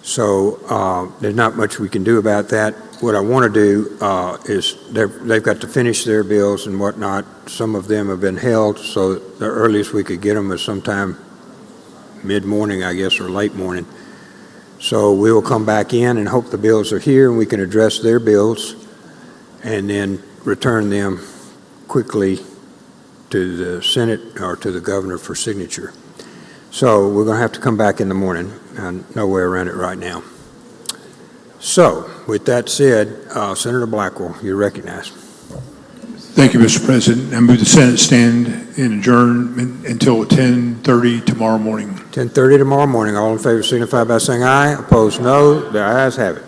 So there's not much we can do about that. What I want to do is they've got to finish their bills and whatnot. Some of them have been held, so the earliest we could get them is sometime mid-morning, I guess, or late morning. So we will come back in and hope the bills are here and we can address their bills and then return them quickly to the Senate or to the governor for signature. So we're going to have to come back in the morning, and no way around it right now. So with that said, Senator Blackwell, you're recognized. Thank you, Mr. President. I move the Senate stand in adjournment until 10:30 tomorrow morning. 10:30 tomorrow morning. All in favor signify by saying aye. Opposed, no. The ayes have it.